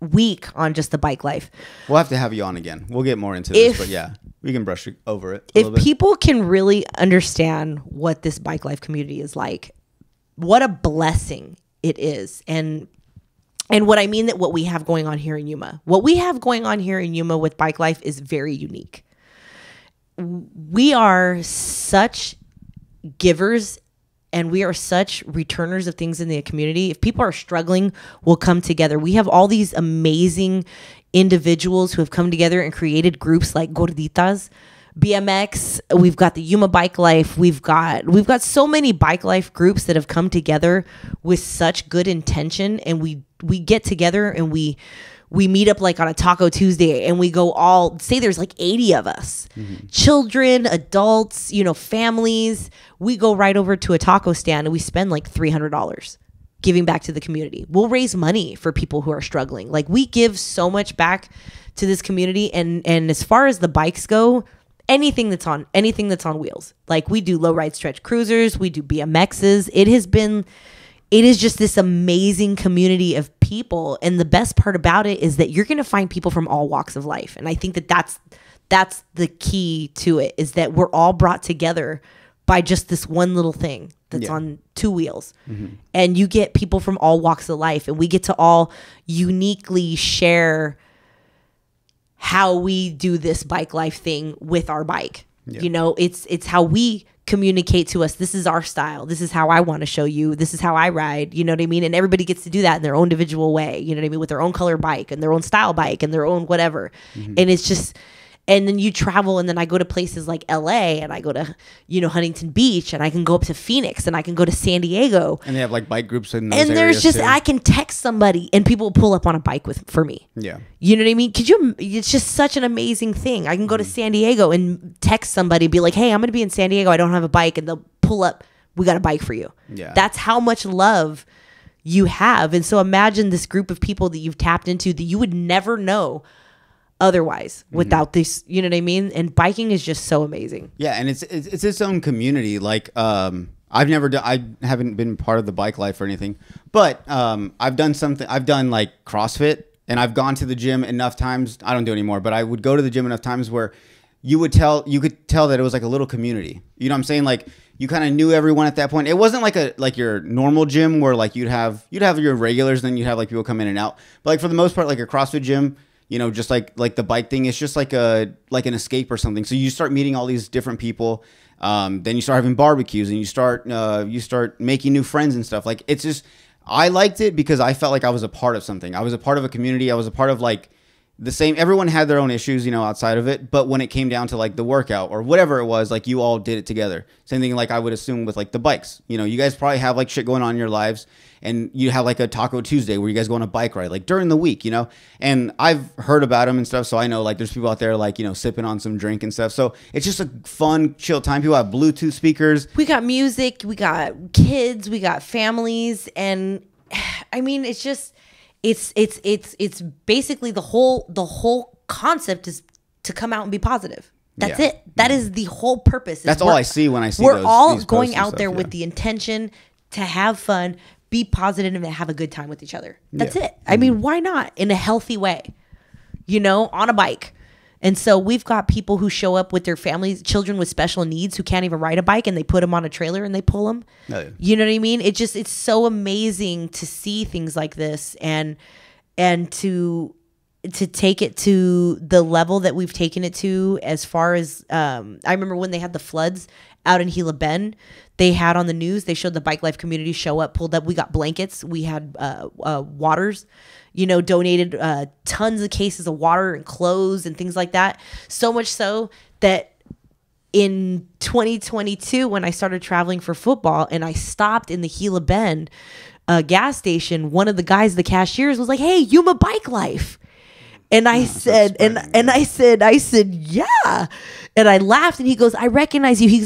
week on just the bike life. We'll have to have you on again. We'll get more into this, but yeah, we can brush over it. If people can really understand what this bike life community is like, what a blessing it is, and what I mean that what we have going on here in Yuma. What we have going on here in Yuma with bike life is very unique. We are such givers and we are such returners of things in the community. If people are struggling, we'll come together. We have all these amazing individuals who have come together and created groups like Gorditas, BMX. We've got the Yuma Bike Life. We've got so many bike life groups that have come together with such good intention, and we get together and we meet up like on a Taco Tuesday, and we go all, say there's like 80 of us, children, adults, you know, families. We go right over to a taco stand and we spend like $300 giving back to the community. We'll raise money for people who are struggling. Like, we give so much back to this community, and as far as the bikes go, anything that's on wheels. Like, we do low ride stretch cruisers, we do BMXs. It is just this amazing community of people. And the best part about it is that you're going to find people from all walks of life. And I think that that's the key to it, is that we're all brought together by just this one little thing that's on two wheels. And you get people from all walks of life, and we get to all uniquely share how we do this bike life thing with our bike. You know, it's how we communicate to us. This is our style. This is how I want to show you. This is how I ride. You know what I mean? And everybody gets to do that in their own individual way. You know what I mean? With their own color bike and their own style bike and their own whatever. And it's just, and then you travel, and then I go to places like LA, and I go to, you know, Huntington Beach, and I can go up to Phoenix, and I can go to San Diego. And they have like bike groups in those and there's areas just, too. I can text somebody and people will pull up on a bike for me. Yeah. You know what I mean? It's just such an amazing thing. I can go to San Diego and text somebody, be like, hey, I'm going to be in San Diego. I don't have a bike. And they'll pull up. We got a bike for you. Yeah. That's how much love you have. And so imagine this group of people that you've tapped into that you would never know otherwise without this, you know what I mean? And biking is just so amazing. Yeah, and it's its own community. Like I've never done, I haven't been part of the bike life or anything, but I've done something. I've done like CrossFit, and I've gone to the gym enough times. I don't do it anymore, but I would go to the gym enough times where you could tell that it was like a little community. You know what I'm saying? Like you kind of knew everyone at that point. It wasn't like your normal gym where like you'd have your regulars, then you'd have like people come in and out. But like for the most part, like a CrossFit gym, you know, just like the bike thing, it's just like an escape or something. So you start meeting all these different people. Then you start having barbecues, and you start making new friends and stuff. Like it's just, I liked it because I felt like I was a part of something. I was a part of a community. I was a part of like the same. Everyone had their own issues, you know, outside of it. But when it came down to like the workout or whatever it was, like you all did it together. Same thing like I would assume with like the bikes. You know, you guys probably have like shit going on in your lives. And you have like a Taco Tuesday where you guys go on a bike ride, like during the week, you know? And I've heard about them and stuff. So I know like there's people out there like, you know, sipping on some drink and stuff. So it's just a fun, chill time. People have Bluetooth speakers. We got music, we got kids, we got families. And I mean, it's just, it's basically the whole concept is to come out and be positive. That's it. That is the whole purpose. That's all I see when I see we're all these going posts and out stuff, there yeah. with the intention to have fun, be positive, and have a good time with each other. That's it. I mean, why not? In a healthy way, you know, on a bike. And so we've got people who show up with their families, children with special needs who can't even ride a bike, and they put them on a trailer and they pull them. Oh, yeah. You know what I mean? It's so amazing to see things like this and to take it to the level that we've taken it to, as far as I remember when they had the floods out in Gila Bend, they had on the news, they showed the bike life community show up, pulled up. We got blankets, we had waters, you know, donated tons of cases of water and clothes and things like that. So much so that in 2022, when I started traveling for football and I stopped in the Gila Bend gas station, one of the guys, the cashiers, was like, "Hey, Yuma Bike Life." And I said, I said, yeah. And I laughed, and he goes, "I recognize you." He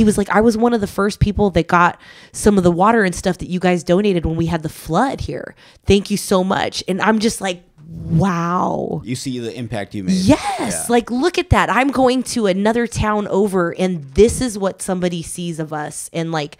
was like, "I was one of the first people that got some of the water and stuff that you guys donated when we had the flood here. Thank you so much." And I'm just like, wow. You see the impact you made. Yes. Yeah. Like, look at that. I'm going to another town over, and this is what somebody sees of us. And like,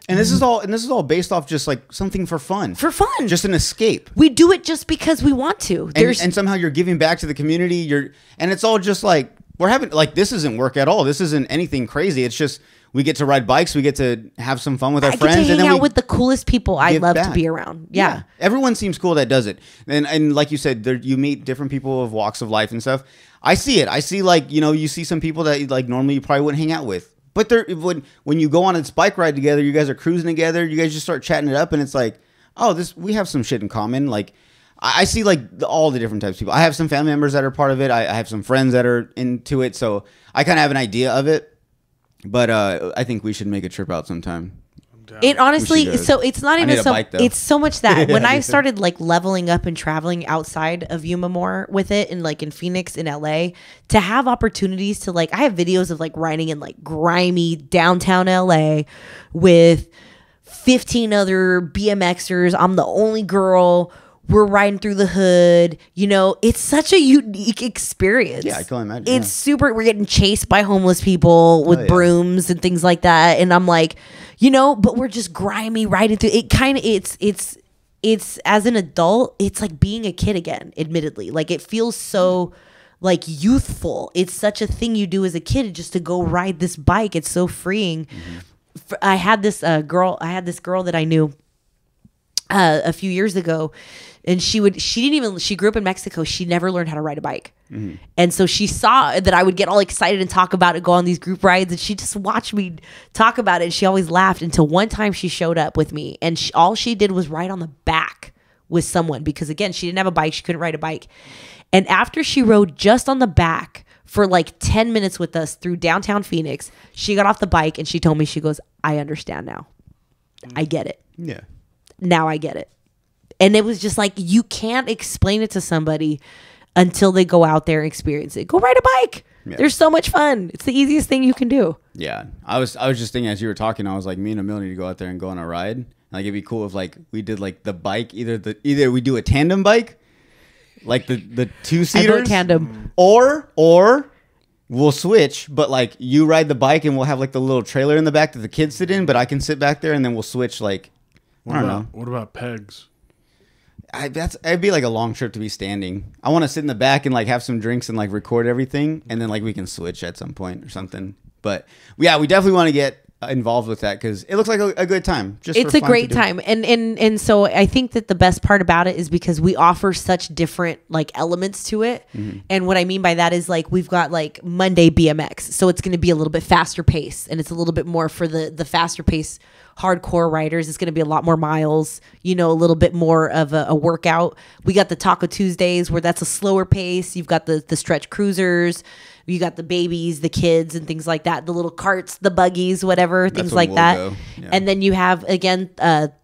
And this is all based off just like something for fun. For fun. Just an escape. We do it just because we want to. And somehow you're giving back to the community. And it's all just like, we're having, like, this isn't work at all. This isn't anything crazy. It's just, we get to ride bikes. We get to have some fun with our friends. I get to and hang then out with the coolest people I love to be around. Yeah. Everyone seems cool that does it. And like you said, you meet different people of walks of life and stuff. I see it. I see, like, you know, you see some people that like normally you probably wouldn't hang out with. But when you go on this bike ride together, you guys are cruising together, you guys just start chatting it up, and it's like, oh, we have some shit in common. Like, I see like all the different types of people. I have some family members that are part of it. I have some friends that are into it, so I kind of have an idea of it. But I think we should make a trip out sometime. It honestly, so it's not even so. It's so much that when I started like leveling up and traveling outside of Yuma more with it, and like in Phoenix, in LA, to have opportunities to like, I have videos of like riding in like grimy downtown LA with 15 other BMXers. I'm the only girl. We're riding through the hood. You know, it's such a unique experience. Yeah, I can imagine. It's super. We're getting chased by homeless people with brooms and things like that. And I'm like, you know, but we're just grimy riding through it. Kind of, it's as an adult, it's like being a kid again, admittedly. Like, it feels so like youthful. It's such a thing you do as a kid, just to go ride this bike. It's so freeing. I had this girl that I knew a few years ago, and she grew up in Mexico. She never learned how to ride a bike. And so she saw that I would get all excited and talk about it, go on these group rides, and she just watched me talk about it. And she always laughed until one time she showed up with me, and all she did was ride on the back with someone, because again, she didn't have a bike. She couldn't ride a bike. And after she rode just on the back for like 10 minutes with us through downtown Phoenix, she got off the bike and she told me, she goes, I understand now. I get it. Yeah. Now I get it. And it was just like, you can't explain it to somebody until they go out there and experience it. Go ride a bike. Yeah. There's so much fun. It's the easiest thing you can do. Yeah. I was just thinking as you were talking, I was like, me and Emil need to go out there and go on a ride. Like, it'd be cool if like we did like the bike, either we do a tandem bike, like the two-seaters, tandem, or we'll switch, but like you ride the bike and we'll have like the little trailer in the back that the kids sit in, but I can sit back there, and then we'll switch like I don't know. What about pegs? It'd be like a long trip to be standing. I want to sit in the back and like have some drinks and like record everything, and then like we can switch at some point or something. But yeah, we definitely want to get involved with that because it looks like a good time. It's a great time, and so I think that the best part about it is because we offer such different like elements to it. And what I mean by that is like we've got like Monday BMX, so it's going to be a little bit faster pace, and it's a little bit more for the faster pace hardcore riders. It's going to be a lot more miles, a little bit more of a workout. We got the Taco Tuesdays where that's a slower pace. You've got the stretch cruisers. You got the babies, the kids, and things like that. The little carts, the buggies, whatever, things like that. Yeah. And then you have, again,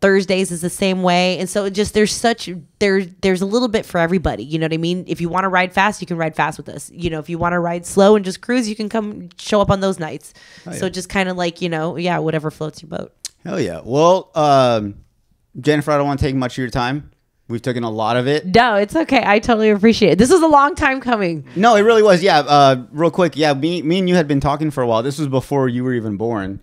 Thursdays is the same way. And so it just, there's a little bit for everybody. You know what I mean? If you want to ride fast, you can ride fast with us. If you want to ride slow and just cruise, you can come show up on those nights. Oh, yeah. So just kind of like, whatever floats your boat. Hell yeah. Well, Jennifer, I don't want to take much of your time. We've taken a lot of it. No, it's okay. I totally appreciate it. This was a long time coming. No, it really was. Yeah. Real quick. Yeah. Me and you had been talking for a while. This was before you were even born.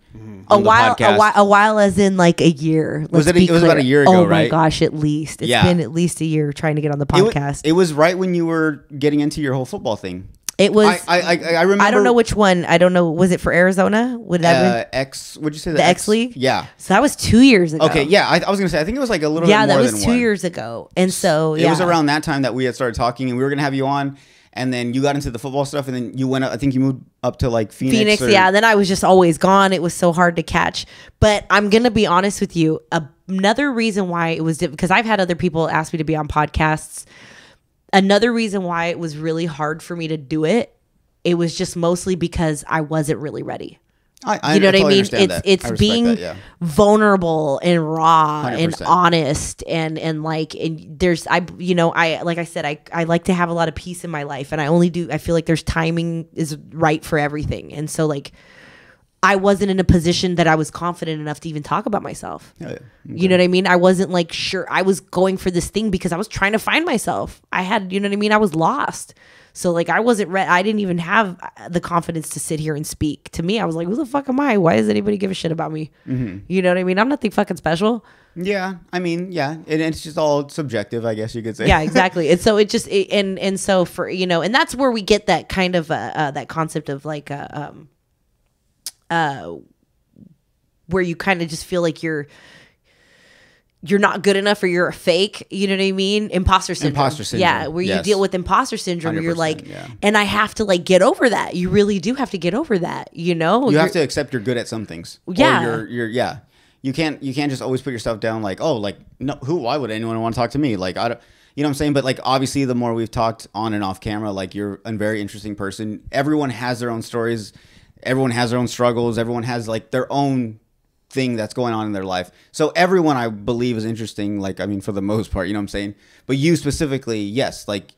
A while as in like a year. It was about a year ago, right? Oh my gosh, at least. It's been at least a year trying to get on the podcast. It was right when you were getting into your whole football thing. It was. I remember. I don't know which one. I don't know. Was it for Arizona? Would that Would you say the X League? Yeah. So that was 2 years ago. Okay. Yeah. I was gonna say. I think it was like a little bit more than one. Yeah, that was 2 years ago. And so it was around that time that we had started talking, and we were gonna have you on. And then you got into the football stuff, and then you went up. I think you moved up to like Phoenix. Yeah. Then I was just always gone. It was so hard to catch. But I'm gonna be honest with you. Another reason why it was because I've had other people ask me to be on podcasts. Another reason why it was really hard for me to do it. It was just mostly because I wasn't really ready. I know what I mean? It's being vulnerable and raw 100%. And honest and there's like I said, I like to have a lot of peace in my life, and I feel like there's timing is right for everything. And so like I wasn't in a position that I was confident enough to even talk about myself. Oh, yeah. Okay. You know what I mean? I wasn't like sure. I was going for this thing because I was trying to find myself. I had, you know what I mean? I was lost. So like I wasn't ready. I didn't even have the confidence to sit here and speak. To me, I was like, who the fuck am I? Why does anybody give a shit about me? You know what I mean? I'm nothing fucking special. Yeah. I mean, yeah. And it's just all subjective, I guess you could say. Yeah, exactly. And so it just, and so for, and that's where we get that kind of, that concept of like, where you kind of just feel like you're not good enough or you're a fake, you know what I mean? Imposter syndrome. Yeah, where you deal with imposter syndrome where you're like, and I have to like get over that. You really do have to get over that, You have to accept you're good at some things. Yeah. Or you're You can't just always put yourself down like, oh, like, no, why would anyone want to talk to me? Like, I don't, you know what I'm saying? But like, obviously the more we've talked on and off camera, like you're a very interesting person. Everyone has their own stories. Everyone has their own struggles. Everyone has like their own thing that's going on in their life. So everyone I believe is interesting. Like, I mean, for the most part, you know what I'm saying? But you specifically, yes, like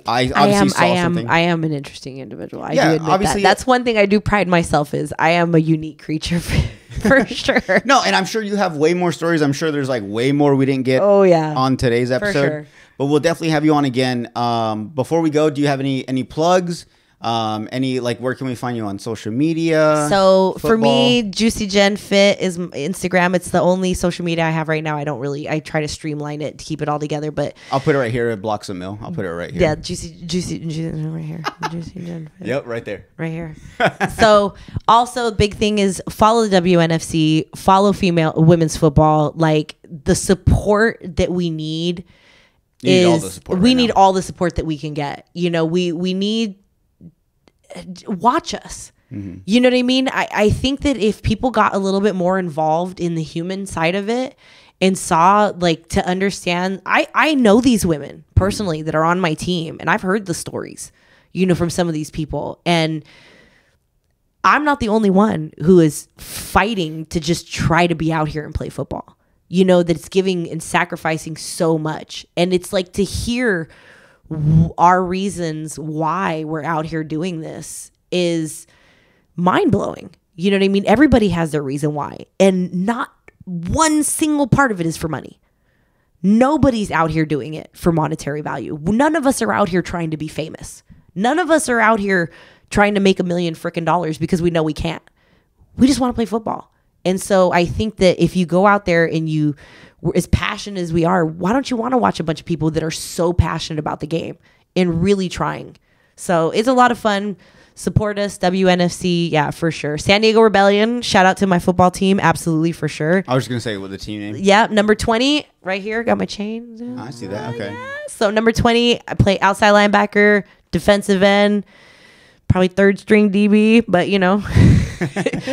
I am an interesting individual. I do admit that. That's one thing I do pride myself is I am a unique creature for sure. No, and I'm sure you have way more stories. I'm sure there's like way more we didn't get on today's episode. For sure. But we'll definitely have you on again. Before we go, do you have any plugs? Any like where can we find you on social media? So football? For me, Juicy Jen Fit is Instagram. It's the only social media I have right now. I try to streamline it to keep it all together, but I'll put it right here. It blocks a mill. I'll put it right here. Yeah, Juicy right here. Juicy Jen Fit. Yep, right there. Right here. So also a big thing is follow the WNFC, follow women's football. Like the support that we need need all the is support we right need now. all the support that we can get. You know, we need watch us. Mm-hmm. You know what I mean? I think that if people got a little bit more involved in the human side of it and saw, like, to understand, I know these women personally that are on my team, and I've heard the stories, you know, from some of these people, and I'm not the only one who is fighting to just try to be out here and play football. You know, that it's giving and sacrificing so much. And it's like to hear our reasons why we're out here doing this is mind blowing. You know what I mean? Everybody has their reason why. And not one single part of it is for money. Nobody's out here doing it for monetary value. None of us are out here trying to be famous. None of us are out here trying to make $1 million freaking dollars because we know we can't. We just want to play football. And so I think that if you go out there and you, as passionate as we are, why don't you want to watch a bunch of people that are so passionate about the game and really trying? So it's a lot of fun. Support us, WNFC, yeah, for sure. San Diego Rebellion, shout out to my football team, absolutely, for sure. I was just going to say what the team name. Yeah, number 20, right here, got my chain. I see that, okay. Yeah. So number 20, I play outside linebacker, defensive end, probably third string DB, but you know,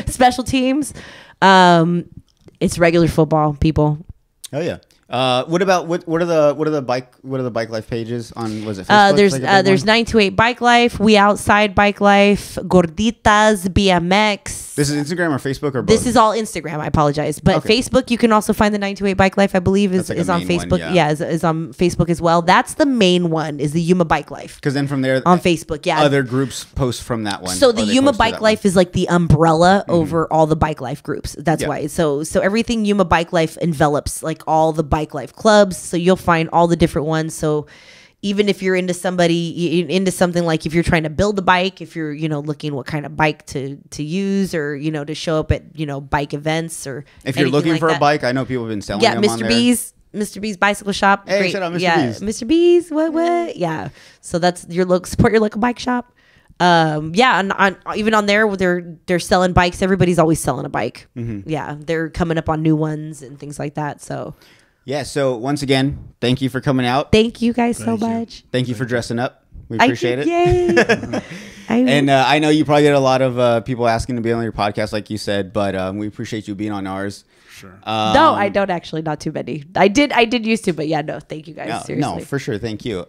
special teams. It's regular football, people. Oh yeah. What about what are the bike life pages on? Was it Facebook? There's 928 Bike Life, We Outside Bike Life, Gorditas, BMX. This is Instagram or Facebook or both? This is all Instagram. I apologize, but Okay. Facebook you can also find the 928 Bike Life. I believe is That's like a on main one, Facebook. yeah. Is on Facebook as well. That's the main one. Is the Yuma Bike Life Because then from there on Facebook? Yeah. other groups post from that one. So or the they Yuma post to Bike that Life one. is like the umbrella over all the Bike Life groups. That's Yeah. why. So everything Yuma Bike Life envelops like all the Bike Life clubs. So you'll find all the different ones. So even if you're into something like if you're trying to build a bike, if you're, you know, looking what kind of bike to use or, you know, to show up at, you know, bike events or If you're anything looking like for that. a bike, I know people have been selling Yeah, them on Mr. there. Mr. B's Bicycle Shop. Hey, Great. shout out Mr. Yeah, B's. Mr. B's. What? Yeah. So that's support your local bike shop. Yeah, and even on there where they're selling bikes, everybody's always selling a bike. Mm-hmm. Yeah, they're coming up on new ones and things like that. So Yeah. So once again, thank you for coming out. thank you guys so Thank you. much. Thank you for dressing up. We appreciate it. Yay. And I know you probably get a lot of people asking to be on your podcast, like you said, but we appreciate you being on ours. Sure. no, I don't actually. Not too many. I did used to, but yeah, no. Thank you guys. Seriously. No, for sure. Thank you.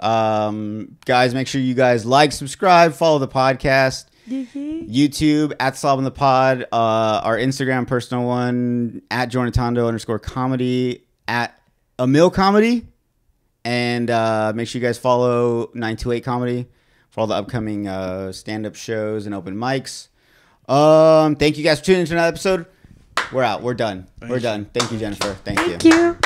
Guys, make sure you guys like, subscribe, follow the podcast. YouTube at Slob in the Pod, our Instagram personal one at Jornatondo_comedy, at Emil Comedy, and make sure you guys follow 928 Comedy for all the upcoming stand-up shows and open mics. Thank you guys for tuning into another episode. We're out. We're done. We're done. Thank you, Jennifer. Thank you. Thank you.